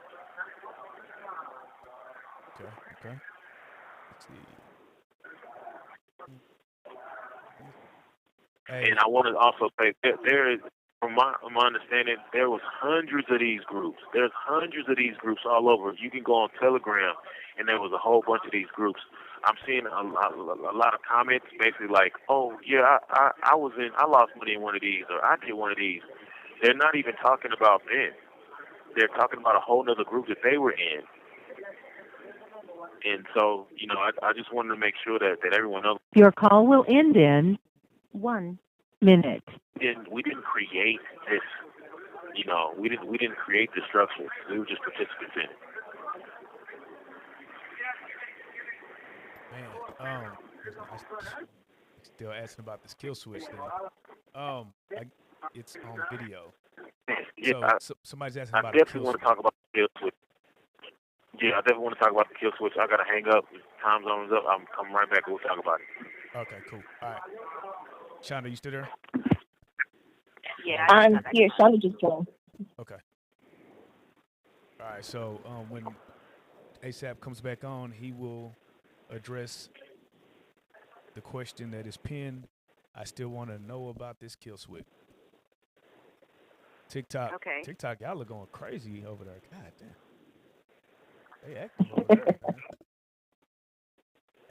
Okay. Let's see. Hey. And I want to also say there is, from my understanding, there was hundreds of these groups. There's hundreds of these groups all over. You can go on Telegram, and there was a whole bunch of these groups. I'm seeing a lot of comments basically like, oh, yeah, I lost money in one of these, or I did one of these. They're not even talking about BINT. They're talking about a whole other group that they were in. And so, you know, I just wanted to make sure that everyone knows. Your call will end in 1 minute. We didn't create this, you know, we didn't create the structure. We were just participants in it. Man, still asking about this kill switch thing. It's on video. Yeah, So somebody's asking about I definitely want to talk about the kill switch. Yeah, I definitely want to talk about the kill switch. I got to hang up. Time zone's up. I'm coming right back and we'll talk about it. Okay, cool. All right. Shonda, you still there? Yeah, I'm here. Shonda just joined. Okay. All right. So when ASAP comes back on, he will address the question that is pinned. I still want to know about this kill switch. TikTok. Okay. TikTok, y'all are going crazy over there. God damn. They active over there, man.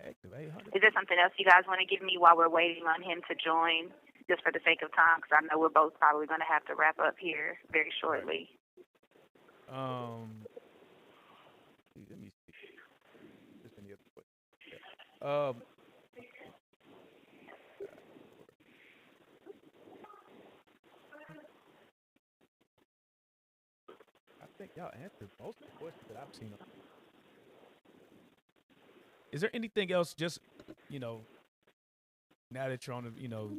Active 800. Is there something else you guys want to give me while we're waiting on him to join, just for the sake of time? Because I know we're both probably going to have to wrap up here very shortly. Let me see. There's any other question. Yeah. I think y'all answered most of the questions that I've seen. Is there anything else, just, now that you're on the,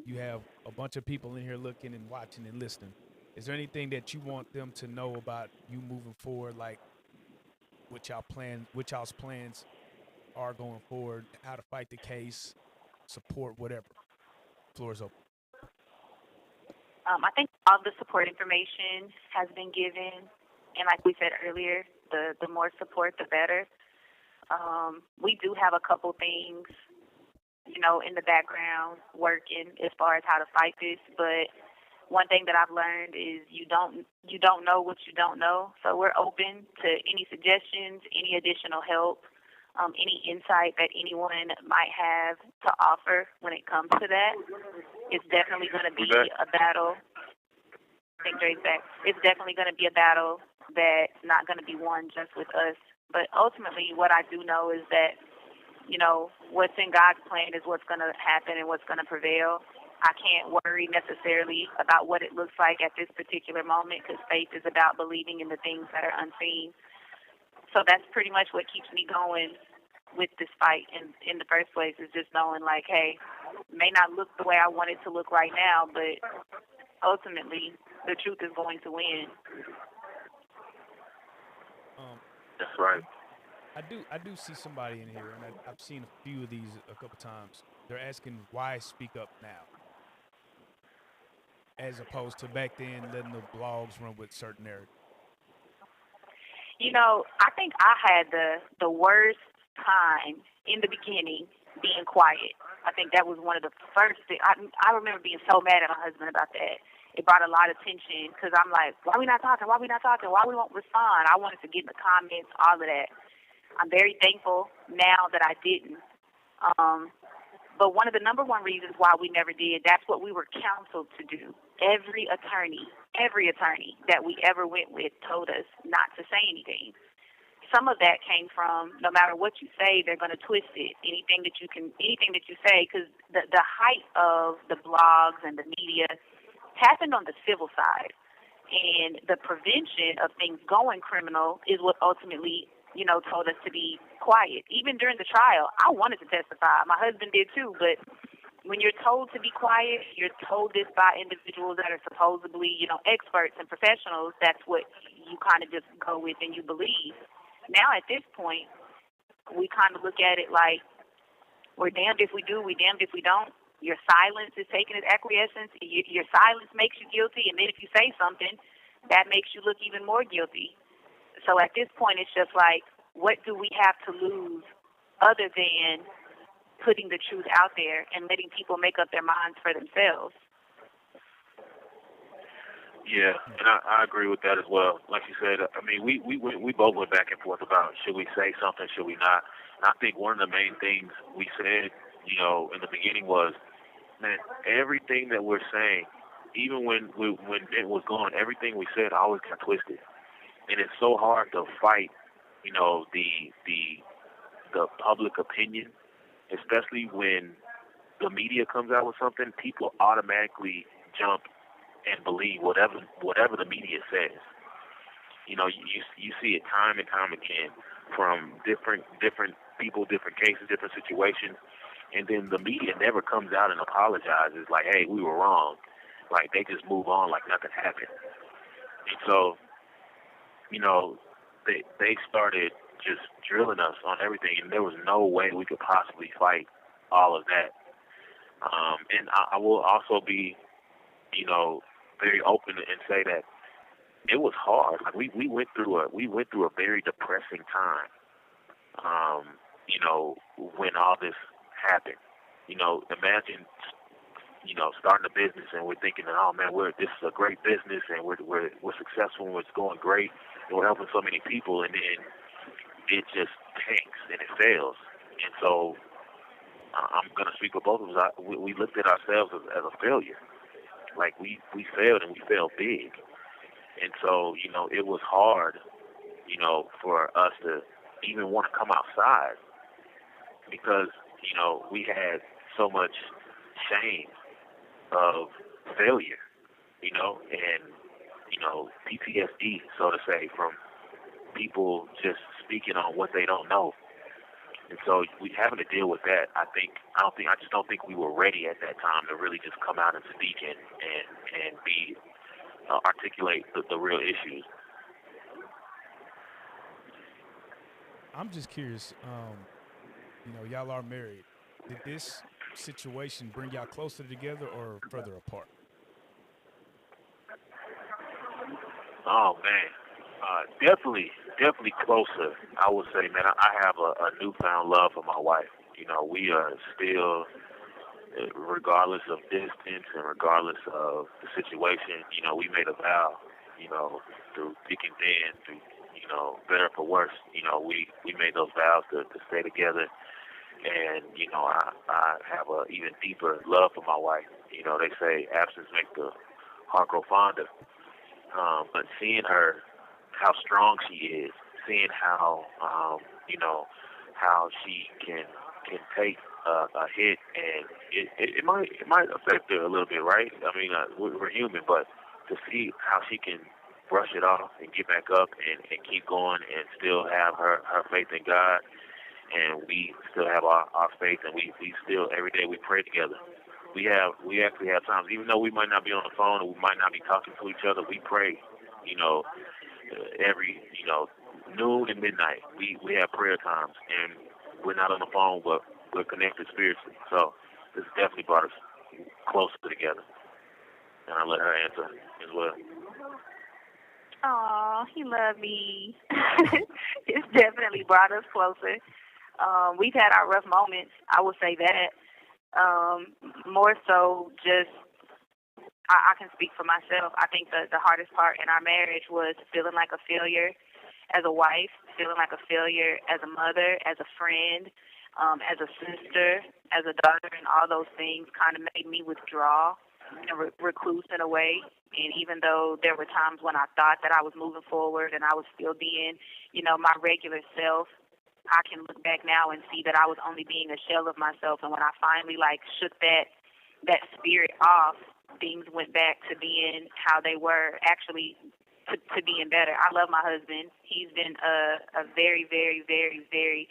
you have a bunch of people in here looking and watching and listening, is there anything that you want them to know about you moving forward, like what y'all's plans are going forward, how to fight the case, support, whatever? Floor is open. I think all the support information has been given, and like we said earlier, the more support, the better. We do have a couple things, in the background working as far as how to fight this, but one thing that I've learned is you don't know what you don't know. So we're open to any suggestions, any additional help, any insight that anyone might have to offer when it comes to that. It's definitely going to be a battle. I think Dre's back. It's definitely going to be a battle that's not going to be won just with us. But ultimately, what I do know is that, what's in God's plan is what's going to happen and what's going to prevail. I can't worry necessarily about what it looks like at this particular moment, because faith is about believing in the things that are unseen. So that's pretty much what keeps me going with this fight in the first place, is just knowing, like, hey, it may not look the way I want it to look right now, but ultimately the truth is going to win. That's right. I do see somebody in here, and I've seen a few of these a couple times. They're asking why speak up now, as opposed to back then letting the blogs run with certain narratives. I think I had the worst time in the beginning being quiet. I think that was one of the first things. I remember being so mad at my husband about that. It brought a lot of tension, because I'm like, why we not talking? Why we not talking? Why we won't respond? I wanted to get in the comments, all of that. I'm very thankful now that I didn't. But one of the number one reasons why we never did, that's what we were counseled to do. Every attorney that we ever went with told us not to say anything. Some of that came from, no matter what you say, they're going to twist it. Anything that you say, because the height of the blogs and the media happened on the civil side, and the prevention of things going criminal is what ultimately, told us to be quiet. Even during the trial, I wanted to testify. My husband did too, but when you're told to be quiet, you're told this by individuals that are supposedly, experts and professionals, that's what you kind of just go with and you believe. Now at this point, we kind of look at it like, we're damned if we do, we're damned if we don't. Your silence is taken as acquiescence. Your silence makes you guilty, and then if you say something, that makes you look even more guilty. So at this point, it's just like, what do we have to lose other than putting the truth out there and letting people make up their minds for themselves? Yeah, and I agree with that as well. Like you said, I mean, we both went back and forth about, should we say something, should we not? And I think one of the main things we said, in the beginning was, man, everything that we're saying, even when it was going, everything we said always got twisted. And it's so hard to fight, the public opinion, especially when the media comes out with something. People automatically jump and believe whatever the media says. You see it time and time again from different people, different cases, different situations, and then the media never comes out and apologizes like, hey, we were wrong. Like, they just move on like nothing happened. And so, they started just drilling us on everything, and there was no way we could possibly fight all of that. And I will also be, you know, very open and say that it was hard. Like we went through a very depressing time. You know, when all this happened. You know, imagine, you know, starting a business and we're thinking that, oh man, this is a great business and we're successful and it's going great and we're helping so many people, and then it just tanks and it fails. And so I'm going to speak for both of us. We looked at ourselves as a failure. Like we failed, and we failed big. And so, you know, it was hard, you know, for us to even want to come outside because, you know, we had so much shame of failure, you know, and, you know, PTSD, so to say, from people just speaking on what they don't know. And so we having to deal with that. I just don't think we were ready at that time to really just come out and speak and be articulate the real issues. I'm just curious. You know, y'all are married. Did this situation bring y'all closer together or further apart? Oh man, definitely closer. I would say, man, I have a newfound love for my wife. You know, we are still, regardless of distance and regardless of the situation, you know, we made a vow, you know, through thick and thin, through, you know, better for worse, you know, we made those vows to stay together. And, you know, I have a even deeper love for my wife. You know, they say absence makes the heart grow fonder. But seeing her, how strong she is, seeing how, you know, how she can take a hit, and it might affect her a little bit, right? I mean, we're human, but to see how she can brush it off and get back up and keep going and still have her faith in God, and we still have our faith, and we still every day we pray together. We actually have times, even though we might not be on the phone or we might not be talking to each other, we pray. You know, every, you know, noon and midnight, we have prayer times, and we're not on the phone, but we're connected spiritually. So this definitely brought us closer together. And I'll let her answer as well. Oh, he loved me. It's definitely brought us closer. We've had our rough moments, I will say that. More so just, I can speak for myself. I think the hardest part in our marriage was feeling like a failure as a wife, feeling like a failure as a mother, as a friend, as a sister, as a daughter, and all those things kind of made me withdraw and recluse in a way. And even though there were times when I thought that I was moving forward and I was still being, you know, my regular self, I can look back now and see that I was only being a shell of myself. And when I finally shook that spirit off, things went back to being how they were, actually to being better. I love my husband. He's been a very, very, very, very,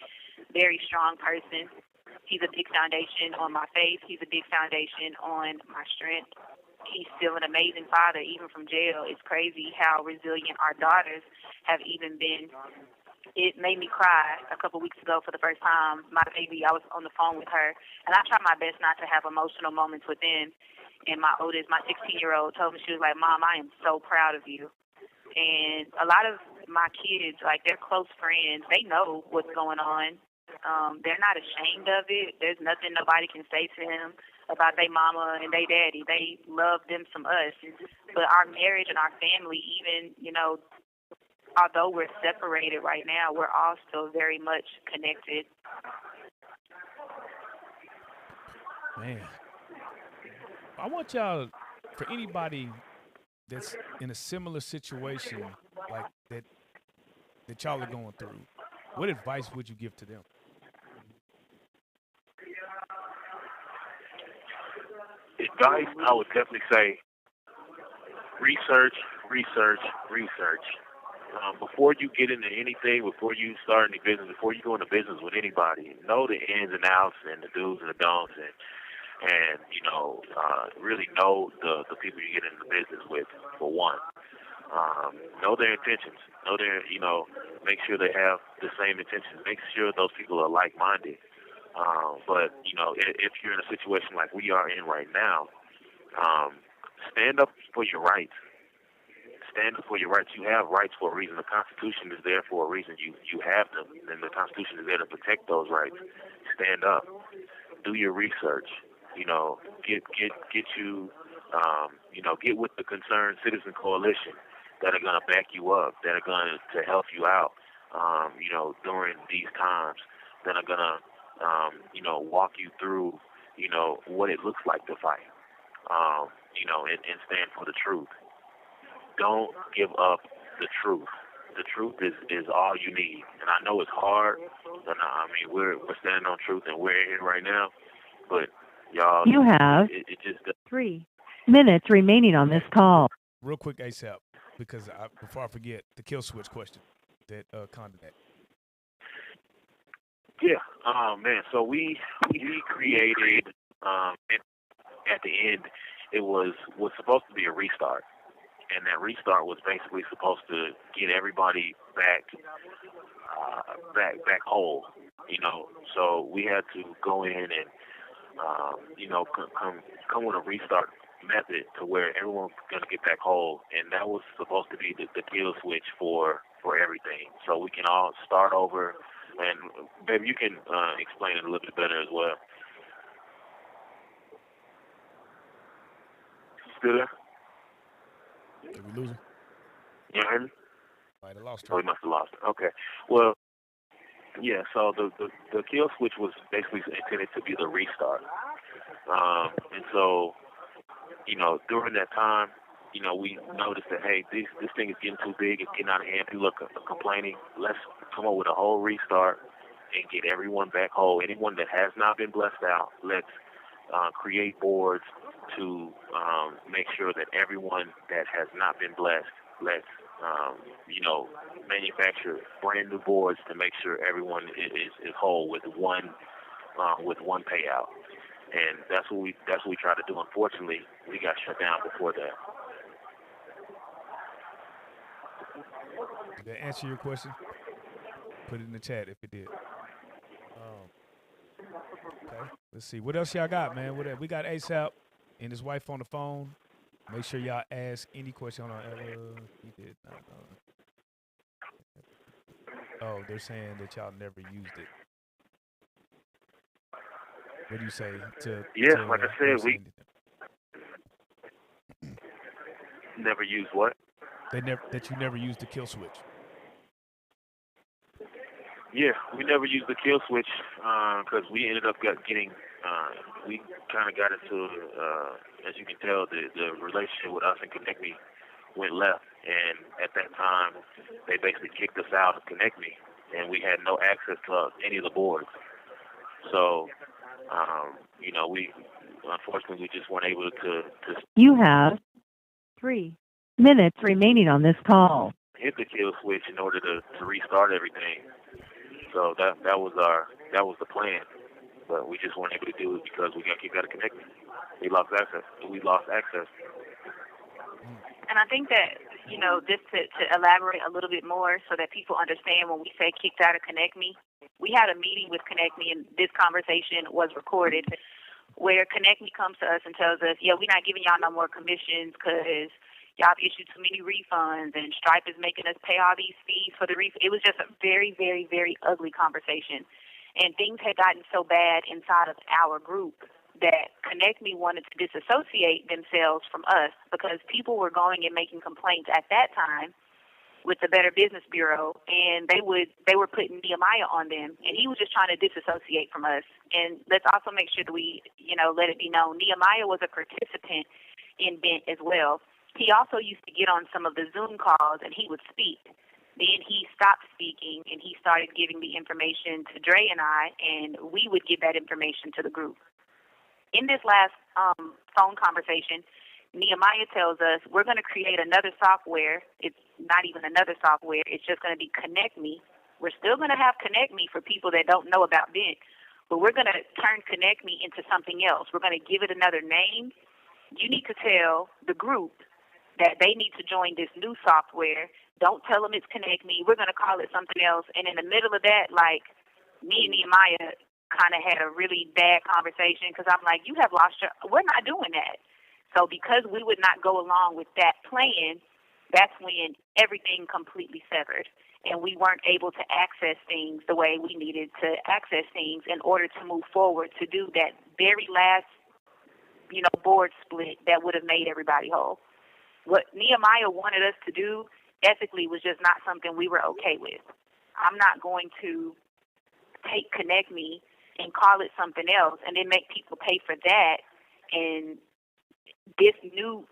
very strong person. He's a big foundation on my faith. He's a big foundation on my strength. He's still an amazing father, even from jail. It's crazy how resilient our daughters have even been. It made me cry a couple weeks ago for the first time. My baby, I was on the phone with her, and I try my best not to have emotional moments with them. And my oldest, my 16-year-old, told me, she was like, "Mom, I am so proud of you." And a lot of my kids, like, they're close friends. They know what's going on. They're not ashamed of it. There's nothing nobody can say to them about their mama and their daddy. They love them some us. But our marriage and our family, even, you know, although we're separated right now, we're all still very much connected. Man, I want y'all, for anybody that's in a similar situation like that y'all are going through, what advice would you give to them? Advice, I would definitely say research. Before you get into anything, before you start any business, before you go into business with anybody, know the ins and outs and the do's and the don'ts, and you know, really know the people you get into business with, for one. Know their intentions. Know their, make sure they have the same intentions. Make sure those people are like-minded. But, if you're in a situation like we are in right now, stand up for your rights. Stand up for your rights. You have rights for a reason. The Constitution is there for a reason. You have them, and the Constitution is there to protect those rights. Stand up. Do your research. Get you, get with the Concerned Citizen Coalition that are going to back you up, that are going to help you out, during these times, that are going to, walk you through, what it looks like to fight, and stand for the truth. Don't give up the truth. The truth is all you need. And I know it's hard, but we're standing on truth, and we're in it right now. But y'all, you have it just 3 minutes remaining on this call. Real quick, ASAP, because before I forget, the kill switch question that Condon had. Yeah, man. So we created at the end, it was supposed to be a restart. And that restart was basically supposed to get everybody back whole, So we had to go in and, come with a restart method to where everyone's going to get back whole. And that was supposed to be the kill switch for everything. So we can all start over. And, baby, you can explain it a little bit better as well. Still there? Did we lose him? You hear me? Might have lost her. Oh, we must have lost her. Okay. Well, yeah, so the kill switch was basically intended to be the restart. And so, during that time, we noticed that, hey, this thing is getting too big. It's getting out of hand. People are complaining. Let's come up with a whole restart and get everyone back whole. Anyone that has not been blessed out, let's create boards to make sure that everyone that has not been blessed, let's, manufacture brand new boards to make sure everyone is whole with one payout. And that's what we tried to do. Unfortunately, we got shut down before that. Did that answer your question? Put it in the chat if it did. Okay, let's see. What else y'all got, man? We got ASAP and his wife on the phone. Make sure y'all ask any question. Hold on, he did not know. Oh, they're saying that y'all never used it. What do you say to? Like I said, we never used what? That you never used the kill switch. Yeah, we never used the kill switch because we ended up getting. We kind of got into, as you can tell, the relationship with us and Connect Me went left, and at that time, they basically kicked us out of Connect Me, and we had no access to any of the boards. So, we unfortunately we just weren't able to. You have 3 minutes remaining on this call. Hit the kill switch in order to restart everything. So that was the plan, but we just weren't able to do it because we got kicked out of Connect Me. We lost access. And I think that, just to elaborate a little bit more so that people understand when we say kicked out of Connect Me, we had a meeting with Connect Me, and this conversation was recorded, where Connect Me comes to us and tells us, yeah, we're not giving y'all no more commissions because y'all have issued too many refunds, and Stripe is making us pay all these fees for the refund. It was just a very, very, very ugly conversation. And things had gotten so bad inside of our group that Connect Me wanted to disassociate themselves from us because people were going and making complaints at that time with the Better Business Bureau, and they were putting Nehemiah on them, and he was just trying to disassociate from us. And let's also make sure that we, let it be known, Nehemiah was a participant in BINT as well. He also used to get on some of the Zoom calls, and he would speak. Then he stopped speaking, and he started giving the information to Dre and I, and we would give that information to the group. In this last phone conversation, Nehemiah tells us we're going to create another software. It's not even another software. It's just going to be Connect Me. We're still going to have Connect Me for people that don't know about BINT, but we're going to turn Connect Me into something else. We're going to give it another name. You need to tell the group that they need to join this new software. Don't tell them it's Connect Me. We're going to call it something else. And in the middle of that, like, me and Nehemiah kind of had a really bad conversation because I'm like, you have lost your, we're not doing that. So because we would not go along with that plan, that's when everything completely severed. And we weren't able to access things the way we needed to access things in order to move forward to do that very last, board split that would have made everybody whole. What Nehemiah wanted us to do ethically was just not something we were okay with. I'm not going to take Connect Me and call it something else and then make people pay for that. And this new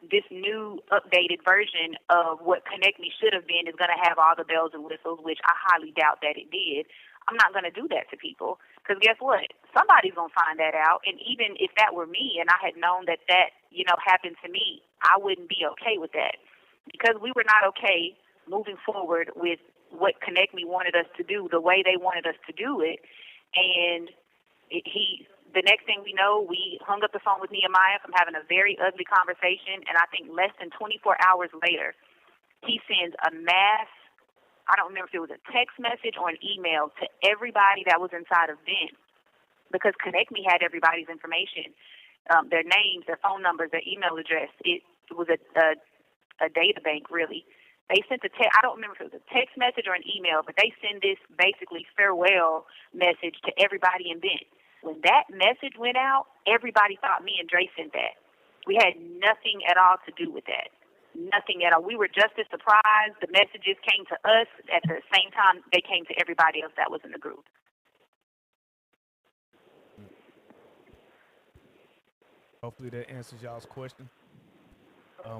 updated version of what Connect Me should have been is going to have all the bells and whistles, which I highly doubt that it did. I'm not going to do that to people because guess what? Somebody's going to find that out. And even if that were me and I had known that happened to me, I wouldn't be okay with that because we were not okay moving forward with what Connect Me wanted us to do, the way they wanted us to do it. And the next thing we know, we hung up the phone with Nehemiah from having a very ugly conversation, and I think less than 24 hours later, he sends a mass, I don't remember if it was a text message or an email to everybody that was inside of BINT because Connect Me had everybody's information, their names, their phone numbers, their email address. It was a data bank, really. They sent I don't remember if it was a text message or an email, but they send this basically farewell message to everybody in BINT. When that message went out, everybody thought me and Dre sent that. We had nothing at all to do with that. Nothing at all. We were just as surprised. The messages came to us at the same time they came to everybody else that was in the group. Hopefully that answers y'all's question.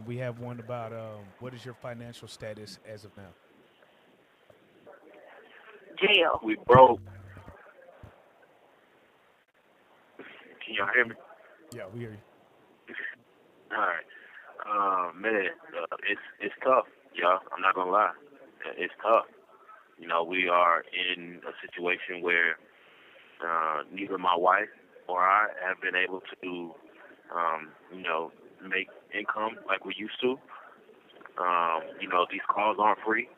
We have one about what is your financial status as of now? Jail. We broke. Can y'all hear me? Yeah, we hear you. All right. Man, it's tough, y'all. I'm not gonna lie. It's tough. We are in a situation where neither my wife or I have been able to, make income like we used to. These calls aren't free.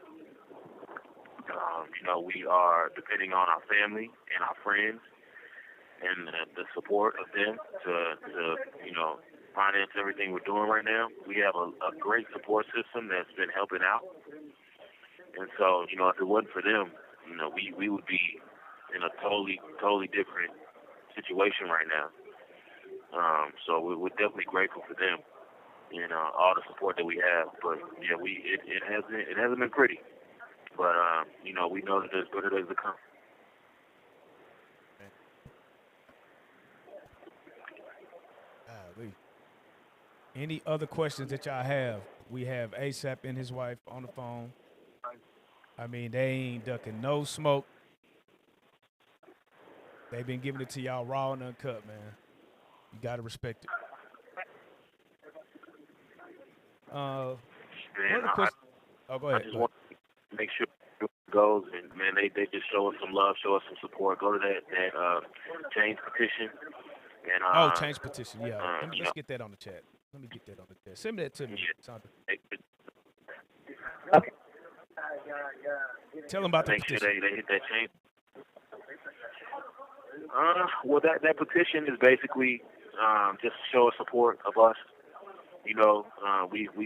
We are depending on our family and our friends and the support of them to finance everything we're doing right now. We have a great support system that's been helping out. And so, if it wasn't for them, we would be in a totally different situation right now. So we're definitely grateful for them and all the support that we have. But yeah, it hasn't been pretty. But we know that there's better days to come. Any other questions that y'all have? We have ASAP and his wife on the phone. I mean, they ain't ducking no smoke. They've been giving it to y'all raw and uncut, man. You gotta respect it. Man, go ahead. I just want to make sure it goes, and man, they just show us some love, show us some support. Go to that change petition. And, change petition, yeah. Let's get that on the chat. Let me get that on the chat. Send that to me, Sandra. Okay. Tell them about the petition. Make sure they hit that change. Well, that petition is basically just to show a support of us. We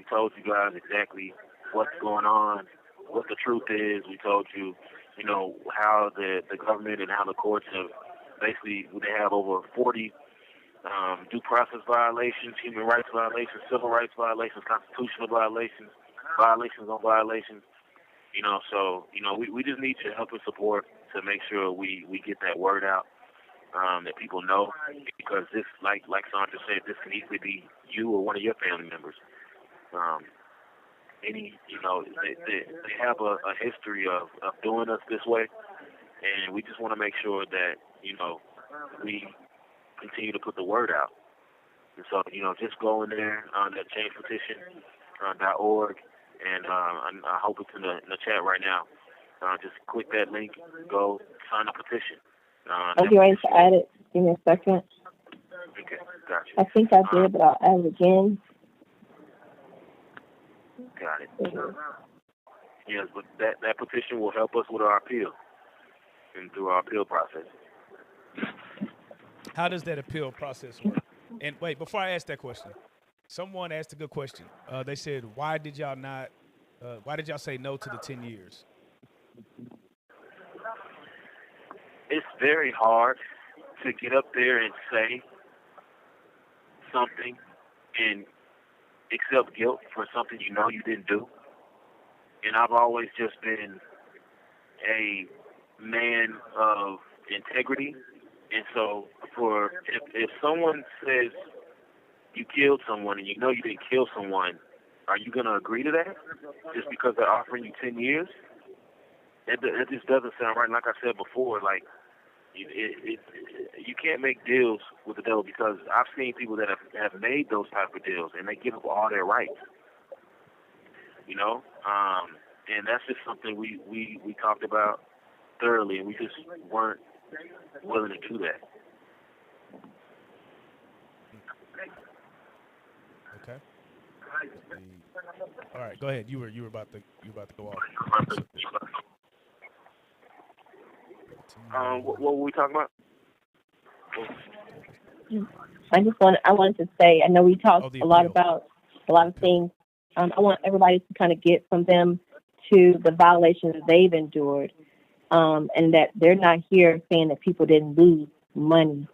told you guys exactly what's going on, what the truth is. We told you, how the government and how the courts have basically, they have over 40 due process violations, human rights violations, civil rights violations, constitutional violations, violations on violations. So we just need your help and support to make sure we get that word out, that people know, because this, like Sandra said, this can easily be you or one of your family members. They have a history of doing us this way, and we just want to make sure that we continue to put the word out. And so just go in there on that changepetition.org, and I hope it's in the chat right now. Just click that link, go sign a petition. I'm going to add it. Give me a second. Okay, gotcha. I think I did, but I'll add it again. Got it. Yes, but that petition will help us with our appeal and through our appeal process. How does that appeal process work? And wait, before I ask that question, someone asked a good question. They said, why did y'all say no to the 10 years? It's very hard to get up there and say something and accept guilt for something you know you didn't do. And I've always just been a man of integrity. And so if someone says you killed someone and you know you didn't kill someone, are you going to agree to that just because they're offering you 10 years? It just doesn't sound right. Like I said before, like, you can't make deals with the devil, because I've seen people that have made those type of deals and they give up all their rights. You know? And that's just something we talked about thoroughly, and we just weren't willing to do that. Okay. All right, go ahead. You were about to go off. What were we talking about? I wanted to say, I know we talked a lot about a lot of things. I want everybody to kind of get from them to the violations that they've endured, and that they're not here saying that people didn't lose money.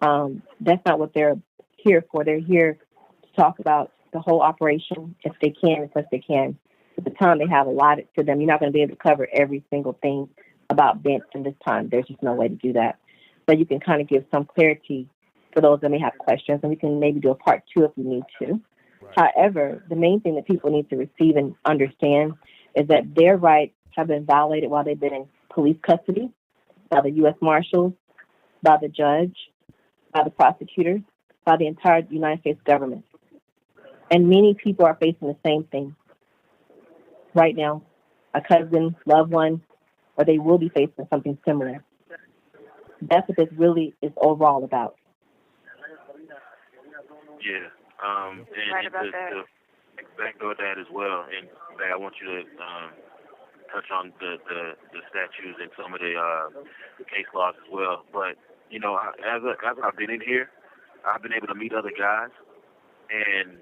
That's not what they're here for. They're here to talk about the whole operation if they can, as best they can. At the time they have allotted to them, you're not going to be able to cover every single thing about BINT in this time. There's just no way to do that. But you can kind of give some clarity for those that may have questions, and we can maybe do a part 2 if we need to. Right. However, the main thing that people need to receive and understand is that their rights have been violated while they've been in police custody, by the U.S. Marshals, by the judge, by the prosecutors, by the entire United States government. And many people are facing the same thing right now, a cousin, loved one, or they will be facing something similar. That's what this really is overall about. Yeah. And right about that. To backdoor that as well, and I want you to touch on the statutes and some of the case laws as well. But, you know, as I've been in here, I've been able to meet other guys, and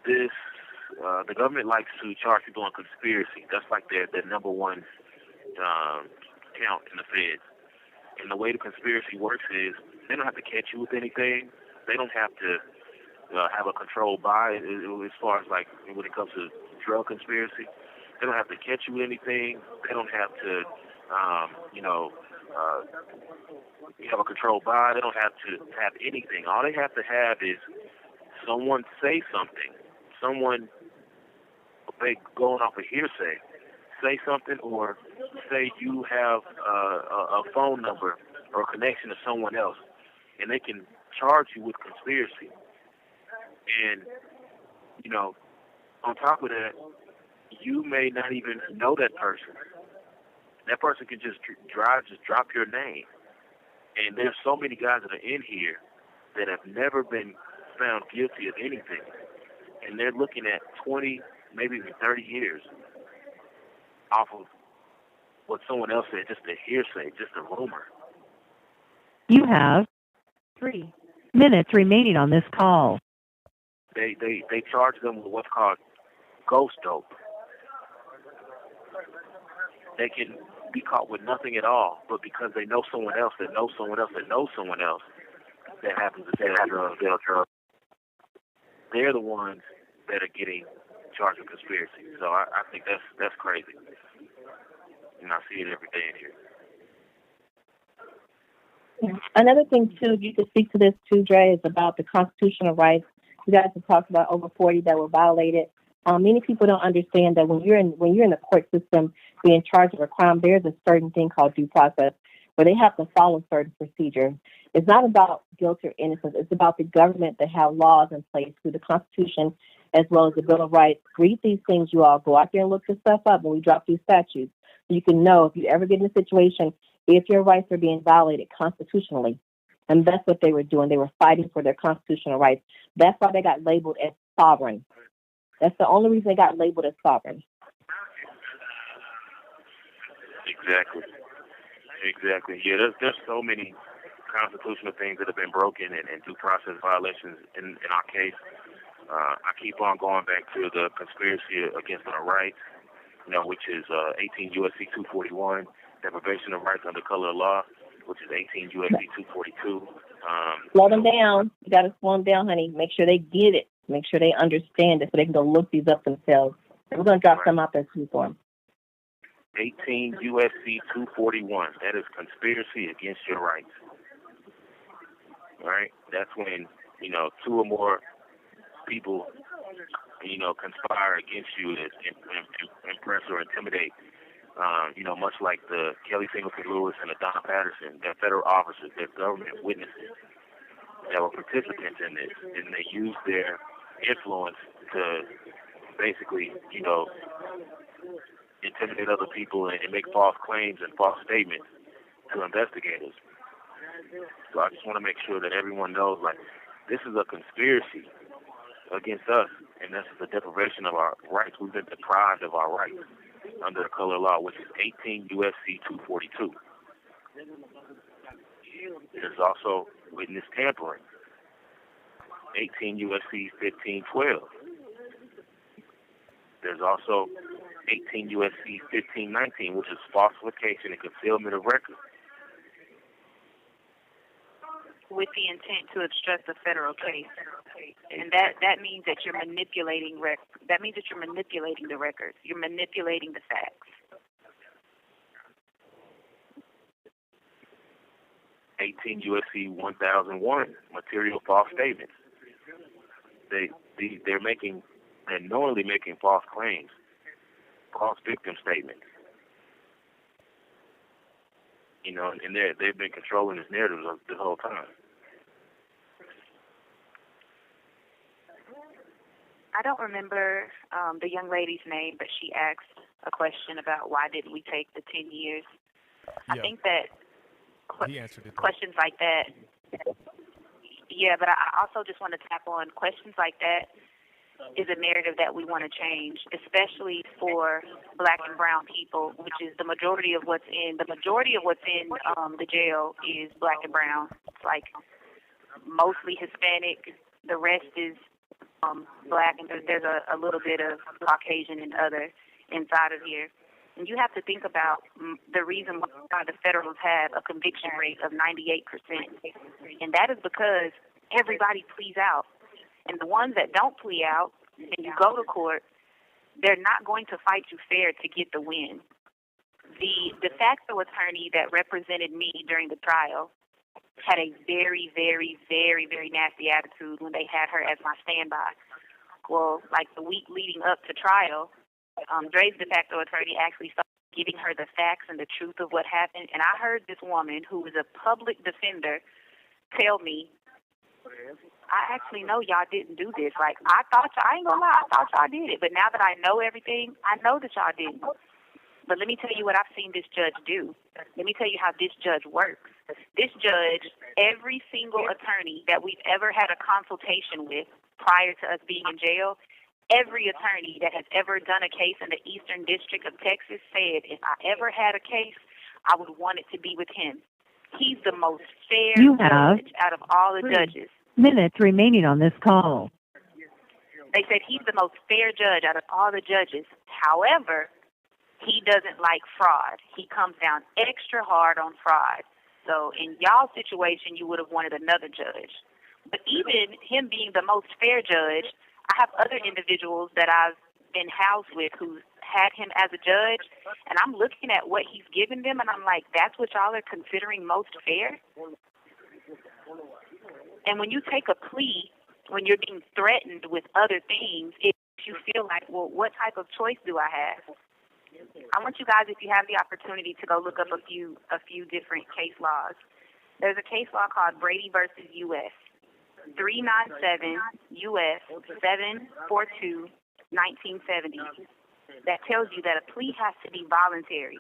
the government likes to charge people on conspiracy. That's like their number one count in the feds. And the way the conspiracy works is they don't have to catch you with anything. They don't have to have a controlled buy as far as like when it comes to drug conspiracy. They don't have to catch you with anything. They don't have to, have a controlled buy. They don't have to have anything. All they have to have is someone say something. Someone, going off of hearsay, say something, or say you have a phone number or a connection to someone else, and they can charge you with conspiracy. And, you know, on top of that, you may not even know that person. That person can just drop your name. And there's so many guys that are in here that have never been found guilty of anything. And they're looking at 20, maybe even 30 years off of what someone else said, just a hearsay, just a rumor. You have 3 minutes remaining on this call. They charge them with what's called ghost dope. They can be caught with nothing at all, but because they know someone else that knows someone else that knows someone else that happens to sell drugs, they're the ones that are getting charged with conspiracy. So I think that's crazy. And I see it every day in here. Another thing, too, you could speak to this, too, Dre, is about the constitutional rights. You guys have talked about over 40 that were violated. Many people don't understand that when you're in the court system being charged with a crime, there's a certain thing called due process where they have to follow certain procedures. It's not about guilt or innocence. It's about the government that have laws in place through the Constitution as well as the Bill of Rights. Read these things, you all. Go out there and look this stuff up when we drop these statutes. So you can know if you ever get in a situation, if your rights are being violated constitutionally. And that's what they were doing. They were fighting for their constitutional rights. That's why they got labeled as sovereign. That's the only reason they got labeled as sovereign. Exactly. Yeah, there's so many constitutional things that have been broken and due process violations in our case. I keep on going back to the conspiracy against our rights, which is 18 U.S.C. 241, deprivation of rights under color of law, which is 18 U.S.C. 242. Slow them down. You got to slow them down, honey. Make sure they get it. Make sure they understand it so they can go look these up themselves. We're going to drop some out there too for them. 18 U.S.C. 241. That is conspiracy against your rights. All right? That's when, two or more people, conspire against you to impress or intimidate. Much like the Kelly Singleton Lewis and the Don Patterson, they're federal officers, they're government witnesses that were participants in this, and they used their influence to basically, intimidate other people and make false claims and false statements to investigators. So I just want to make sure that everyone knows, this is a conspiracy against us, and this is a deprivation of our rights. We've been deprived of our rights under the color law, which is 18 U.S.C. 242. There's also witness tampering, 18 U.S.C. 1512. There's also 18 U.S.C. 1519, which is falsification and concealment of records. With the intent to obstruct the federal case, and that means that you're manipulating That means that you're manipulating the records. You're manipulating the facts. 18 U.S.C. 1001, material false statements. They're knowingly making false claims, false victim statements. And they've been controlling this narrative the whole time. I don't remember the young lady's name, but she asked a question about why didn't we take the 10 years. Yeah. I think that he answered it. Questions like that. Yeah, but I also just want to tap on questions like that is a narrative that we want to change, especially for Black and brown people, which is the majority of what's in the jail is Black and brown. It's like mostly Hispanic. The rest is Black, and there's a little bit of Caucasian and other inside of here. And you have to think about the reason why the federals have a conviction rate of 98%. And that is because everybody pleads out. And the ones that don't plea out and you go to court, they're not going to fight you fair to get the win. The de facto attorney that represented me during the trial had a very, very, very, very nasty attitude when they had her as my standby. Well, like the week leading up to trial, Dre's de facto attorney actually started giving her the facts and the truth of what happened. And I heard this woman, who is a public defender, tell me, I actually know y'all didn't do this. Like, I ain't gonna lie, I thought y'all did it. But now that I know everything, I know that y'all didn't. But let me tell you what I've seen this judge do. Let me tell you how this judge works. This judge, every single attorney that we've ever had a consultation with prior to us being in jail, every attorney that has ever done a case in the Eastern District of Texas said, if I ever had a case, I would want it to be with him. He's the most fair judge out of all the judges. Minutes remaining on this call. They said he's the most fair judge out of all the judges. However, he doesn't like fraud. He comes down extra hard on fraud. So in y'all's situation, you would have wanted another judge. But even him being the most fair judge, I have other individuals that I've been housed with who had him as a judge, and I'm looking at what he's given them, and I'm like, that's what y'all are considering most fair? And when you take a plea, when you're being threatened with other things, if you feel like, well, what type of choice do I have? I want you guys, if you have the opportunity, to go look up a few different case laws. There's a case law called Brady versus U.S. 397 U.S. 742 1970 that tells you that a plea has to be voluntary.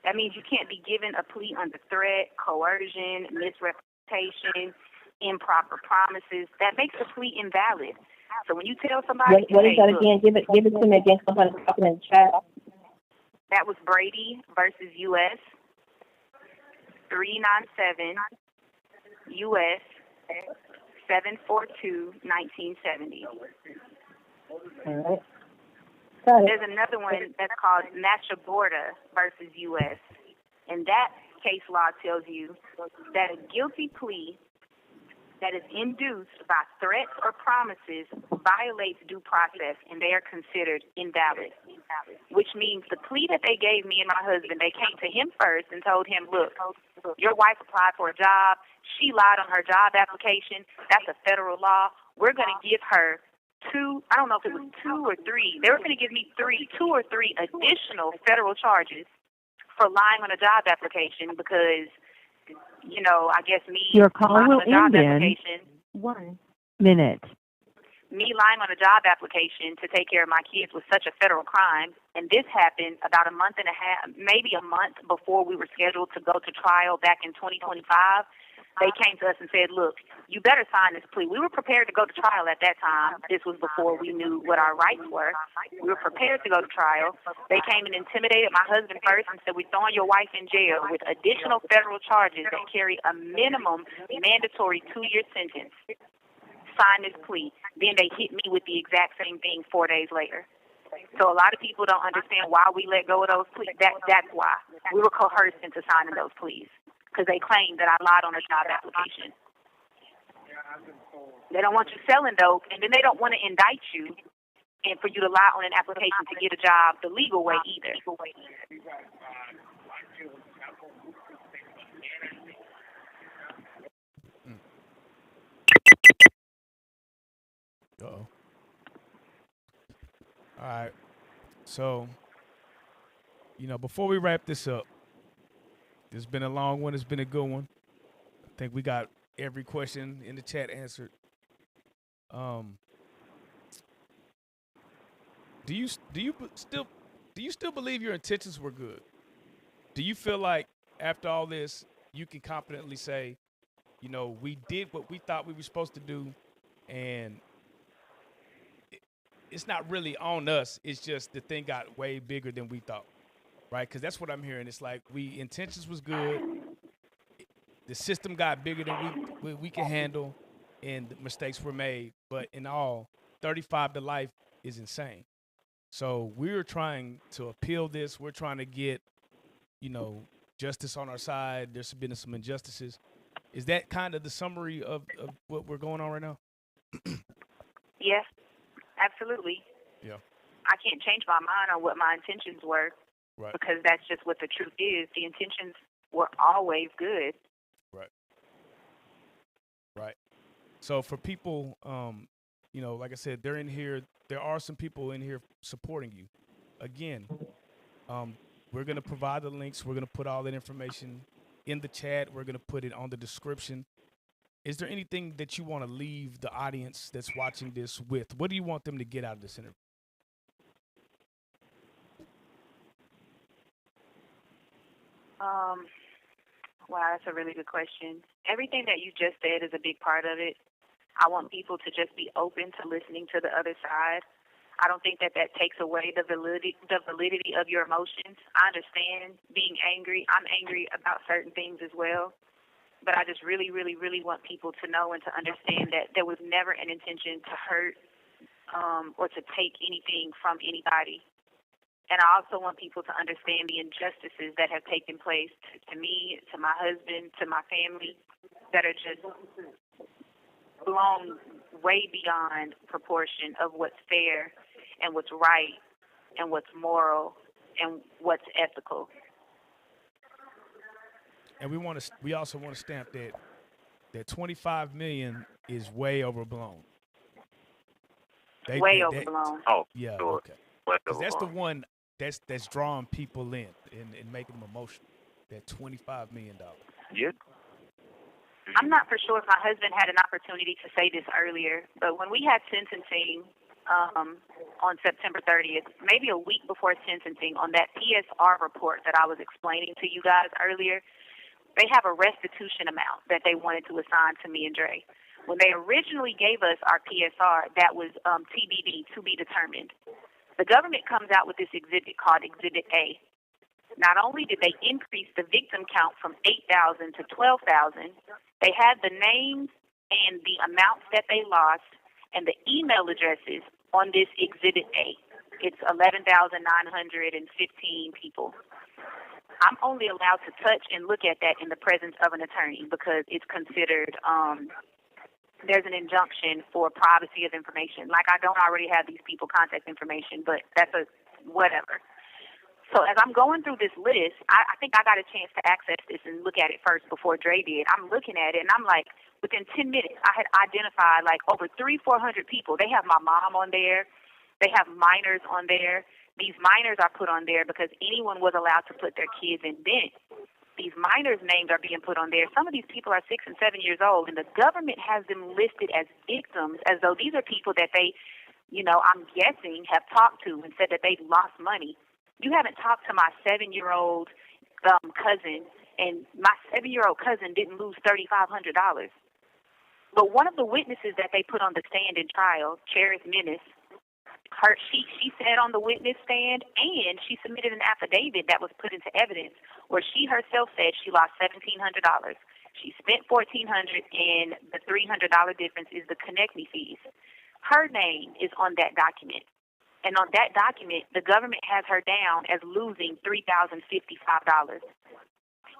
That means you can't be given a plea under threat, coercion, misrepresentation. improper promises, that makes the plea invalid. So when you tell somebody, What is hey, that look, again? Give it to me again. Somebody's talking in the chat. that was Brady versus U.S. 397 U.S. 742-1970. All right. Got it. There's another one that's called Machaborda versus U.S. And that case law tells you that a guilty plea that is induced by threats or promises violates due process, and they are considered invalid, which means the plea that they gave me and my husband, they came to him first and told him, look, your wife applied for a job. She lied on her job application. That's a federal law. We're going to give her I don't know if it was 2 or 3. They were going to give me 2 or 3 additional federal charges for lying on a job application because, you know, I guess me Your call lying will on a job end in application, 1 minute. me lying on a job application to take care of my kids was such a federal crime. And this happened about a month and a half, maybe a month before we were scheduled to go to trial back in 2025. They came to us and said, look, you better sign this plea. We were prepared to go to trial at that time. This was before we knew what our rights were. We were prepared to go to trial. They came and intimidated my husband first and said, we're throwing your wife in jail with additional federal charges that carry a minimum mandatory 2-year sentence. Sign this plea. Then they hit me with the exact same thing 4 days later. So a lot of people don't understand why we let go of those pleas. That's why. We were coerced into signing those pleas because they claimed that I lied on a job application. They don't want you selling dope, and then they don't want to indict you and for you to lie on an application to get a job the legal way either. Uh-oh. All right. So, you know, before we wrap this up, it's been a long one. It's been a good one. I think we got every question in the chat answered. Do you still believe your intentions were good? Do you feel like after all this, you can confidently say, you know, we did what we thought we were supposed to do, and it's not really on us. It's just the thing got way bigger than we thought, right? Because that's what I'm hearing. It's like intentions was good. The system got bigger than we can handle, and the mistakes were made. But in all, 35 to life is insane. So we're trying to appeal this. We're trying to get, you know, justice on our side. There's been some injustices. Is that kind of the summary of what we're going on right now? Yes, absolutely. Yeah. I can't change my mind on what my intentions were, Right. because that's just what the truth is. The intentions were always good. Right. Right. So for people, you know, like I said, they're in here. There are some people in here supporting you. Again, we're going to provide the links. We're going to put all that information in the chat. We're going to put it on the description. Is there anything that you want to leave the audience that's watching this with? What do you want them to get out of this interview? Wow, that's a really good question. Everything that you just said is a big part of it. I want people to just be open to listening to the other side. I don't think that takes away the validity of your emotions. I understand being angry. I'm angry about certain things as well. But I just really, really, really want people to know and to understand that there was never an intention to hurt or to take anything from anybody. And I also want people to understand the injustices that have taken place to me, to my husband, to my family, that are just blown way beyond proportion of what's fair and what's right and what's moral and what's ethical. And we also want to stamp that 25 million is way overblown. Way overblown. Yeah, sure. okay. Because that's the one that's drawing people in and making them emotional. That $25 million. Yeah. I'm not for sure if my husband had an opportunity to say this earlier, but when we had sentencing on September 30th, maybe a week before sentencing, on that PSR report that I was explaining to you guys earlier, they have a restitution amount that they wanted to assign to me and Dre. When they originally gave us our PSR, that was TBD, to be determined. The government comes out with this exhibit called Exhibit A. Not only did they increase the victim count from 8,000 to 12,000, they had the names and the amounts that they lost and the email addresses on this Exhibit A. It's 11,915 people. I'm only allowed to touch and look at that in the presence of an attorney because it's considered, there's an injunction for privacy of information. Like, I don't already have these people contact information, but that's a whatever. So as I'm going through this list, I think I got a chance to access this and look at it first before Dre did. I'm looking at it, and I'm like, within 10 minutes, I had identified like over 300-400 people. They have my mom on there. They have minors on there. These minors are put on there because anyone was allowed to put their kids in BINT. These minors' names are being put on there. Some of these people are 6 and 7 years old, and the government has them listed as victims as though these are people that they, I'm guessing, have talked to and said that they've lost money. You haven't talked to my 7-year-old cousin, and my 7-year-old cousin didn't lose $3,500. But one of the witnesses that they put on the stand in trial, Cherith Menace, she said on the witness stand, and she submitted an affidavit that was put into evidence where she herself said she lost $1,700. She spent $1,400, and the $300 difference is the Connect Me fees. Her name is on that document. And on that document, the government has her down as losing $3,055.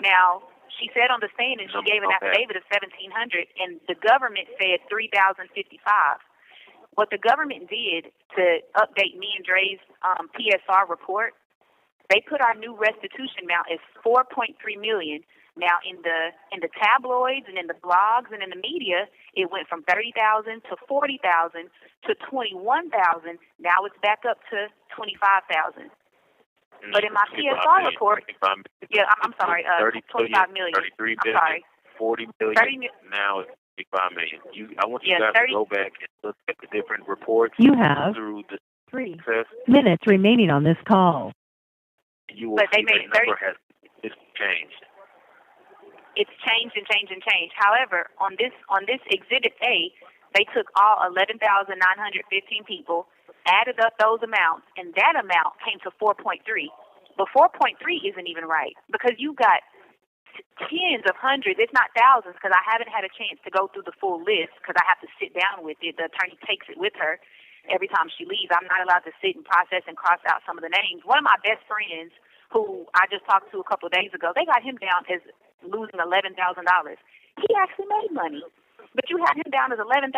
Now, she said on the stand, and she gave an affidavit of $1,700, and the government said $3,055. What the government did to update me and Dre's PSR report, they put our new restitution amount as $4.3 million. Now, in the tabloids and in the blogs and in the media, it went from $30,000 to $40,000 to $21,000. Now it's back up to $25,000. But in my PSR report, I'm sorry, $25 million. $33 billion. I'm sorry. $40 million. Now it's $25 million. I want you guys to go back and look at the different reports. You have through the 3 minutes remaining on this call. You will see the number has changed. It's changed and changed and changed. However, on this Exhibit A, they took all 11,915 people, added up those amounts, and that amount came to 4.3. But 4.3 isn't even right because you got tens of hundreds, if not thousands, because I haven't had a chance to go through the full list because I have to sit down with it. The attorney takes it with her every time she leaves. I'm not allowed to sit and process and cross out some of the names. One of my best friends, who I just talked to a couple of days ago, they got him down as losing $11,000. He actually made money, but you had him down as $11,000.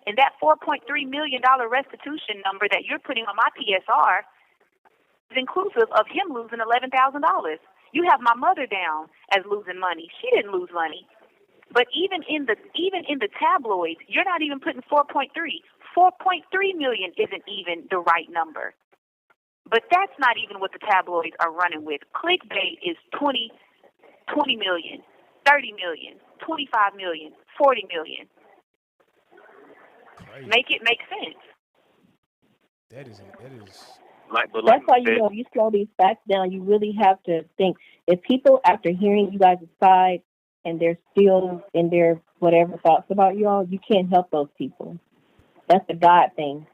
And that $4.3 million restitution number that you're putting on my PSR is inclusive of him losing $11,000. You have my mother down as losing money. She didn't lose money. But even in the tabloids, you're not even putting 4.3. 4.3 million isn't even the right number. But that's not even what the tabloids are running with. Clickbait is 20 million, 30 million, 25 million, 40 million. Crazy. Make it make sense. That is. That's why you slow these facts down. You really have to think. If people, after hearing you guys' side, and they're still in their whatever thoughts about you all, you can't help those people. That's the God thing,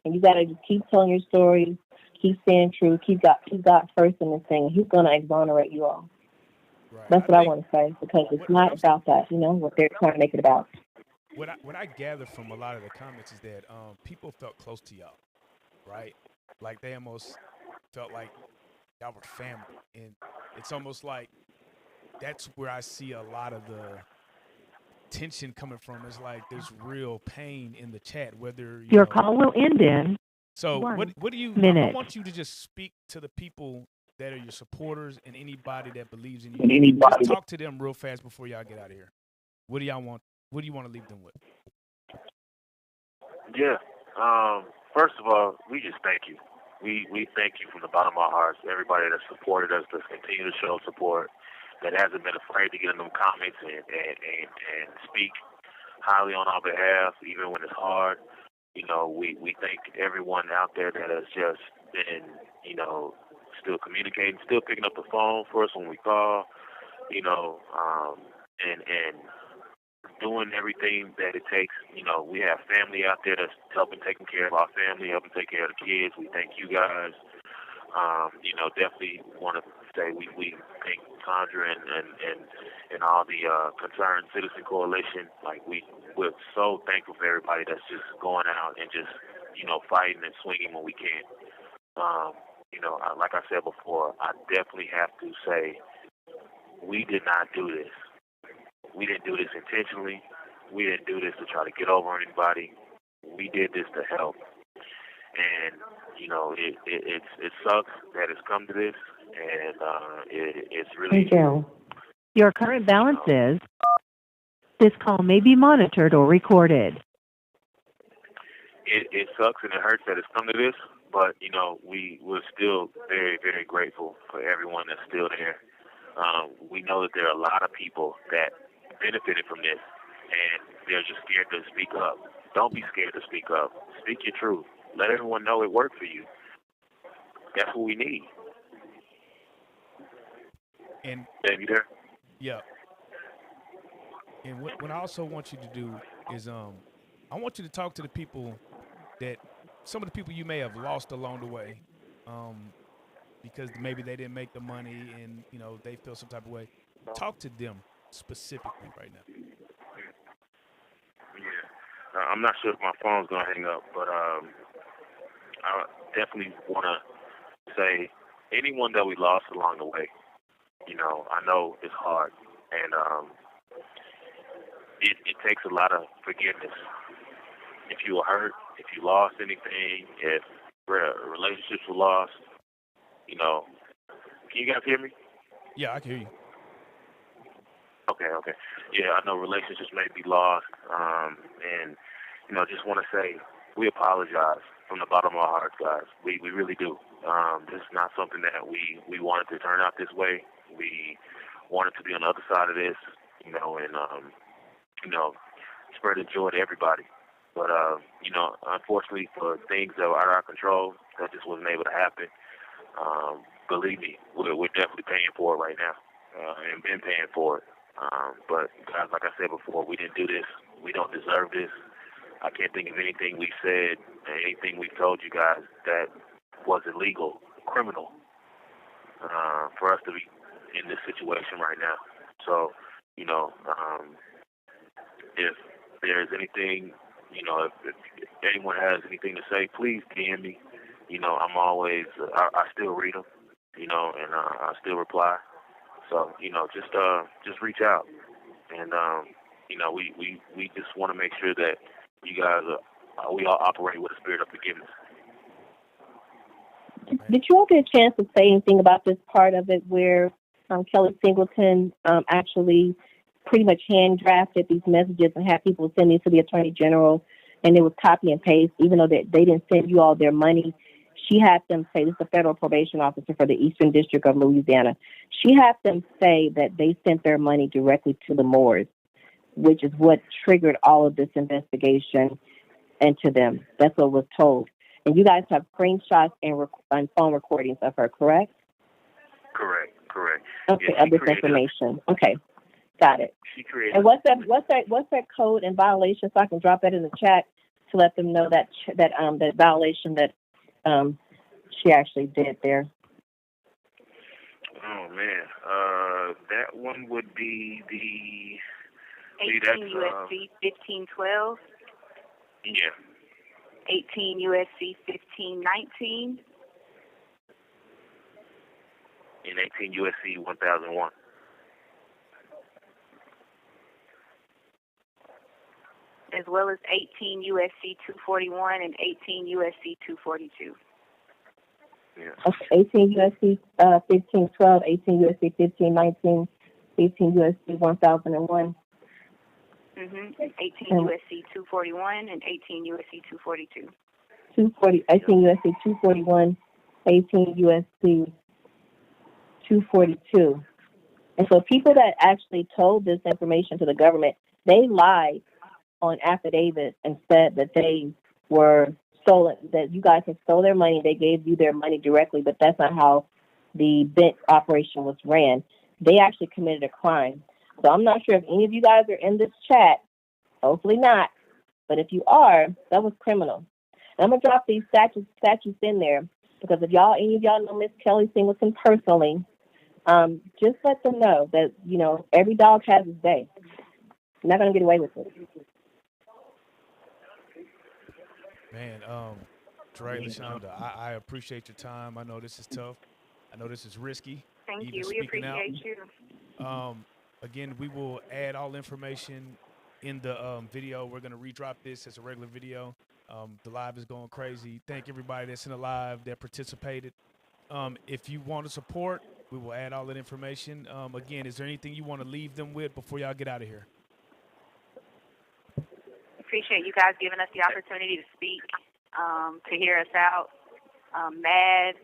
and you got to just keep telling your story, keep saying true, keep God first in this thing. He's going to exonerate you all. Right. That's what I want to say, because it's not about that, what they're trying to make it about. What I gather from a lot of the comments is that people felt close to y'all, right? Like they almost felt like y'all were family, and it's almost like that's where I see a lot of the tension coming from. Is like there's real pain in the chat. Whether your call will end in. So 1 what do you? minute. I want you to just speak to the people that are your supporters and anybody that believes in you. Just talk to them real fast before y'all get out of here. What do y'all want? What do you want to leave them with? Yeah. First of all, we just thank you. We thank you from the bottom of our hearts. Everybody that supported us, that's continued to show support, that hasn't been afraid to get in them comments and speak highly on our behalf, even when it's hard. We thank everyone out there that has just been, still communicating, still picking up the phone for us when we call. you know, and doing everything that it takes. You know, we have family out there that's helping taking care of our family, helping take care of the kids. We thank you guys. You know, definitely want to say we thank Sandra and all the Concerned Citizen Coalition. Like we're so thankful for everybody that's just going out and just, you know, fighting and swinging when we can. You know, like I said before, I definitely have to say we did not do this. We didn't do this intentionally. We didn't do this to try to get over on anybody. We did this to help. And, you know, it sucks that it's come to this, and it's really... Thank you. Your current balance is, this call may be monitored or recorded. It sucks and it hurts that it's come to this, but, you know, we're still very, very grateful for everyone that's still there. We know that there are a lot of people that benefited from this, and they're just scared to speak up. Don't be scared to speak up. Speak your truth. Let everyone know it worked for you. That's what we need. And Dave, you there? yeah. And what I also want you to do is I want you to talk to the people that some of the people you may have lost along the way, because maybe they didn't make the money and, you know, they feel some type of way. Talk to them specifically right now. Yeah. I'm not sure if my phone's going to hang up, but I definitely want to say anyone that we lost along the way, you know, I know it's hard, and it takes a lot of forgiveness. If you were hurt, if you lost anything, if relationships were lost, you know, can you guys hear me? Yeah, I can hear you. Okay. Yeah, I know relationships may be lost, and, you know, just want to say we apologize from the bottom of our hearts, guys. We really do. This is not something that we wanted to turn out this way. We wanted to be on the other side of this, you know, and, you know, spread the joy to everybody. But, you know, unfortunately for things that were out of our control, that just wasn't able to happen. Believe me, we're definitely paying for it right now, and been paying for it. But, guys, like I said before, we didn't do this. We don't deserve this. I can't think of anything we said, anything we've told you guys that was illegal, criminal, for us to be in this situation right now. So, you know, if there's anything, you know, if anyone has anything to say, please DM me. You know, I'm always, I still read them, you know, and I still reply. So, you know, just reach out. And, you know, we just want to make sure that you guys, we all operate with a spirit of forgiveness. Did you all get a chance to say anything about this part of it where Kelly Singleton actually pretty much hand drafted these messages and had people send these to the Attorney General, and it was copy and paste, even though they didn't send you all their money? She had them say, this is the federal probation officer for the Eastern District of Louisiana. She had them say that they sent their money directly to the Moors, which is what triggered all of this investigation into them. That's what was told. And you guys have screenshots and phone recordings of her, correct? Correct. Okay, Yeah, of this information. Okay, got it. She created. And what's that code and violation, so I can drop that in the chat to let them know that violation that she actually did there. Oh man, that one would be the 18 USC 1512. Yeah. 18 USC 1519. In 18 USC 1001. As well as 18 USC 241 and 18 USC 242. Yeah. Okay, 18 USC 1512, 18 USC 1519, 18 USC 1001. 18 USC 241 and 18 USC 242. 18 USC 241, 18 USC 242. And so people that actually told this information to the government, they lied on affidavits and said that they were stolen, that you guys had stole their money. They gave you their money directly, but that's not how the BINT operation was ran. they actually committed a crime. So I'm not sure if any of you guys are in this chat. Hopefully not. But if you are, that was criminal. And I'm gonna drop these statutes in there because if any of y'all know Miss Kelly Singleton personally, just let them know that every dog has his day. You're not gonna get away with it. Man, Dre, LaShonda, I appreciate your time. I know this is tough. I know this is risky. Thank you. We appreciate you. Again, we will add all information in the video. We're going to redrop this as a regular video. The live is going crazy. Thank everybody that's in the live that participated. If you want to support, we will add all that information. Again, is there anything you want to leave them with before y'all get out of here? Appreciate you guys giving us the opportunity to speak, to hear us out. Mad,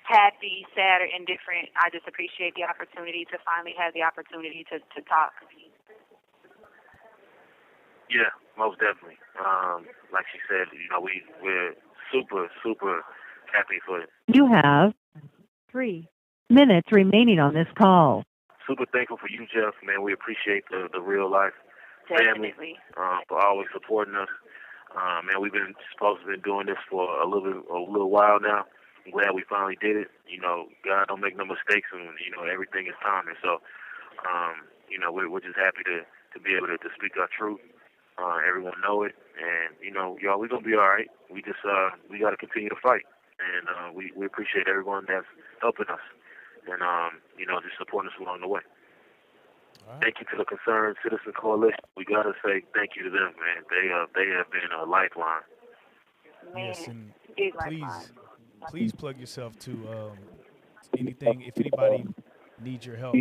happy, sad, or indifferent. I just appreciate the opportunity to finally have the opportunity to talk. Yeah, most definitely. Like she said, we're super, super happy for it. You have 3 minutes remaining on this call. Super thankful for you, Jeff. Man, we appreciate the Reallyfe family for always supporting us. Man, we've been supposed to be doing this for a little while now. I'm glad we finally did it. God don't make no mistakes, and everything is timing. So, we're just happy to be able to speak our truth. Everyone know it, and y'all, we're gonna be all right. We just we got to continue to fight, and we appreciate everyone that's helping us, and just supporting us along the way. Right. Thank you to the Concerned Citizen Coalition. We gotta say thank you to them, man. They have been a lifeline. Man, yes, and please plug yourself to anything. If anybody needs your help,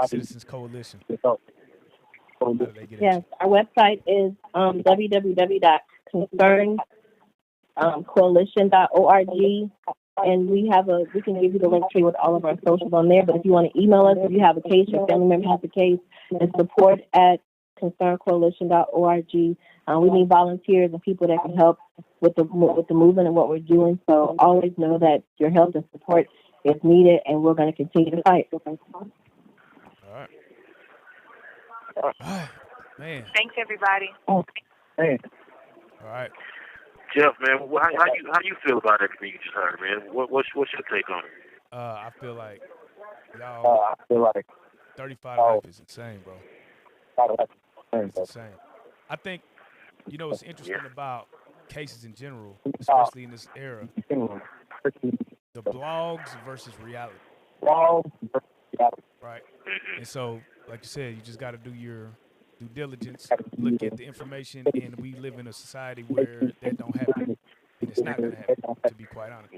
Citizens Coalition. Yes, our website is www.concerncoalition.org, and we can give you the link tree with all of our socials on there. But if you want to email us, if you have a case, your family member has a case, it's support@concerncoalition.org. We need volunteers and people that can help with the movement and what we're doing. So always know that your help and support is needed, and we're going to continue to fight. All right. Man. Thanks, everybody. All right. Jeff, man, how you feel about everything you just heard, man? What's your take on it? I feel like y'all. 35 life is insane, bro. It's insane. I think what's interesting about cases in general, especially in this era, the blogs versus reality. Right. And so, like you said, you just got to do your due diligence, look at the information, and we live in a society where that don't happen, and it's not going to happen, to be quite honest.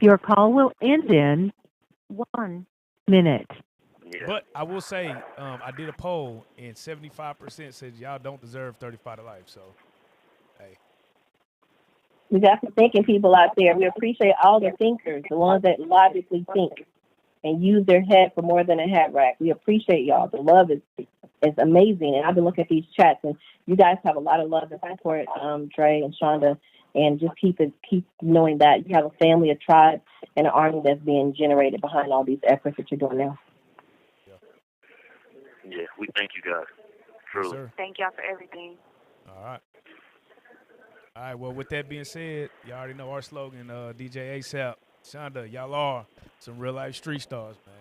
Your call will end in 1 minute. Yeah. But I will say, I did a poll, and 75% said y'all don't deserve 35 to life. So, hey. We got some thinking people out there. We appreciate all the thinkers, the ones that logically think and use their head for more than a hat rack. We appreciate y'all. The love is amazing. And I've been looking at these chats, and you guys have a lot of love and support, Dre and Shonda. And just keep knowing that you have a family, a tribe, and an army that's being generated behind all these efforts that you're doing now. Yeah, we thank you guys. Truly. Yes, thank y'all for everything. All right. All right, well, with that being said, y'all already know our slogan, DJ ASAP. Shonda, y'all are some real life street stars, man.